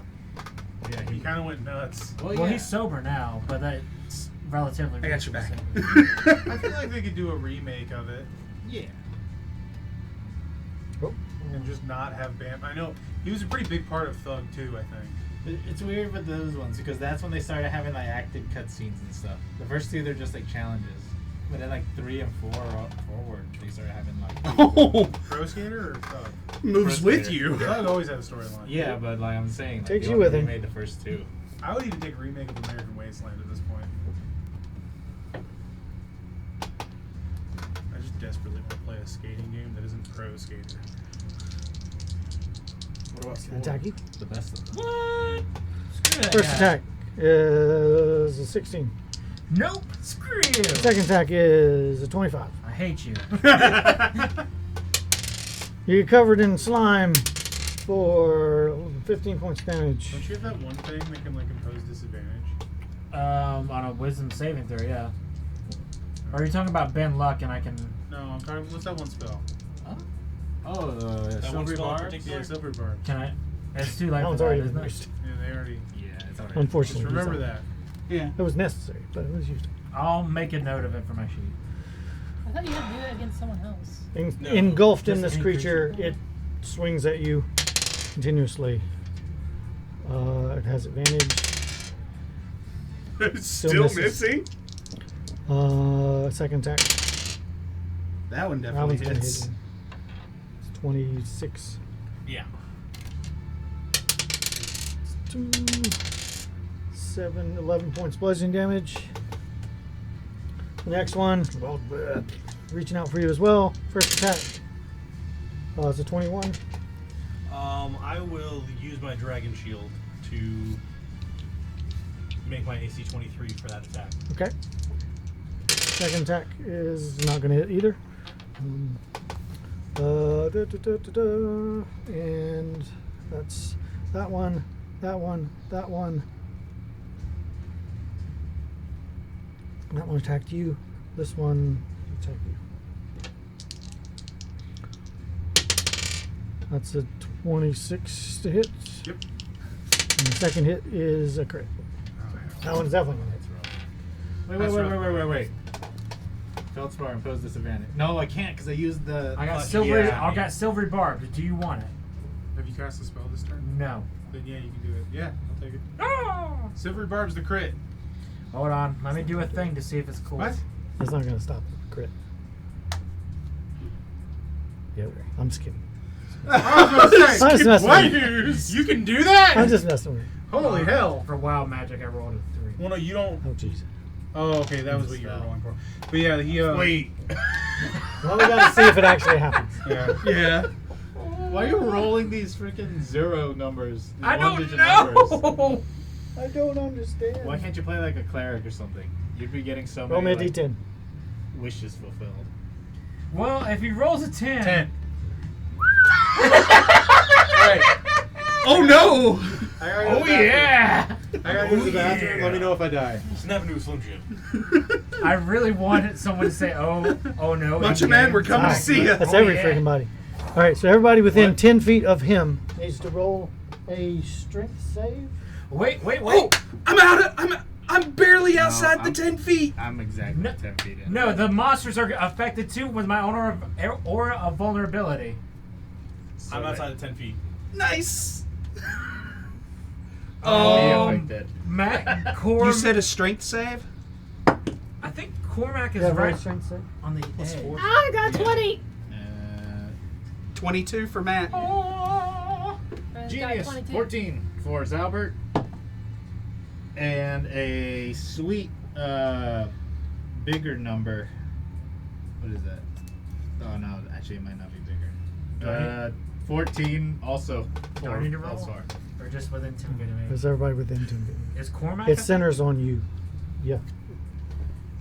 Yeah, He kind of went nuts. Well, he's sober now, but relatively. I got your back. I feel like they could do a remake of it Yeah. Oh, and just not have Bam. I know he was a pretty big part of Thug too. I think. It's weird with those ones because that's when they started having like acted cutscenes and stuff. The first two they're just like challenges, but then like 3 and 4 forward they started having like. Oh, Pro Skater or Thug? moves First with player. you. Thug always had a storyline. Yeah, but like I'm saying, like, Takes they you with only him. made the first two. I would even take a remake of American Wasteland at this point. I just desperately want to play a skating game that isn't Pro Skater. What about Can I attack you? The best of them. What? Screw that First guy. attack is a 16. Nope. Screw you. Second attack is a 25. I hate you. You're covered in slime for 15 points damage. Don't you have that one thing that can like impose disadvantage? On a wisdom saving throw, yeah. Or are you talking about Ben Luck and I can... No, I'm talking. What's that one spell? Oh, That one Silvery spell in Bar. particular? Yeah, Silver Bar. Can I... It's too late That for one's that, already isn't been it? used. Yeah, they already. Yeah, it's alright. Just Unfortunately. remember that. Yeah. It was necessary, but it was used. I'll make a note of it for my sheet. I thought you had to do it against someone else. No, Engulfed in just this any creature, it swings at you continuously. It has advantage. It's Still still misses. missing. Second attack. That one That definitely one's gonna hits. hit you. It's 26. Yeah. 2, 7, 11 points bludgeoning damage. The next one, well, reaching out for you as well. First attack. It's a 21. I will use my Dragon Shield to make my AC 23 for that attack. Okay. Second attack is not going to hit either. And that's that one, that one, that one. That one attacked you. This one attacked you. That's a 26 to hit. Yep. And the second hit is a crit. That one's definitely going to hit. Wait. Feldspar impose disadvantage. No, I can't because I used the. I got Fuck silvery. yeah. I got silvery barbed. Do you want it? Have you cast a spell this turn? No. Then yeah, you can do it. Yeah, I'll take it. Oh! Silver Barb's the crit. Hold on. Let me do a thing to see if it's cool. What? It's not going to stop the crit. Yep, I'm just kidding. I was gonna say, I'm just messing what? with You can do that? I'm just messing with you. Holy hell. For wild magic, I rolled a 3. Well, no, you don't. Oh, jeez. Oh, okay, that was what you were rolling for. But yeah, he. Wait. Well, we got to see if it actually happens. Yeah. Yeah. Why are you rolling these freaking 0 numbers? These I don't one-digit know. numbers? I don't understand. Why can't you play like a cleric or something? You'd be getting so Roll me many a d10. wishes fulfilled. Well, if he rolls a 10. 10. Alright. Oh no! Oh yeah! I gotta go to the bathroom. Let me know if I die. Snap into a Slim Jim. I really wanted someone to say, "Oh no!" Bunch of in men, game. we're coming to Alright, see ya. That's Oh, every yeah. freaking body. All right, so everybody within 10 feet of him needs to roll a strength save. Wait! Oh, I'm out of. I'm barely outside I'm- the 10 feet. I'm exactly No. 10 feet in. No, the monsters are affected too with my aura of vulnerability. So I'm that- outside of 10 feet. Nice. Be Um, affected. Matt, you said a strength save? I think Cormac is Yeah, roll a right strength save. on the Plus edge. 4. I got 20. 22 for Matt. Oh. Brandon's got Genius. 22. 14 for Zalbert. And a sweet bigger number. What is that? Oh no, actually it might not be bigger. 14 also. Do I need to roll? Or just within 10 feet of me? Is everybody within 10 feet? Is Cormac? It centers on you. Yeah.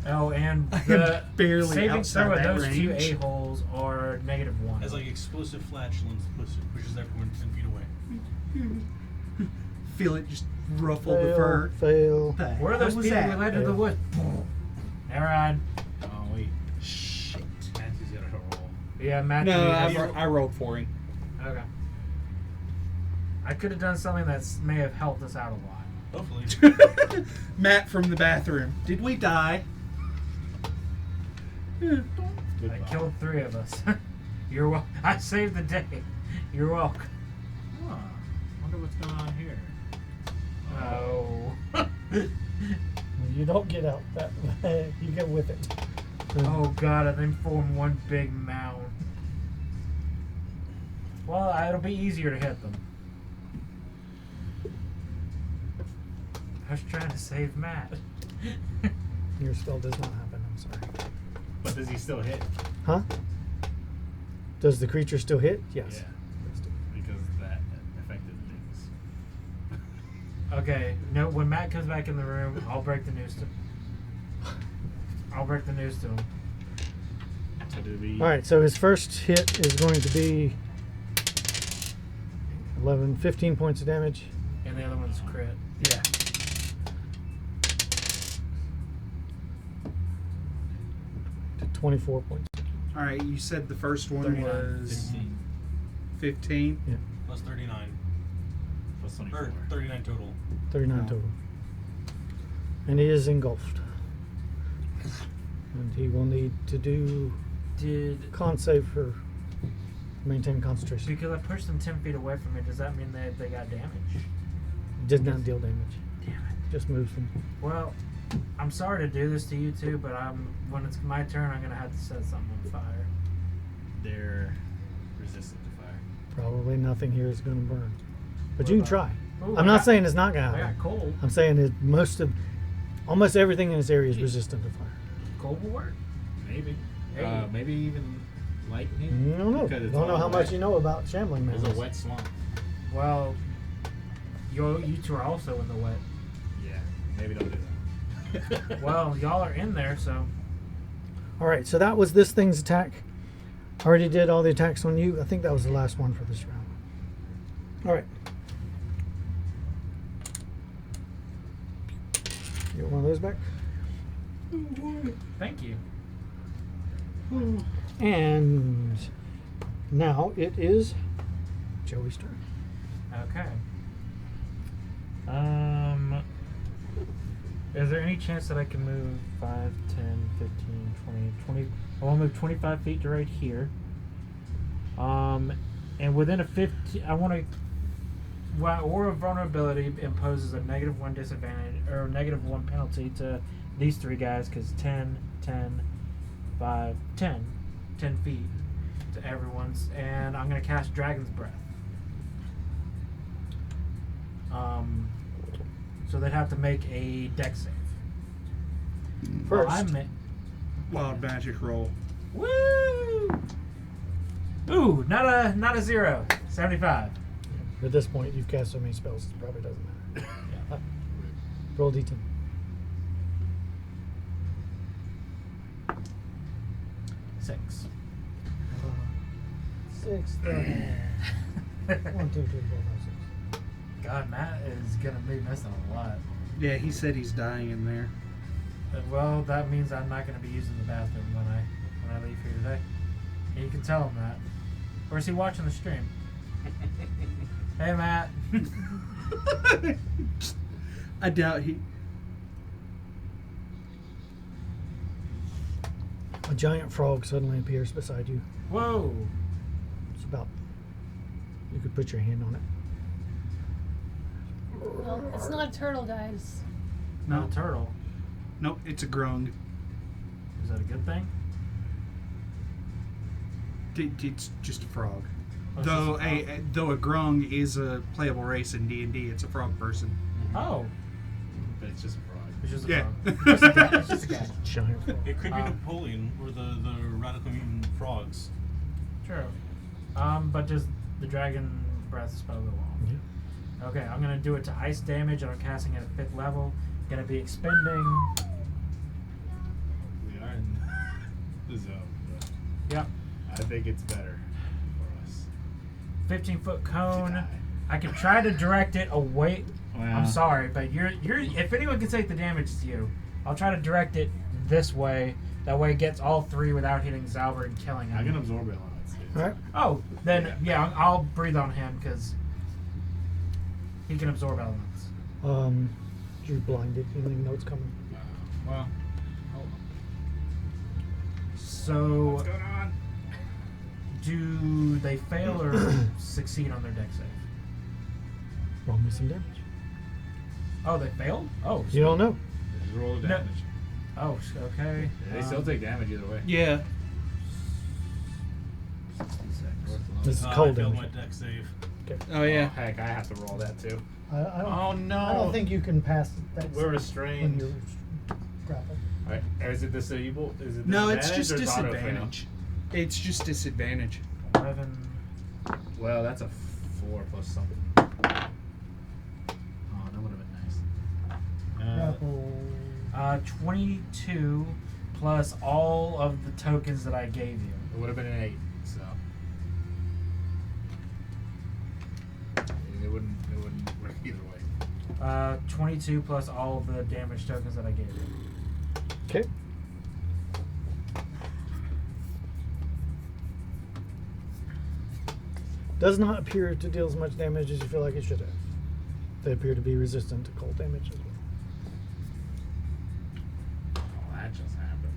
Oh, and I am the barely saving outside throw of that those two range. a-holes are -1. As like explosive flatulence pushes everyone 10 feet away. Feel it just ruffle the fur. Fail. Where are those was people that? we led to the woods? Never mind. Oh wait. Shit. Matthew's got to roll. Yeah, Matt. No, you have- I rolled for him. Okay. I could have done something that may have helped us out a lot. Hopefully. Matt from the bathroom. Did we die? Good I luck. killed 3 of us. You're wel- I saved the day. You're welcome. Huh. Wonder what's going on here. Oh. You don't get out that you get with it. Oh god, and then form one big mound. Well, it'll be easier to hit them. I was trying to save Matt. Your spell does not happen. I'm sorry. But does he still hit? Huh? Does the creature still hit? Yes. Yeah. Because that affected things. Okay, no. When Matt comes back in the room, I'll break the news to him. I'll break the news to him. So do we? All right. So his first hit is going to be 15 points of damage. And the other one's crit. Yeah. To 24 points. All right, you said the first one 39. was 15. Plus 39. Plus 24. Or 39 total. 39 No. total. And he is engulfed. And he will need to do Did con save for maintain concentration. because I pushed them 10 feet away from me, does that mean they got damage? Did not deal damage. Damn it. Just moves them. Well, I'm sorry to do this to you two, but when it's my turn, I'm gonna have to set something on fire. They're resistant to fire. Probably nothing here is going to burn. But What you can about- try. Ooh, I'm I not got- saying it's not going to I happen. got cold. I'm saying that almost everything in this area is resistant to fire. Cold will work. Maybe. Hey. Maybe even lightning. I don't know. Because it's Don't know all how wet. much you know about shambling It was mounds. a wet swamp. Well, you two are also in the wet. Yeah. Maybe don't do that. Well, y'all are in there, so All right, so that was this thing's attack. Already did all the attacks on you. I think that was the last one for this round. All right. Get one of those back. thank you. And now it is Joey's turn. Okay. Is there any chance that I can move 5, 10, 15, 20? I want to move 25 feet to right here. And within a 50, I want to. While Aura of Vulnerability imposes a -1 disadvantage or -1 penalty to these 3 guys, because 10, 10, 5, 10 feet to everyone's, and I'm going to cast Dragon's Breath. So they'd have to make a dex save. First. Well, I'm Wild magic roll. woo! Ooh, not a 0. 75. At this point, you've cast so many spells, it probably doesn't matter. Roll d10. 6. 6. 1, 2, 3, 4, 5, 6. God, Matt is gonna be missing a lot. Yeah, he said he's dying in there. Well, that means I'm not gonna be using the bathroom when I leave here today. And you can tell him that. Or is he watching the stream? Hey, Matt. I doubt he. A giant frog suddenly appears beside you. Whoa. It's about. You could put your hand on it. Well, it's not a turtle, guys. Not a turtle. Nope, it's a grung. Is that a good thing? It's just a frog. Oh, it's Though just a frog. though a grung is a playable race in D&D, it's a frog person. Oh. But it's just a frog. It's just a Yeah. frog. It's just a guy. It's just a guy. Giant frog. It could be Ah. Napoleon or the radical mutant frogs. True. But does the dragon breath spell go on? Yeah. Okay, I'm gonna do it to ice damage, and I'm casting at a 5th level. Gonna be expending. We are in the zone. But Yep. I think it's better for us. 15-foot to cone. die. I can try to direct it away. Well, I'm sorry, but you're. If anyone can take the damage, it's you. I'll try to direct it this way. That way, it gets all 3 without hitting Zalber and killing him. I can absorb elements. All right. Oh, then yeah, I'll breathe on him because he can absorb elements. You're blinded. You don't even know it's coming. Well, hold on. So, What's going on? do they fail or succeed on their deck save? Roll me some damage. Oh, they failed? Oh, You don't know. Just roll the No. damage. Oh, okay. They still take damage either way. Yeah. 66. This is I cold failed my damage. deck save. Oh yeah. Heck, I have to roll that too. I don't, Oh no! I don't think you can pass that we're when restrained. you're grappled. Alright, is it disable? Is it No, it's just disadvantage or auto-fail? disadvantage. It's just disadvantage. 11. Well, that's a 4 plus something. Oh, that would have been nice. Grapple. 22 plus all of the tokens that I gave you. It would have been an 8, so it wouldn't work either way. 22 plus all of the damage tokens that I gave you. Okay. Does not appear to deal as much damage as you feel like it should have. They appear to be resistant to cold damage as well. Oh, that just happened.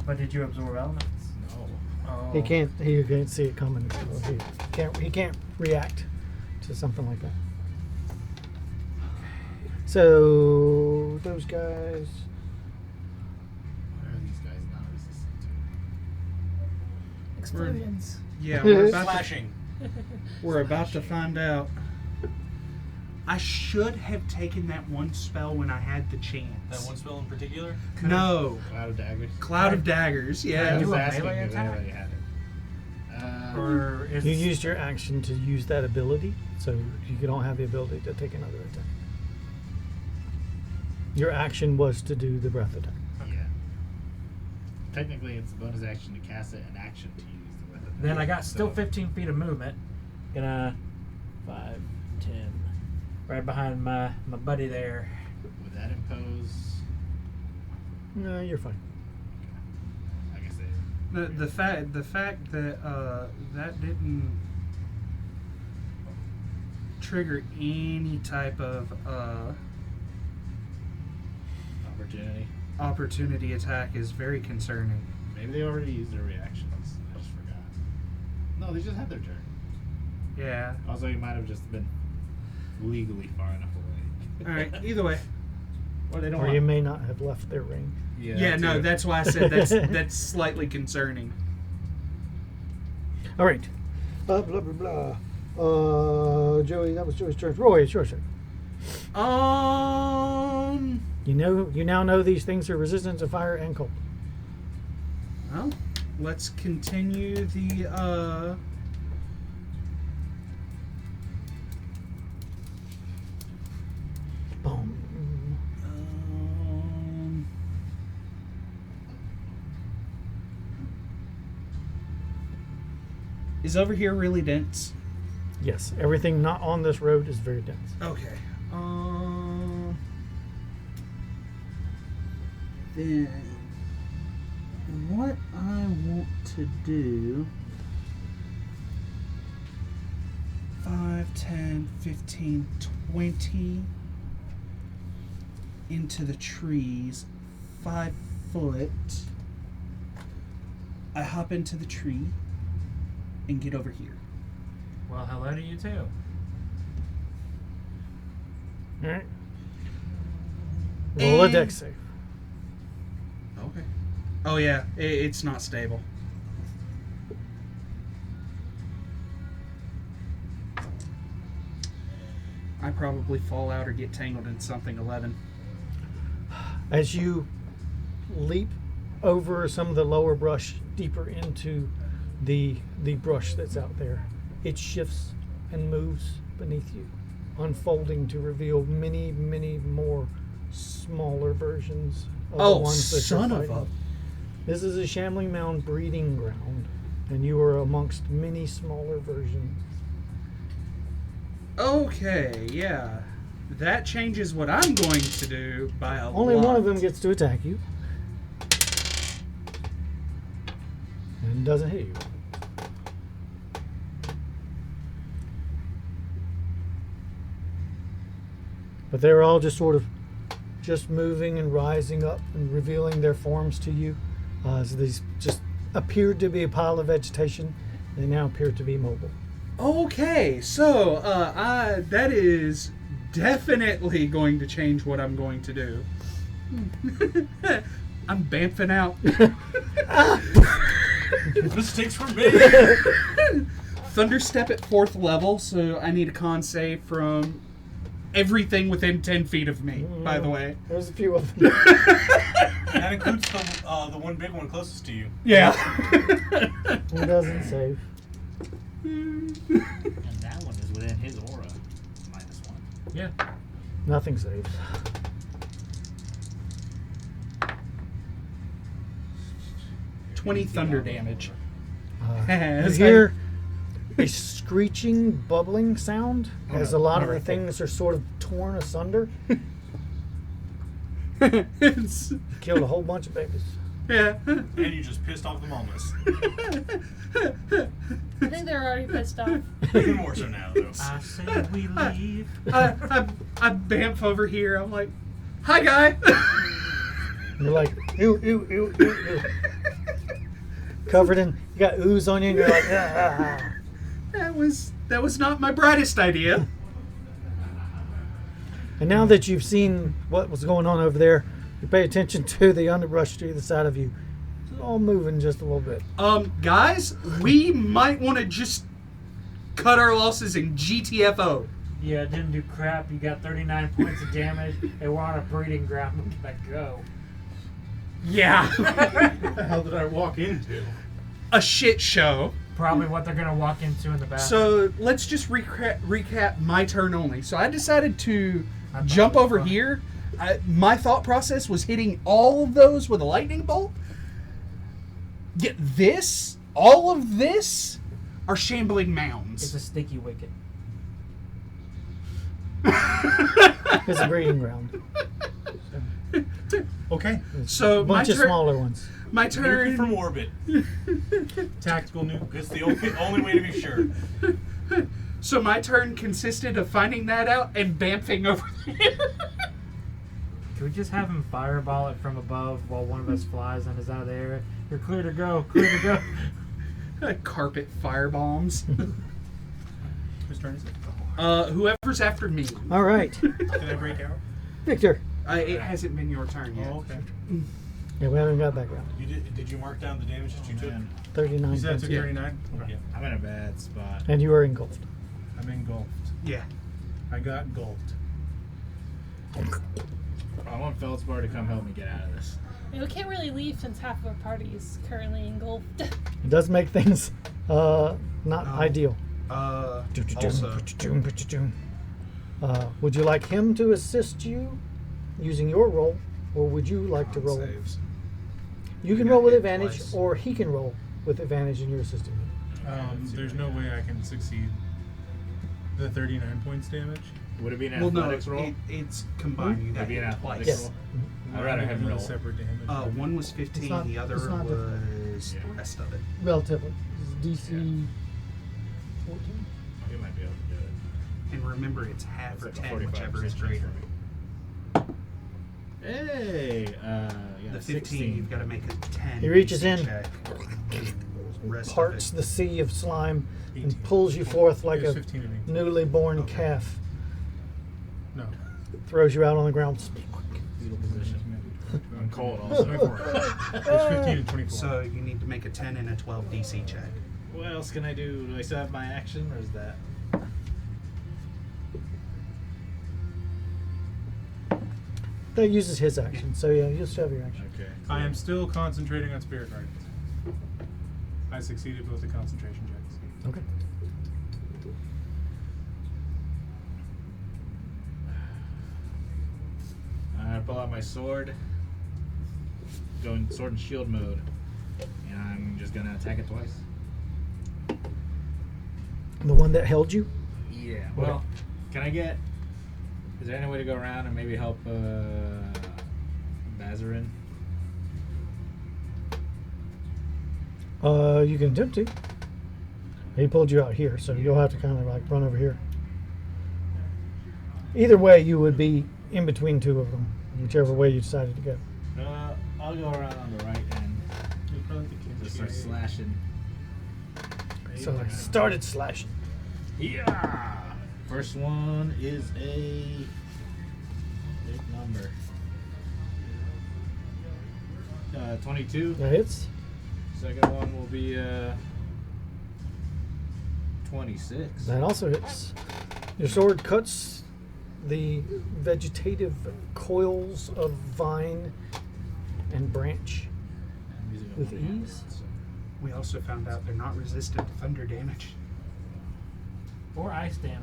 But did you absorb elements? No. Oh. He can't see it coming. So he can't react to something like that. So those guys. What are these guys not resistant to? Explosions. Yeah, we're about to, Flashing. we're about to find out. I should have taken that one spell when I had the chance. That one spell in particular? No. Cloud of daggers. Cloud of Daggers, I yeah. do was a asking melee if attack? anybody had it. Or is You used your action to use that ability, so you don't have the ability to take another attack. Your action was to do the breath attack. Yeah. Technically, it's a bonus action to cast it, an action to use the weapon. Then I got still So- 15 feet of movement. Gonna 5, 10. Right behind my buddy there. Would that impose? No, you're fine. I guess it. The fact that that didn't trigger any type of opportunity attack is very concerning. Maybe they already used their reactions. I just forgot. No, they just had their turn. Yeah. Also, you might have just been legally far enough away. All right. Either way. Or they don't. Or want- you may not have left their ring. Yeah. No, too. that's why I said that's slightly concerning. All right. Blah blah blah blah. Joey, that was Joey's turn. Roy, it's your turn. You now know these things are resistant to fire and cold. Well, let's continue the Boom. Is over here really dense? Yes, everything not on this road is very dense. Okay. Then what I want to do 5, 10, 15, 20 into the trees, 5 foot. I hop into the tree and get over here. Well, hello to you too. All right. Roll a And- dex save. Okay. Oh yeah, it's not stable. I probably fall out or get tangled in something. 11. As you leap over some of the lower brush deeper into the brush that's out there, it shifts and moves beneath you, unfolding to reveal many, many more smaller versions of the ones that son you're of fighting. a! This is a shambling mound breeding ground, and you are amongst many smaller versions. Okay, yeah. That changes what I'm going to do by a Only lot. one of them gets to attack you. And doesn't hit you. but they're all just sort of just moving and rising up and revealing their forms to you. So these just appeared to be a pile of vegetation. They now appear to be mobile. Okay, so that is definitely going to change what I'm going to do. I'm bamfing out. Mistakes were made. Thunderstep at 4th level, so I need a con save from everything within 10 feet of me, by the way. There's a few of them. That includes the one big one closest to you. Yeah. Who doesn't save? And that one is within his aura. -1. Yeah. Nothing saves. $20 thunder damage. You As hear a screeching, bubbling sound as a lot of the Alright. things are sort of torn asunder. It's- Killed a whole bunch of babies. yeah. And you just pissed off the mamas. I think they're already pissed off. Even more so now, though. I say we leave. I bamf over here. I'm like, hi, guy. You're like, ew, ew, ew, ew, ew. Covered in, you got ooze on you, and you're like, ah. That was not my brightest idea. And now that you've seen what was going on over there, you pay attention to the underbrush to the side of you. It's all moving just a little bit. Guys, we might want to just cut our losses in GTFO. Yeah, it didn't do crap. You got 39 points of damage, and we're on a breeding ground. We gotta go. Yeah. What the hell did I walk into? A shit show. Probably what they're gonna walk into in the bathroom. So let's just recap my turn only. So I decided to I thought jump it was over fun. here. My thought process was hitting all of those with a lightning bolt. Get this, all of this are shambling mounds. It's a sticky wicket. It's a breeding ground. Okay. So A bunch my of turn. smaller ones. My Nuke turn. from orbit. Tactical nuke. It's the only way to be sure. So my turn consisted of finding that out and bamfing over there. Can we just have him fireball it from above while one of us flies and is out of the air? You're clear to go. Clear to go. Carpet firebombs. Whose turn is it? Whoever's after me. All right. Did I break out? Victor. It hasn't been your turn yet. Oh, okay. Yeah, we haven't got back around. Did you mark down the damage that you took? Man, 39 You said I points. took 39? Okay. Yeah. I'm in a bad spot. And you are engulfed. I'm engulfed. Yeah. I got engulfed. I want Feldspar to come help me get out of this. I mean, we can't really leave since half of our party is currently engulfed. It does make things not ideal. Also, Would you like him to assist you using your roll, or would you like to roll? saves. You can You roll got with hit advantage, twice. or he can roll with advantage and you're assisting him. There's no way I can succeed. The 39 points damage? Would it be an Well, no, athletics roll? it's combined. You Would got it be an hit athletics twice. Yes. roll? I'd rather have him another roll. separate damage. One was 15, It's not- the other it's not was Yeah. the rest of it. Relatively. This is DC 14. You might be able to do it. And remember, it's half It's or like a 10, 45% whichever is chance greater. for me. Hey, yeah, The 15, 16. you've got to make a 10. He reaches DC in. check. Rest of Parts it. the sea of slime 18. and pulls you forth like There's a 15 of me. newly born Okay. calf. No. Throws you out on the ground. Fetal position. I'm cold also. 24. There's 15 and 24. So you need to make a 10 and a 12 DC check. What else can I do? Do I still have my action, or is that? That uses his action, so yeah, you'll still have your action. Okay. I am still concentrating on Spirit Guardians. I succeeded both the concentration checks. Okay. I pull out my sword, go in sword and shield mode, and I'm just gonna attack it twice. The one that held you? Yeah. Well, can I get? Is there any way to go around and maybe help Bazarin? You can attempt to. He pulled you out here, so you'll have to kind of like run over here. Either way, you would be in between two of them, whichever way you decided to go. I'll go around on the right end. You'll probably Just start slashing. So I started slashing. Yeah. First one is a big number. 22. That hits. Second one will be 26. That also hits. Your sword cuts the vegetative coils of vine and branch I'm using a with one-handed, ease. so- We also found out they're not resistant to thunder damage. Or ice damage.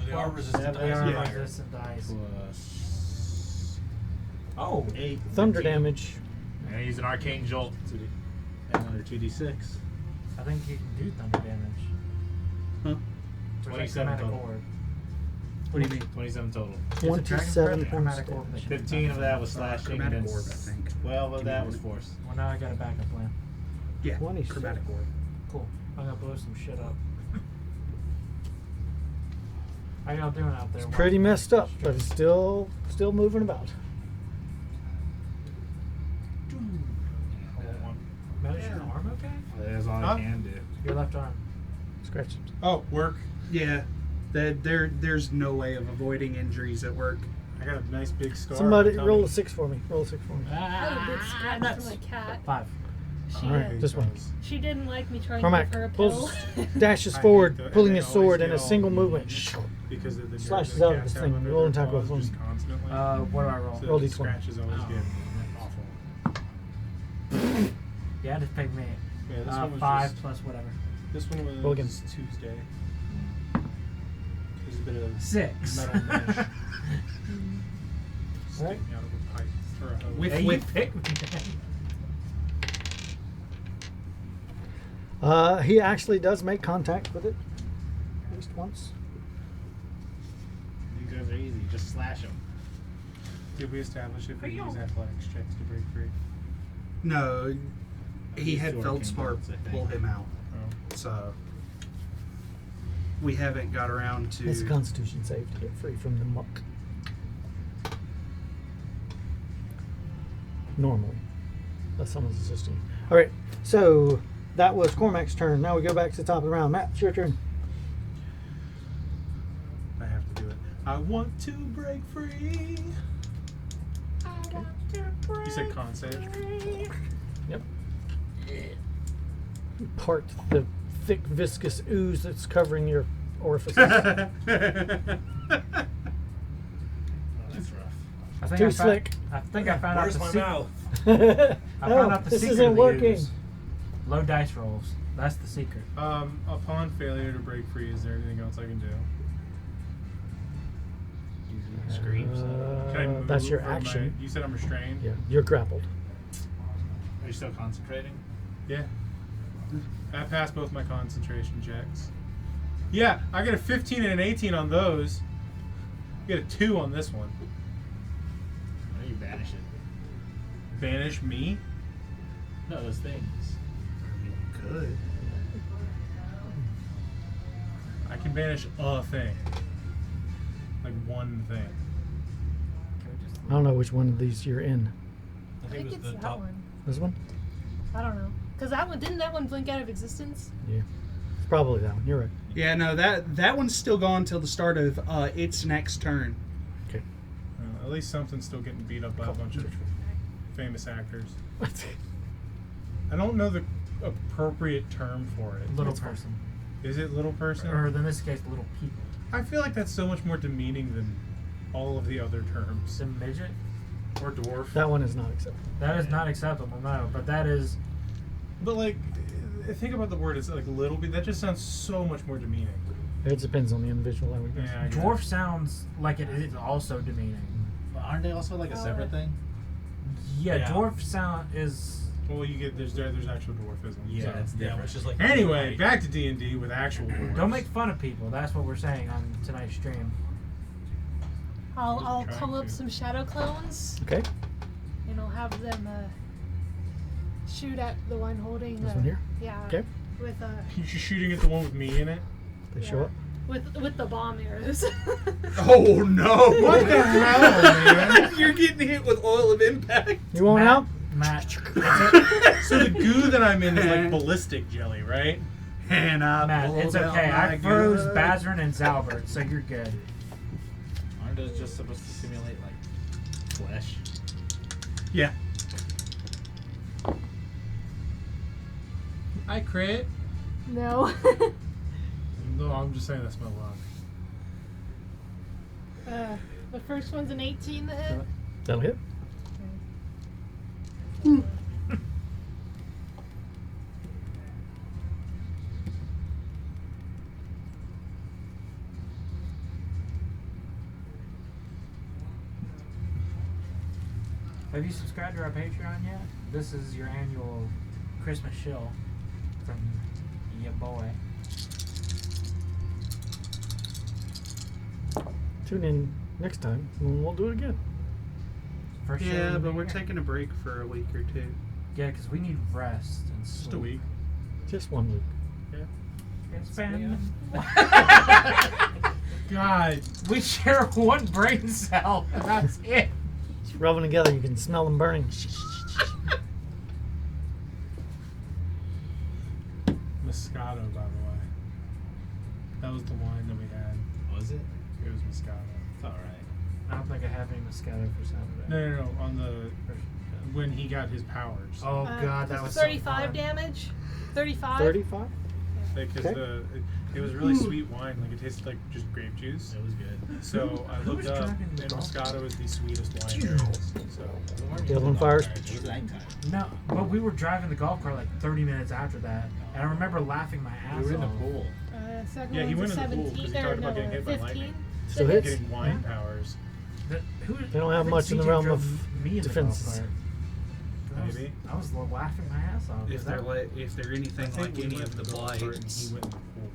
They are resistant to They ice are and fire. resistant to ice. Plus Oh, 8. Thunder 15. damage. And I use an arcane jolt to another 2d6. I think you can do thunder damage. Huh? It's like 27 chromatic total. orb. What do you mean? 27 total. Is it dragon 27 breath or points chromatic of orb damage. that you 15 of that was slashing, and chromatic then orb, I think. 12 of that was force. Well, now I got a backup plan. Yeah, 27. chromatic orb. Cool. I'm gonna blow some shit up. How y'all doing out there? It's pretty messed up, but it's still moving about. Is your arm okay? That's all Huh? I can do. Your left arm. Scratch it. Oh, work. Yeah, there's no way of avoiding injuries at work. I got a nice big scar. Somebody on my tummy. roll a 6 for me. Roll a 6 for me. I have a big scratch nuts. from my cat. 5. She, All right, this one. she didn't like me trying Cormac to give her a pill. pulls, dashes I hate forward, the- and pulling they his always sword in get a all single movement. because of the Slashes the out of cats this have thing. under Roll their and tackle paws with just one. constantly. What do I roll? So roll the D20. scratches always Oh. get awful. Yeah, just pick me. Yeah, this one was 5 just, plus whatever. this one was Roll again. Tuesday. There's a bit of 6. metal mesh Alright. sticking out of a pipe or a hose. With- Hey, you pick me. He actually does make contact with it at least once. These guys are easy. Just slash them. Did we establish if we use athletics checks to break free? No, he had Sword Feldspar kingdoms, I think. pull him out, Oh. so we haven't got around to. It's a Constitution save to get free from the muck. Normally, unless someone's assisting you. All right, so that was Cormac's turn. Now we go back to the top of the round. Matt, it's your turn. I have to do it. I want to break free. You said con save. Yep. Part the thick, viscous ooze that's covering your orifices. Oh, that's rough. I think Too I found, slick. I think I found Where's out the my secret. mouth? I found out the this secret isn't of the working. ooze. Low dice rolls. That's the secret. Upon failure to break free, is there anything else I can do? Screams. Can I move That's your or am I- action. you said I'm restrained? Yeah, you're grappled. Are you still concentrating? Yeah. I passed both my concentration checks. Yeah, I got a 15 and an 18 on those. You got a 2 on this one. Why don't you banish it? Banish me? No, those things. Good. I can banish a thing. Like one thing. I don't know which one of these you're in. I I think it was it's the that top. one. This one? I don't know. Because that one, didn't that one blink out of existence? Yeah. It's probably that one. You're right. Yeah, no, that one's still gone till the start of its next turn. Okay. At least something's still getting beat up by a bunch of famous actors. I don't know the appropriate term for it. Little It's- person. Is it little person? Or in this case, little people. I feel like that's so much more demeaning than all of the other terms. Some midget. Or dwarf. That one is not acceptable. That is not acceptable, no. But that is. But like, think about the word. It's like little bit. That just sounds so much more demeaning. It depends on the individual, I would guess. Yeah, I guess. Dwarf sounds like it is also demeaning. But aren't they also like a separate thing? Yeah, Yeah. dwarf sound is. Well, you get there's actual dwarfism. Yeah, so. it's Yeah, different. which is like. Anyway, back to D&D with actual dwarves. Don't make fun of people. That's what we're saying on tonight's stream. I'll trying call up to. some shadow clones Okay. and I'll have them shoot at the one holding. This one here? Yeah. Okay. With You're shooting at the one with me in it. They show Yeah. up. with the bomb arrows. Oh no! What the hell, man? You're getting hit with oil of impact. You want Matt, help? Matt, So the goo that I'm in is like ballistic jelly, right? And I Matt, pulled it's out okay. my I froze gun. Bazrin and Zalbert, so you're good. Aren't those just supposed to simulate like flesh? Yeah. I crit. No. No, I'm just saying that's my luck. The first one's an 18 to hit. That'll hit. Have you subscribed to our Patreon yet? This is your annual Christmas shill from your boy. Tune in next time and we'll do it again. First show Yeah, of the but we're year. taking a break for a week or two. Yeah, because we need rest and sleep. Just a week. Just 1 week. It's been. God. We share one brain cell, and that's it. Just rub them together. You can smell them burning. Moscato, by the way. That was the wine that we had. Was it? It was Moscato. It's alright. I don't think I have any Moscato for Saturday. No. On the when he got his powers. Oh god, that was 35 so fun. damage. 35. 35? Because Okay. it was really sweet wine. Like it tasted like just grape juice. It was good. So I Who looked was up, driving the and golf Moscato is the sweetest wine there is. So Dylan fires. It was nighttime. No, but we were driving the golf cart like 30 minutes after that, and I remember laughing my ass We were in the off. pool. Second Yeah, he one's went a in the pool 'cause he 17 or talked about no, getting hit by 15. lightning. So To hit. hits. getting wine powers. They don't have much in the realm of defenses. Maybe. I was laughing my ass off. If they're anything like any of the blight, He went in the pool.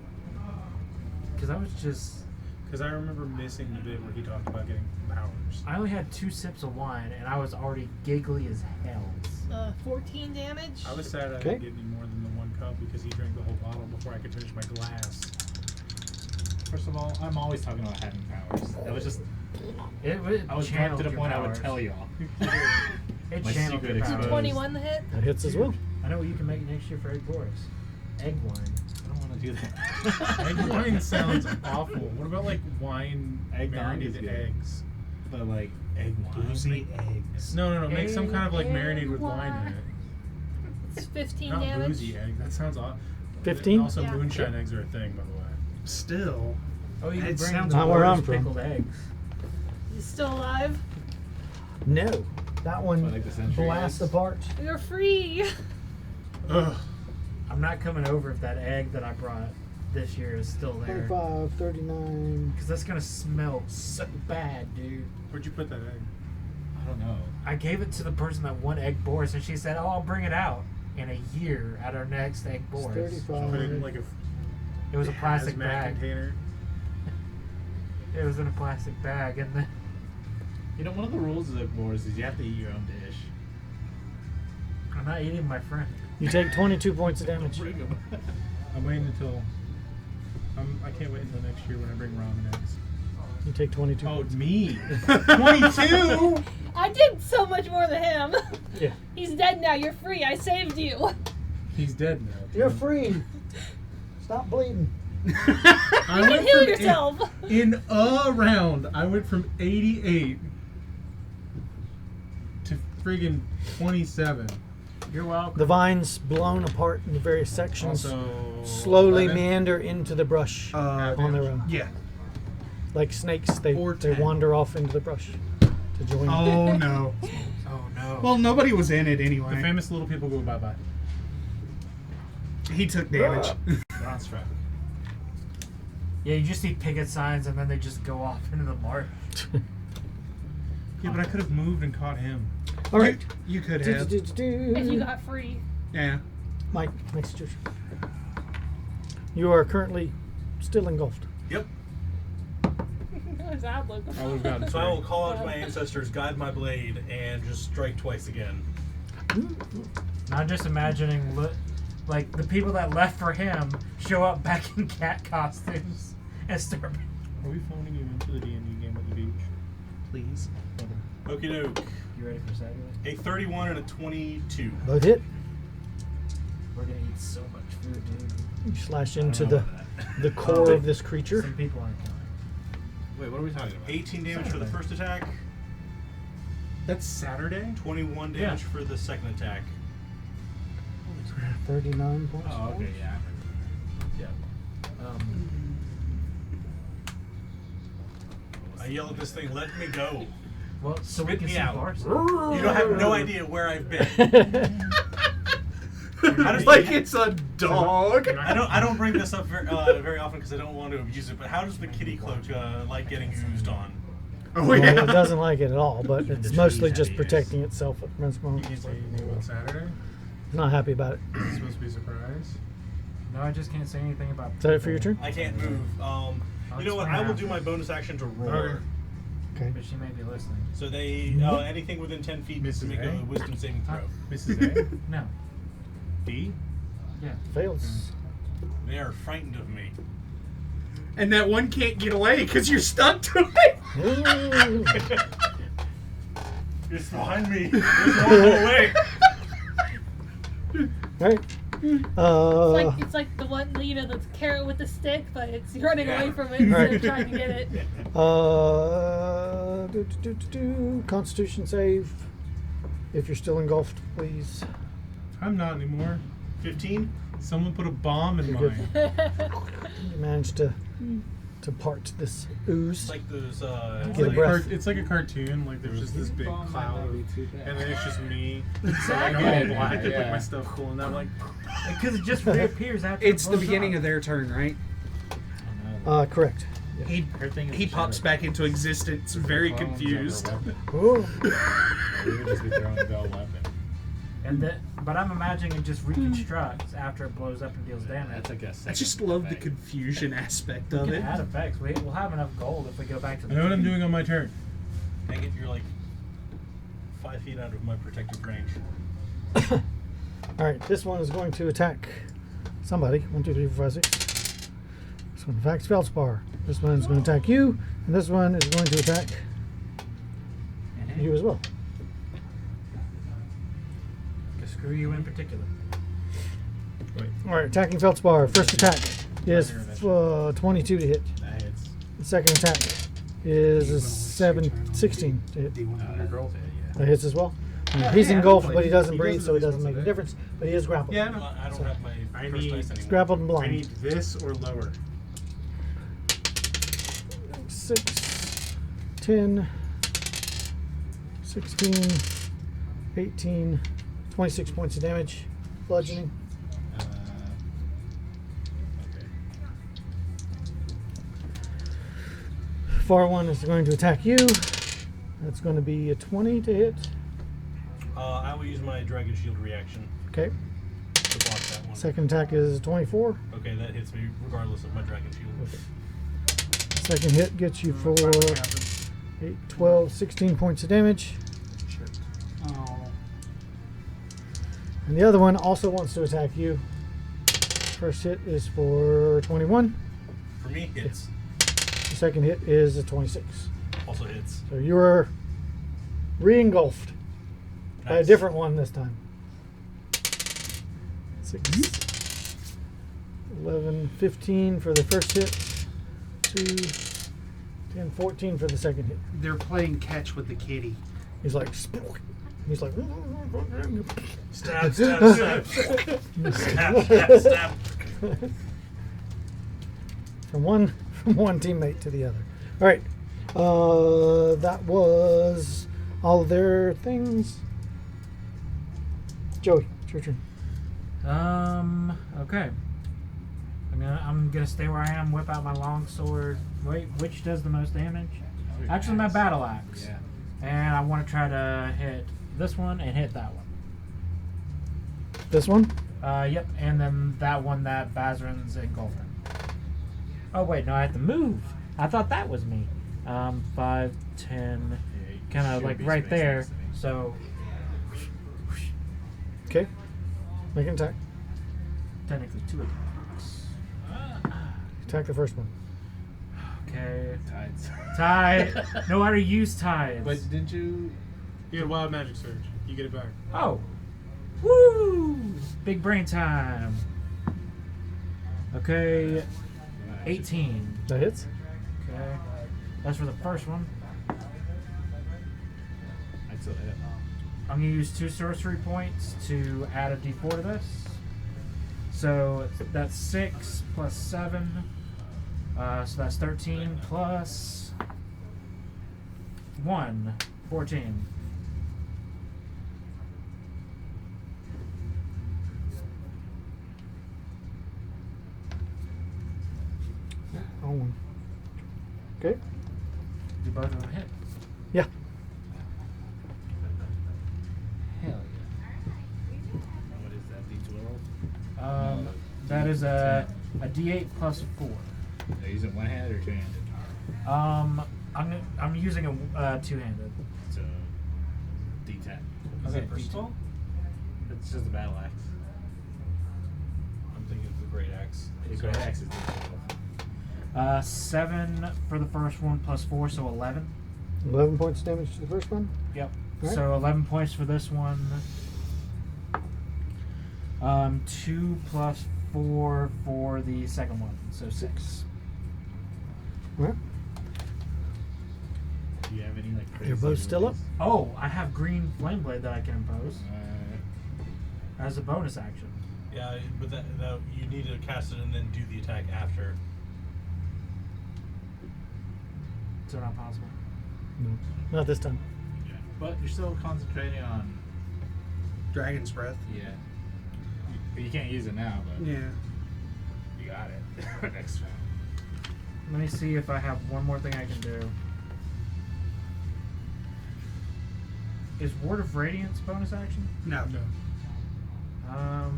Because I was just. Because I remember missing the bit where he talked about getting powers. I only had 2 sips of wine, and I was already giggly as hell. 14 damage. I was sad I Okay. didn't get any more than the 1 cup because he drank the whole bottle before I could finish my glass. First of all, I'm always talking about having powers. That was just. It I was drunk to the point I would tell y'all. It My channeled secret your powers. exposed. 21 to hit. That hits as well. I know what you can make next year for Egg Boris. Egg wine. I don't want to do that. Egg wine sounds awful. What about like wine Eggnog is marinated good. eggs? But like egg wine. boozy eggs. No. Make some kind of like Egg marinade with wine in it. It's 15 Not damage. boozy egg. That sounds odd. 15? Also, Yeah. moonshine eggs are a thing, by the way. Still, Oh, you can It bring sounds the Not where I'm Boris from. pickled eggs. He's still alive. No. That one I like the century blasts eggs. apart. You're free. Ugh. I'm not coming over if that egg that I brought this year is still there. 35, 39. Because that's going to smell so bad, dude. Where'd you put that egg? I don't know. I gave it to the person that won Egg Boris, and she said, "Oh, I'll bring it out in a year at our next Egg It's Boris." 35. Put it in like a It was a plastic hazmat bag. container. It was in a plastic bag, and then You know, one of the rules of the boards is you have to eat your own dish. I'm not eating my friend. You take 22 points of damage. Bring 'em. I'm waiting until. I can't wait until next year when I bring ramen eggs. You take 22 Oh, points. me! 22! I did so much more than him. Yeah. He's dead now. You're free. I saved you. He's dead now. You're free. Stop bleeding. I You can went heal from yourself. In a round, I went from 88 to friggin' 27. You're welcome. The vines blown apart into various sections Also, slowly 11. meander into the brush on their own. Yeah. Like snakes, they Or 10. wander off into the brush to join. Oh no. Oh no. Well, nobody was in it The anyway. famous little people go bye bye. He took damage. Bronze strap. Yeah, you just see picket signs, and then they just go off into the marsh. Yeah, but I could have moved and caught him. All right. You could have. If you got free. Yeah. Mike, next your turn. You are currently still engulfed. Yep. How's that look? I would have gotten So I will three. call out to my ancestors, guide my blade, and just strike twice again. I'm just imagining, like, the people that left for him show up back in cat costumes and start. Are we phoning you into the D&D game at the beach? Please. Okie doke. You ready for Saturday? A 31 and a 22. Both hit. We're gonna eat so much food, dude. You slash I don't into know the about that. core of this creature. Some people aren't coming. Wait, what are we talking about? 18 damage for the first attack. That's Saturday? 21 damage for the second attack. 39 points. Oh, okay, yeah. Yeah. I yell at this thing, let me go. Well, so we Spit can me see out. bars. You don't have no idea where I've been. How does Like the- it's a dog. I don't bring this up very often because I don't want to abuse it. But how does the kitty cloak like getting oozed on? Oh Well, yeah. it doesn't like it at all, but Even it's the mostly trees just have ears. protecting itself at Prince You can't say anything about Saturday? Not happy about it. Is it supposed to be a surprise? No, I just can't say anything about. Is that it for your turn? I can't move. You know what? I will do my bonus action to roar. Okay. Okay. But she may be listening. So they anything within 10 feet needs to Mrs. make A? a wisdom saving throw. Mrs. A? No. B? Yeah. Fails. They are frightened of me. And that one can't get away because you're stuck to it. Ooh. It's behind me. There's no way. Right. It's like the one, the carrot with the stick, but it's running Yeah. away from it instead Right. of trying to get it. Constitution save. If you're still engulfed, please. I'm not anymore. 15. Someone put a bomb in You're mine. You managed to part this ooze. It's like those. It's Get a like, breath. it's like a cartoon. Like there's just this big cloud, and then it's just me. Exactly. Like, I'm all black with Yeah. like my stuff cool, and I'm like, Because it just reappears after. It's the beginning of their turn, right? Correct. He he pops back into existence, very confused. Ooh. We would just be throwing a bell weapon. But I'm imagining it just reconstructs after it blows up and deals damage. That's like a I second just love the effect. confusion aspect We of can it. add effects. We'll have enough gold if we go back to I the. know what I'm team. doing on my turn. Dang it, you're like 5 feet out of my protective range. All right, this one is going to attack somebody. 1, 2, 3, 4, 5, 6. This one attacks Feldspar. This one is going to attack you, and this one is going to attack you as well. Screw you in particular. Wait. All right, attacking Feldspar. First attack is 22 to hit. That hits. The second attack is a 16 to hit. That hits as well. He's engulfed, but he doesn't breathe, so it doesn't make a difference. But he is grappled. Yeah, I don't have my I first need- dice He's anymore. grappled and I blind. need this or lower. 6, 10, 16, 18, 26 points of damage. Bludgeoning. Okay. Far one is going to attack you. That's going to be a 20 to hit. I will use my Dragon Shield reaction Okay. to block that one. Second attack is 24. Okay, that hits me regardless of my Dragon Shield. Second hit gets you for 8, 12, 16 points of damage. Oh. And the other one also wants to attack you. First hit is for 21. For me, hits. The second hit is a 26. Also hits. So you are re-engulfed by a Nice. different one this time. 6, 11, 15 for the first hit. 2, 10, 14 for the second hit. They're playing catch with the kitty. He's like, he's like, Stab, stab, stab. Stab, stab, stab. from one teammate to the other. All right, that was all of their things. Joey, it's your turn. Okay. I'm gonna stay where I am. Whip out my long sword. Wait, which does the most damage? Actually, my battle axe. Yeah. And I want to try to hit this one and hit that one. This one. Yep. And then that one that Bazrin's engulfed in. Oh wait, no, I have to move. I thought that was me. 5, 10, kind of like right there. So Okay. Make an attack. technically 2 attacks. Attack the first one. Okay. Tides. Tide. No, I already used tides. But didn't you? You get wild magic surge. You get it back. Oh. Woo! Big brain time. Okay. 18. That hits. Okay. That's for the first one. I'd still hit. I'm going to use 2 sorcery points to add a d4 to this. So that's 6 plus 7. So that's 13 plus 1. 14. Wrong one. Okay. Do both of them hit? Yeah. Hell What is that? D12. yeah. That is a d8 plus 4. Are you using one handed or two handed? I'm using a two-handed. It's a D10. Is Okay, it versatile? It's just a battle axe. I'm thinking of the great axe. The great axe is D12. 7 for the first one plus 4, so 11. 11 points of damage to the first one. Yep. Alright. So 11 points for this one. 2 plus 4 for the second one, so 6. All right. Do you have any like crazy Your bow's still up? abilities? Oh, I have green flame blade that I can impose as a bonus action. Yeah, but that you need to cast it and then do the attack after. So not possible. No, not this time. Yeah. But you're still concentrating on. Dragon's Breath. Yeah. You can't use it now, but Yeah. you got it. Next round. Let me see if I have one more thing I can do. Is Ward of Radiance bonus action? No. No. How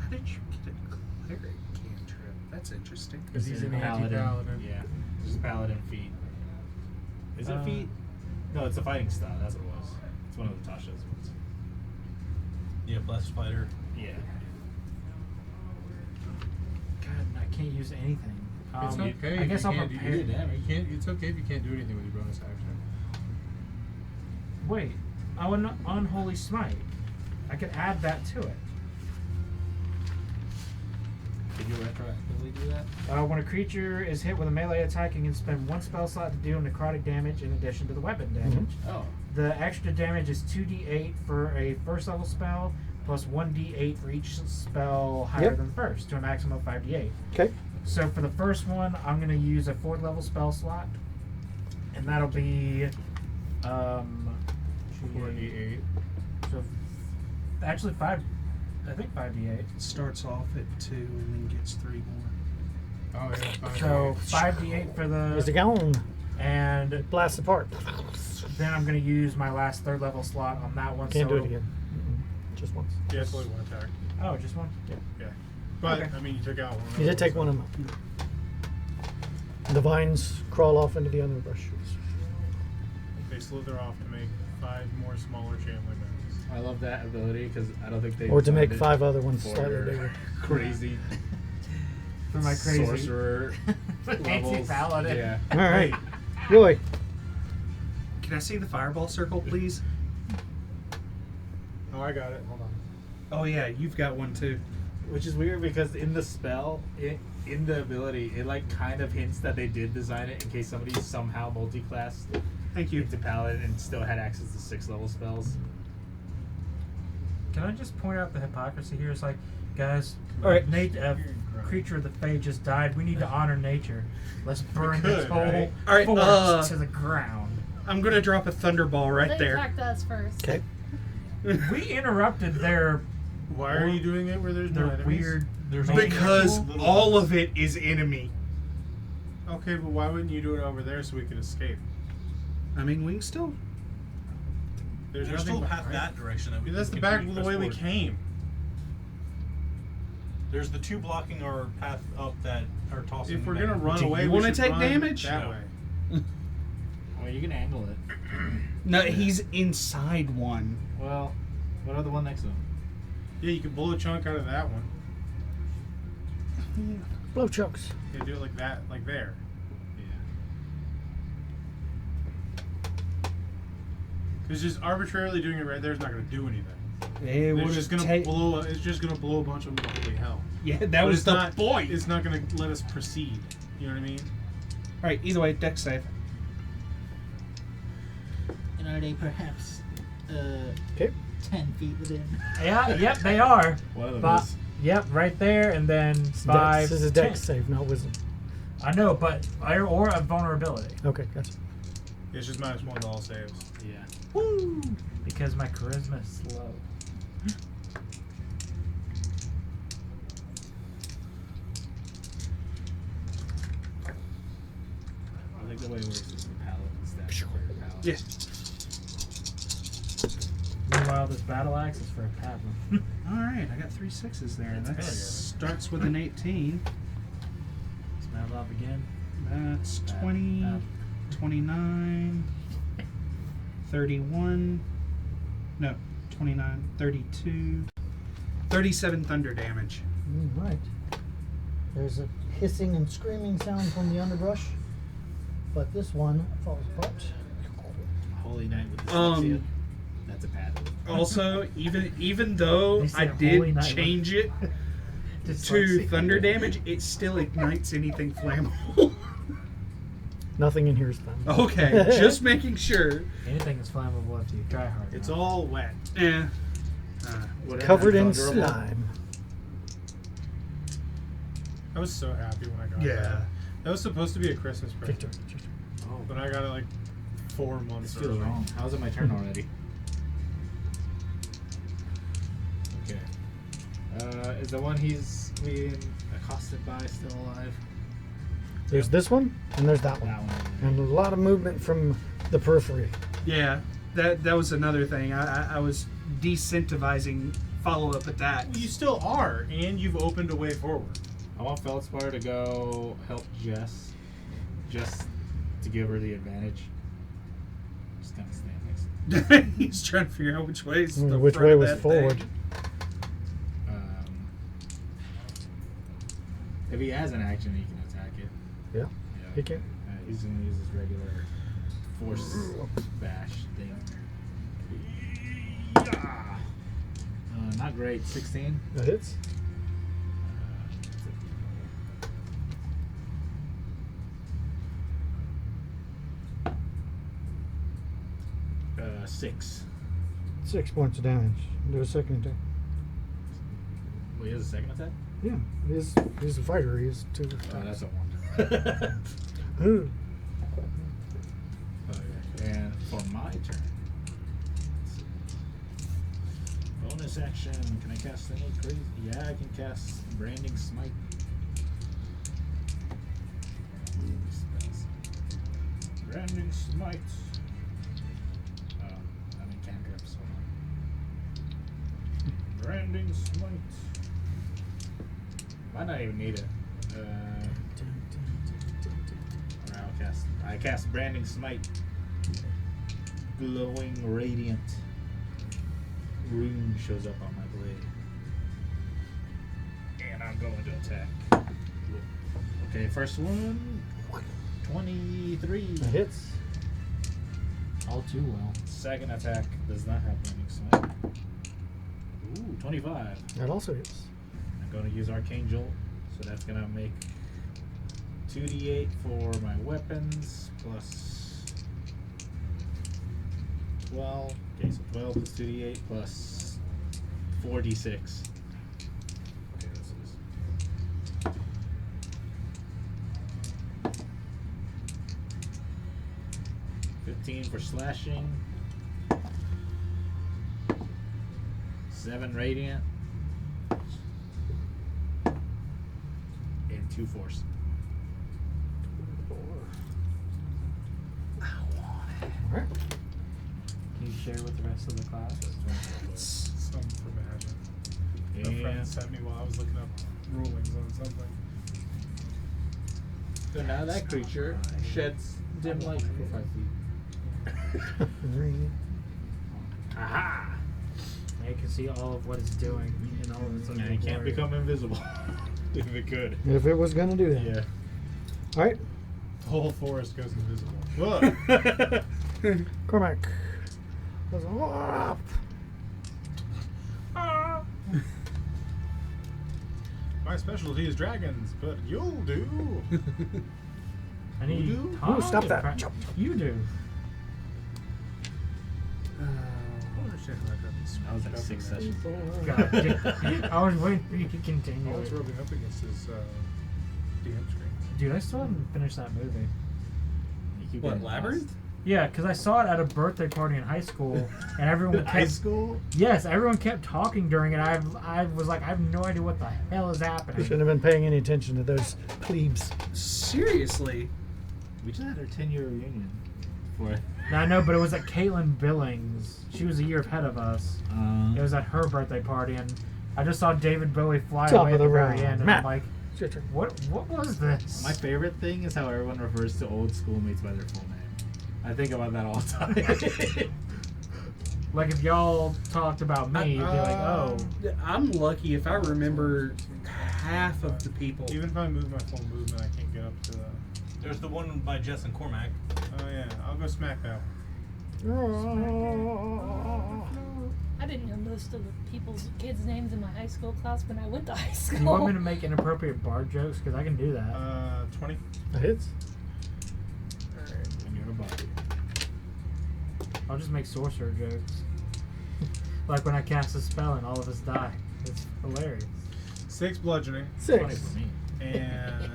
did you get a cleric cantrip? That's interesting. Because he's an Paladin. anti-paladin. Yeah. Just paladin feat. Is it feat? No, it's a fighting style. That's what it was. It's one of the Tasha's ones. Yeah, blessed fighter. Yeah. God, I can't use anything. It's okay. I if guess you I'll can't do- prepare. you can't. It's okay if you can't do anything with your bonus action. Wait, an unholy smite. I could add that to it. Did you retroactively do that? When a creature is hit with a melee attack, you can spend 1 spell slot to deal necrotic damage in addition to the weapon damage. Oh. The extra damage is 2d8 for a first level spell, plus 1d8 for each spell higher Yep. than the first, to a maximum of 5d8. Okay. So for the first one, I'm going to use a 4th level spell slot, and that'll be 4d8. So actually 5. I think 5d8. It starts off at 2 and then gets 3 more. Oh yeah. So 5d8 for Is it the gone? and Blast apart. then I'm going to use my last 3rd level slot on that one. Can't so do it again. Just once. Yeah, it's only one attack. Oh, just one. Yeah. Yeah. But Okay. I mean, you took out one. You did take one of them out. The vines crawl off into the underbrush. They slither off to make 5 more smaller Chandler guns. I love that ability because I don't think they. Or to make designed it 5 other ones for slightly bigger. Crazy. For my crazy sorcerer levels. anti-paladin. Yeah. All right. Roy. Can I see the fireball circle, please? Oh, I got it. Hold on. Oh yeah, you've got one too. Which is weird because in the spell, in the ability, it like kind of hints that they did design it in case somebody somehow multi-classed Thank you. into paladin and still had access to 6 level spells. Can I just point out the hypocrisy here? It's like, guys, All right. Creature of the Fae just died. We need to honor nature. Let's burn could, this whole right? All right, forest to the ground. I'm gonna drop a thunderball right They there. attacked us first. Okay. We interrupted their Why are you doing it where there's no enemies? weird. There's main- Because Little all ones. of it is enemy. Okay, but why wouldn't you do it over there so we could escape? I mean, we can still. There's There's nothing still a path behind- that direction. That we That's can the back continue the to way we press forward. came. There's the 2 blocking our path up that are tossing. If we're the gonna magnet. run Do away, you we wanna should take run damage? that No. way. Well, you can angle it. No, he's inside one. Well, what about the one next to him? Yeah, you could blow a chunk out of that one. Blow chunks. You do it like that, like there. Yeah. It's just arbitrarily doing it right there is not going to do anything. It It's would just have going to taken. blow. It's just going to blow a bunch of them to holy hell. Yeah, that But was it's the not, point. It's not going to let us proceed. You know what I mean? All right. Either way, deck save. And are they perhaps Okay. 10 feet within? Yeah, yep, they are. One of them But, is. yep, right there, and then 5. This is a 10. deck save, not wisdom. I know, but or a vulnerability Okay, gotcha. It's just -1 to all saves. Yeah. Woo! Because my charisma is low. I like the way it works is the paladin stats for your paladin. Yeah. Meanwhile, this battle axe is for a paladin. All right. I got 3 6s there. That's That failure. starts with an 18. Smell off again. That's 20, 29, 31. No, 29, 32, 37 thunder damage. All right. There's a hissing and screaming sound from the underbrush, but this one falls apart. Holy Knight with the Um, dyslexia. That's a paladin. Also, even though They I said Holy did Knight change it Just to thunder damage, it still ignites anything flammable. Nothing in here is flammable. Okay, just making sure. Anything is flammable if you try hard. It's enough. all wet. Yeah. Whatever Covered in is vulnerable. slime. I was so happy when I got Yeah. that. That was supposed to be a Christmas present, Victor. Oh, but I got it like 4 this months feels early. wrong. How's it my turn already? Okay. Is the one he's being accosted by still alive? There's this one, and there's that one. That one. And a lot of movement from the periphery. Yeah, that was another thing. I was decentivizing follow-up attacks. Well, you still are, and you've opened a way forward. I want Feldspar to go help Jess, just to give her the advantage. Just kind of stand next to her. He's trying to figure out which way is the Which front way of was that forward? thing. If he has an action, he can attack it. Yeah, Yeah. he can. He's going to use his regular force bash thing. Yeah. Not great. 16. That hits. 6. 6 points of damage. Do a second attack. Wait, he has a second attack? Yeah, he's a fighter. He has 2 attacks. Oh, that's a 1. Ooh. Okay. And for my turn, bonus action. Can I cast any crazy? Yeah, I can cast Branding Smite. Branding Smite. Oh, I'm in cantrips. Hold on. Branding Smite. Might not even need it. Alright, I cast Branding Smite. Glowing radiant rune shows up on my blade. And I'm going to attack. Okay, first one. 23. That hits. All too well. Second attack does not have Branding Smite. Ooh, 25. That also hits. I'm going to use Arcane Jolt. So that's going to make 2d8 for my weapons plus 12. Okay, so 12 plus 2d8 plus 4d6. Okay, this is 15 for slashing. 7 radiant. And 2 force. Alright. Can you share with the rest of the class? Something for magic. A friend And sent me while I was looking up rulings on something. so now that creature sheds dim light for 5 feet. Aha! Now you can see all of what it's doing in all of its And ugly it can't glory. become invisible. If it could. If it was gonna do that. Yeah. Alright, The whole forest goes invisible. Cormac. Goes, "Whoop." My specialty is dragons, but you'll do. I need Ooh, Tom stop to that. cra- You do. I don't understand how that happens. That was like 6 sessions. God, dude, I was waiting for you to continue. All it's it. rubbing up against is DM screen. Dude, I still haven't finished that movie. You keep What, getting Labyrinth? lost. Yeah, because I saw it at a birthday party in high school, and everyone In high kept school? yes, everyone kept talking during it. I was like, I have no idea what the hell is You happening. shouldn't have been paying any attention to those plebes. Seriously? We just had our 10-year reunion. For Now, I know, but it was at Caitlin Billings. She was a year ahead of us. It was at her birthday party, and I just saw David Bowie fly Top away of at the the very round. end, and Matt. I'm like, It's your turn. what was this? my favorite thing is how everyone refers to old schoolmates by their full name. I think about that all the time. Like if y'all talked about me, you'd be like, oh. I'm lucky if I remember half of the people. Even if I move my full movement, I can't get up to the. There's the one by Jess and Cormac. Oh yeah, I'll go smack that. I didn't know most of the kids' names in my high school class when I went to high school. Do you want me to make inappropriate bard jokes? Because I can do that. 20. That hits. When you're a body. I'll just make sorcerer jokes. Like when I cast a spell and all of us die. It's hilarious. 6 bludgeoning. Funny 6. for me. And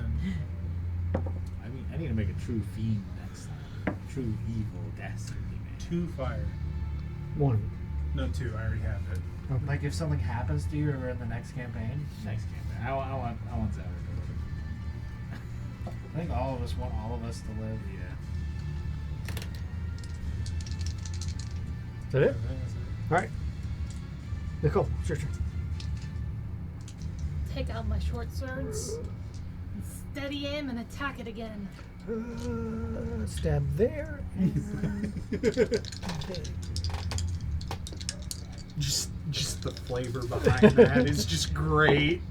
I mean, I need to make a true fiend next time. True evil dastardly man. 2 fire. 1. No, 2. I already have it. Like if something happens to you or in the next campaign. Next campaign. I want Zara to live. I think all of us want all of us to live. Yeah. Is that it? I think that's it. Alright. Nicole, it's your turn. Take out my short swords, and steady aim, and attack it again. Stab there. And there. Just the flavor behind that is just great.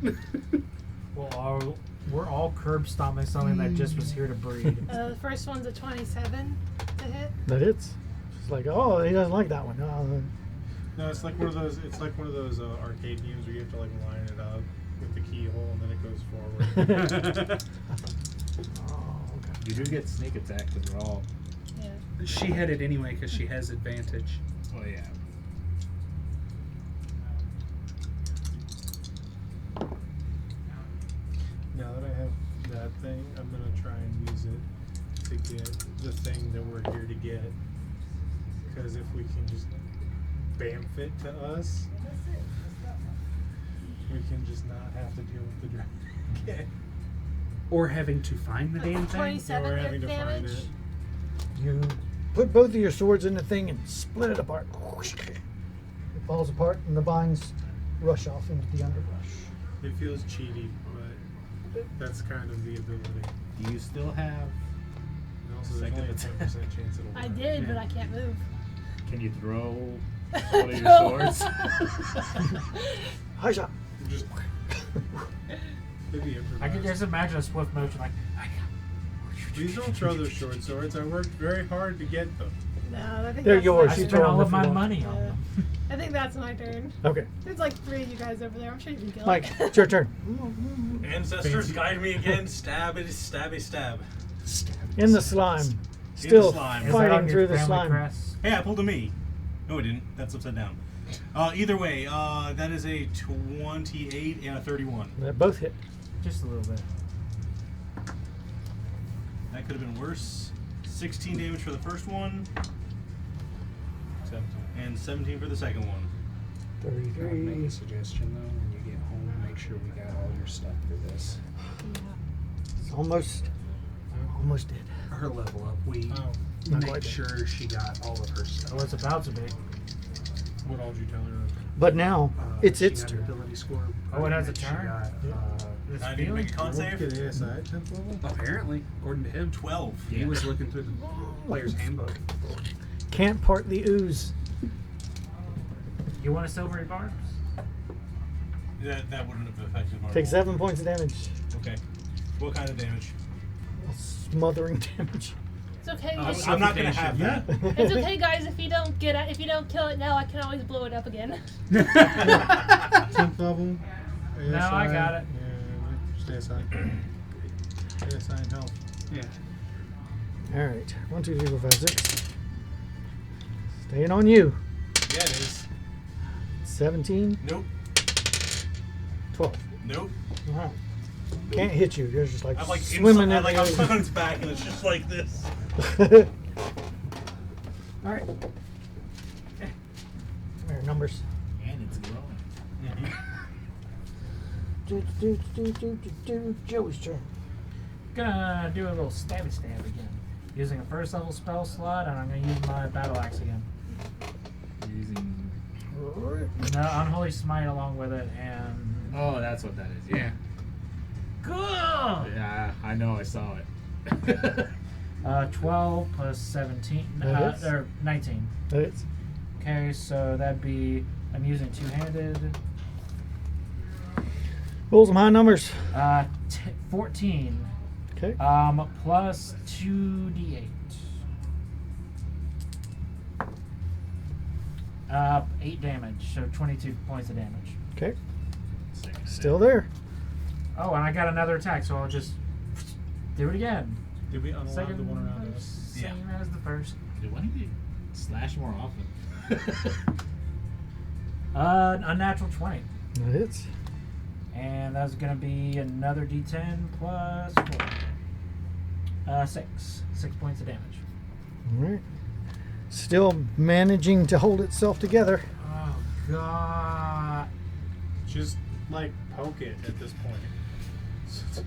Well, we're all curb stomping something that just was here to breed. The first one's a 27 to hit. That hits. It's like, oh, he doesn't like that one. Oh, No, it's like one of those. It's like one of those arcade games where you have to like line it up with the keyhole and then it goes forward. oh, okay. You do get sneak attack because we're all. Yeah. She had it anyway because she has advantage. Well, yeah. Now that I have that thing, I'm gonna try and use it to get the thing that we're here to get. Because if we can just bamf it to us, we can just not have to deal with the dragon again. Or having to find the damn thing. 27 Or hit having to find damage. it. You put both of your swords in the thing and split it apart. It falls apart and the vines rush off into the underbrush. It feels cheaty, but that's kind of the ability. Do you still have? And also, there's Second only a attack. 10% chance it'll I work. did, but I can't move. Can you throw one of your swords? High shot. Just maybe I can improvise. just imagine a swift motion like. Please don't throw those short swords. I worked very hard to get them. No, I think They're that's yours. I My You spent throw turn. all them of if you my want. money on Yeah. them. I think that's my turn. Okay. There's like 3 of you guys over there. I'm sure you can kill Mike, it. it's your turn. Ancestors, guide me again. Stab it, stabby stab. In the slime. Still slime. Is that on fighting your through the family slime. crest? Hey, I pulled a me. No, I didn't. That's upside down. Either way, that is a 28 and a 31. They both hit. Just a little bit. That could have been worse. 16 damage for the first one, 17. and 17 for the second one. I'll make 33. a suggestion though. When you get home, make sure we got all your stuff for this. It's almost dead. Her level up. We Oh, Not made quite dead. sure she got all of her stuff. Oh, it's about to be. what all did you tell her? But now it's She its got an turn. ability score. Oh, it has a She turn? got, This I need to feeling? make a con Won't save. get ASI at 10th level? apparently, according to him, 12. he was looking through the player's handbook. Can't part the ooze. You want a silvery barbs? That wouldn't have affected my Take roll. 7 points of damage. Okay. What kind of damage? Smothering damage. It's okay. I'm not gonna have that. It's okay, guys. If you don't kill it now, I can always blow it up again. 10th level. No, I got it. Yeah, stay aside. Stay aside and help. Yeah. All right. 1, 2, 3, 4, 5, 6. Staying on you. Yeah, it is. 17, Nope. 12. Nope. Wow. Can't hit you. You're just like I'm like swimming inside, in like the I'm ocean. on its back and it's just like this. All right. There are numbers. And it's growing. Joey's turn. Gonna do a little stabby stab again. Using a first level spell slot, and I'm gonna use my battle axe again. Using. No, unholy smite along with it, and Oh, that's what that is. Yeah. good. Yeah, I know. I saw it. 12 plus 17, That hits. or 19. That is. Okay, so that'd be I'm using two-handed. Roll some high numbers. 14. Okay. Plus 2d8. 8 damage, so 22 points of damage. Okay. Still there. Oh, and I got another attack, so I'll just do it again. Did we unlock Second the one around us? same as the first. Dude, why don't you slash more often? Unnatural 20. That hits. And that's going to be another d10 plus 4. 6. 6 points of damage. All right. Still managing to hold itself together. Oh, God. Just like poke it at this point.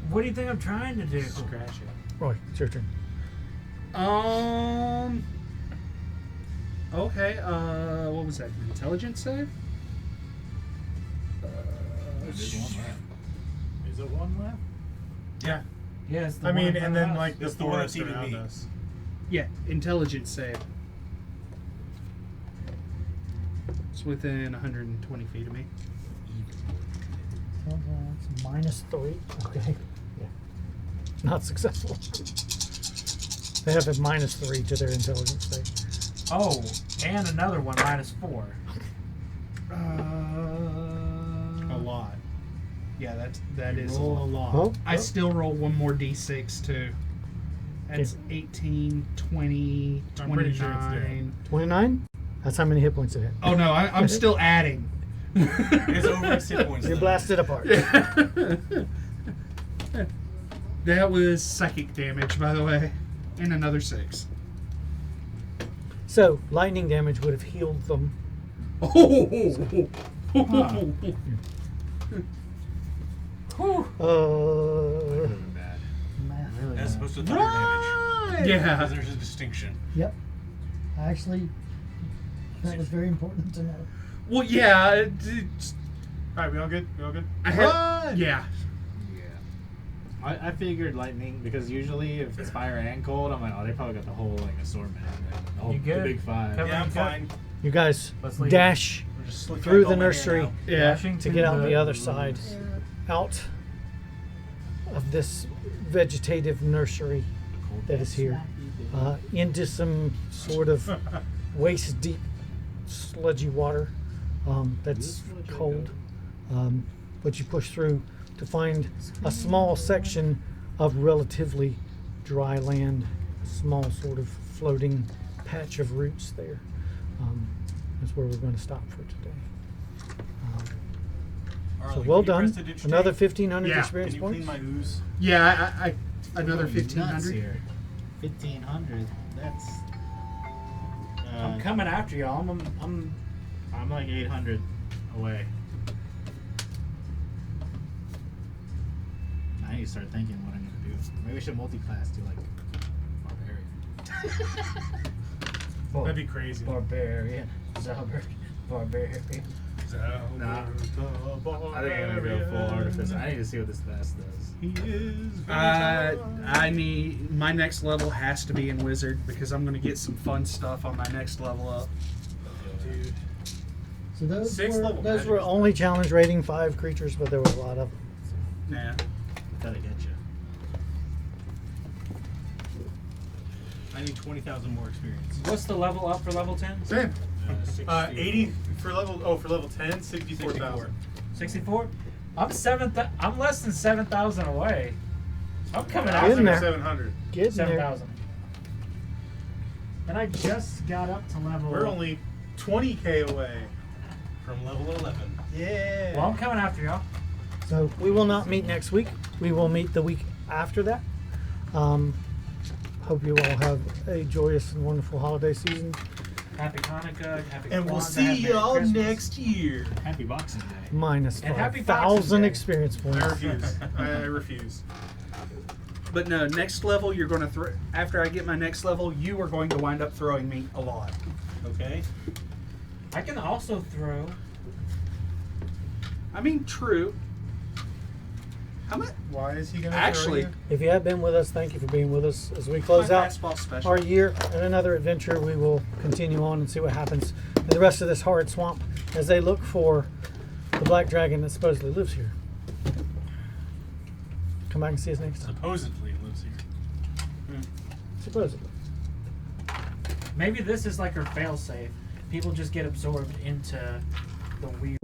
What do you think I'm trying to do? Scratch it. Roy, it's your turn. Okay. What was that? An intelligence save? There's one left. Is there one left? Yeah. Yes. The I one mean, in front and of then us. like the That's the one forest that's eating around me. us. Yeah. Intelligence save. It's within 120 feet of me. It's -3. Okay. Yeah. Not successful. They have a -3 to their intelligence save. Oh, and another one -4. A lot. Yeah, that is. Roll a lot. Oh, I still roll one more d6 too. That's 18, 20, I'm pretty sure it's dead. 29. 29? That's how many hit points it hit. Oh no, I'm still adding. It's over its hit points. You're though. blasted apart. That was psychic damage, by the way, and another 6. So, lightning damage would have healed them. Whew. That would have been bad. Math. Really As bad. opposed to thunder damage. Yeah. Because there's a distinction. Yep. Actually, that was very important to know. Well, yeah. Alright, we all good? We all good? I had, yeah. Yeah. I figured lightning because usually if it's fire and cold, I'm like, oh, they probably got the whole like assortment. Like, the whole You good? The big five. Cover- Yeah, I'm Cut. fine. You guys Let's leave. dash I'm just slick through back the all my hair nursery now. Yeah. Dashing to get out the the other side. Out of this vegetative nursery that is here. Into some sort of waist deep sludgy water that's cold. But you push through to find a small section of relatively dry land, a small sort of floating patch of roots there. That's where we're going to stop for today. Arlen, So can well you done. prestidigitate? Another 1,500 Yeah. Can experience you points. clean my ooze? Yeah, I another Going nuts 1,500. here. 1,500. That's. I'm coming after y'all. I'm like 800 away. Now you start thinking what I'm gonna do. Maybe we should multi-class to like barbarian. That'd be crazy. Barbarian. Zelbert. Barbarian. Nah. I think I'm gonna go full artificer. I need to see what this fast does. He is. I need my next level has to be in wizard because I'm gonna get some fun stuff on my next level up. Dude. So those Sixth were level. Those were only challenge rating 5 creatures, but there were a lot of them. Yeah. Gotta get you. I need 20,000 more experience. What's the level up for level 10? Same. 60. 80 for level 10, 64,000. 64. I'm less than 7,000 away. I'm coming I out was in like there. 700. Getting there. 7,000. And I just got up to level. We're only 20k away. From level 11. Yeah. Well, I'm coming after y'all. So we will not meet next week. We will meet the week after that. Hope you all have a joyous and wonderful holiday season. Happy Hanukkah. Happy And we'll Kwanzaa, see happy y'all Christmas. next year. Happy Boxing Day. Minus And happy 5,000 Boxing Day. experience I points. refuse. I refuse. But no, next level you're going to throw. After I get my next level, you are going to wind up throwing me a lot. Okay. I can also throw. I mean, true. How much? Why is he gonna Actually, throw you? If you have been with us, thank you for being with us as we My close out fastball special. our year and another adventure. We will continue on and see what happens in the rest of this horrid swamp as they look for the black dragon that supposedly lives here. Come back and see us next time. Supposedly lives here. Supposedly. Maybe this is like her failsafe. People just get absorbed into the weird.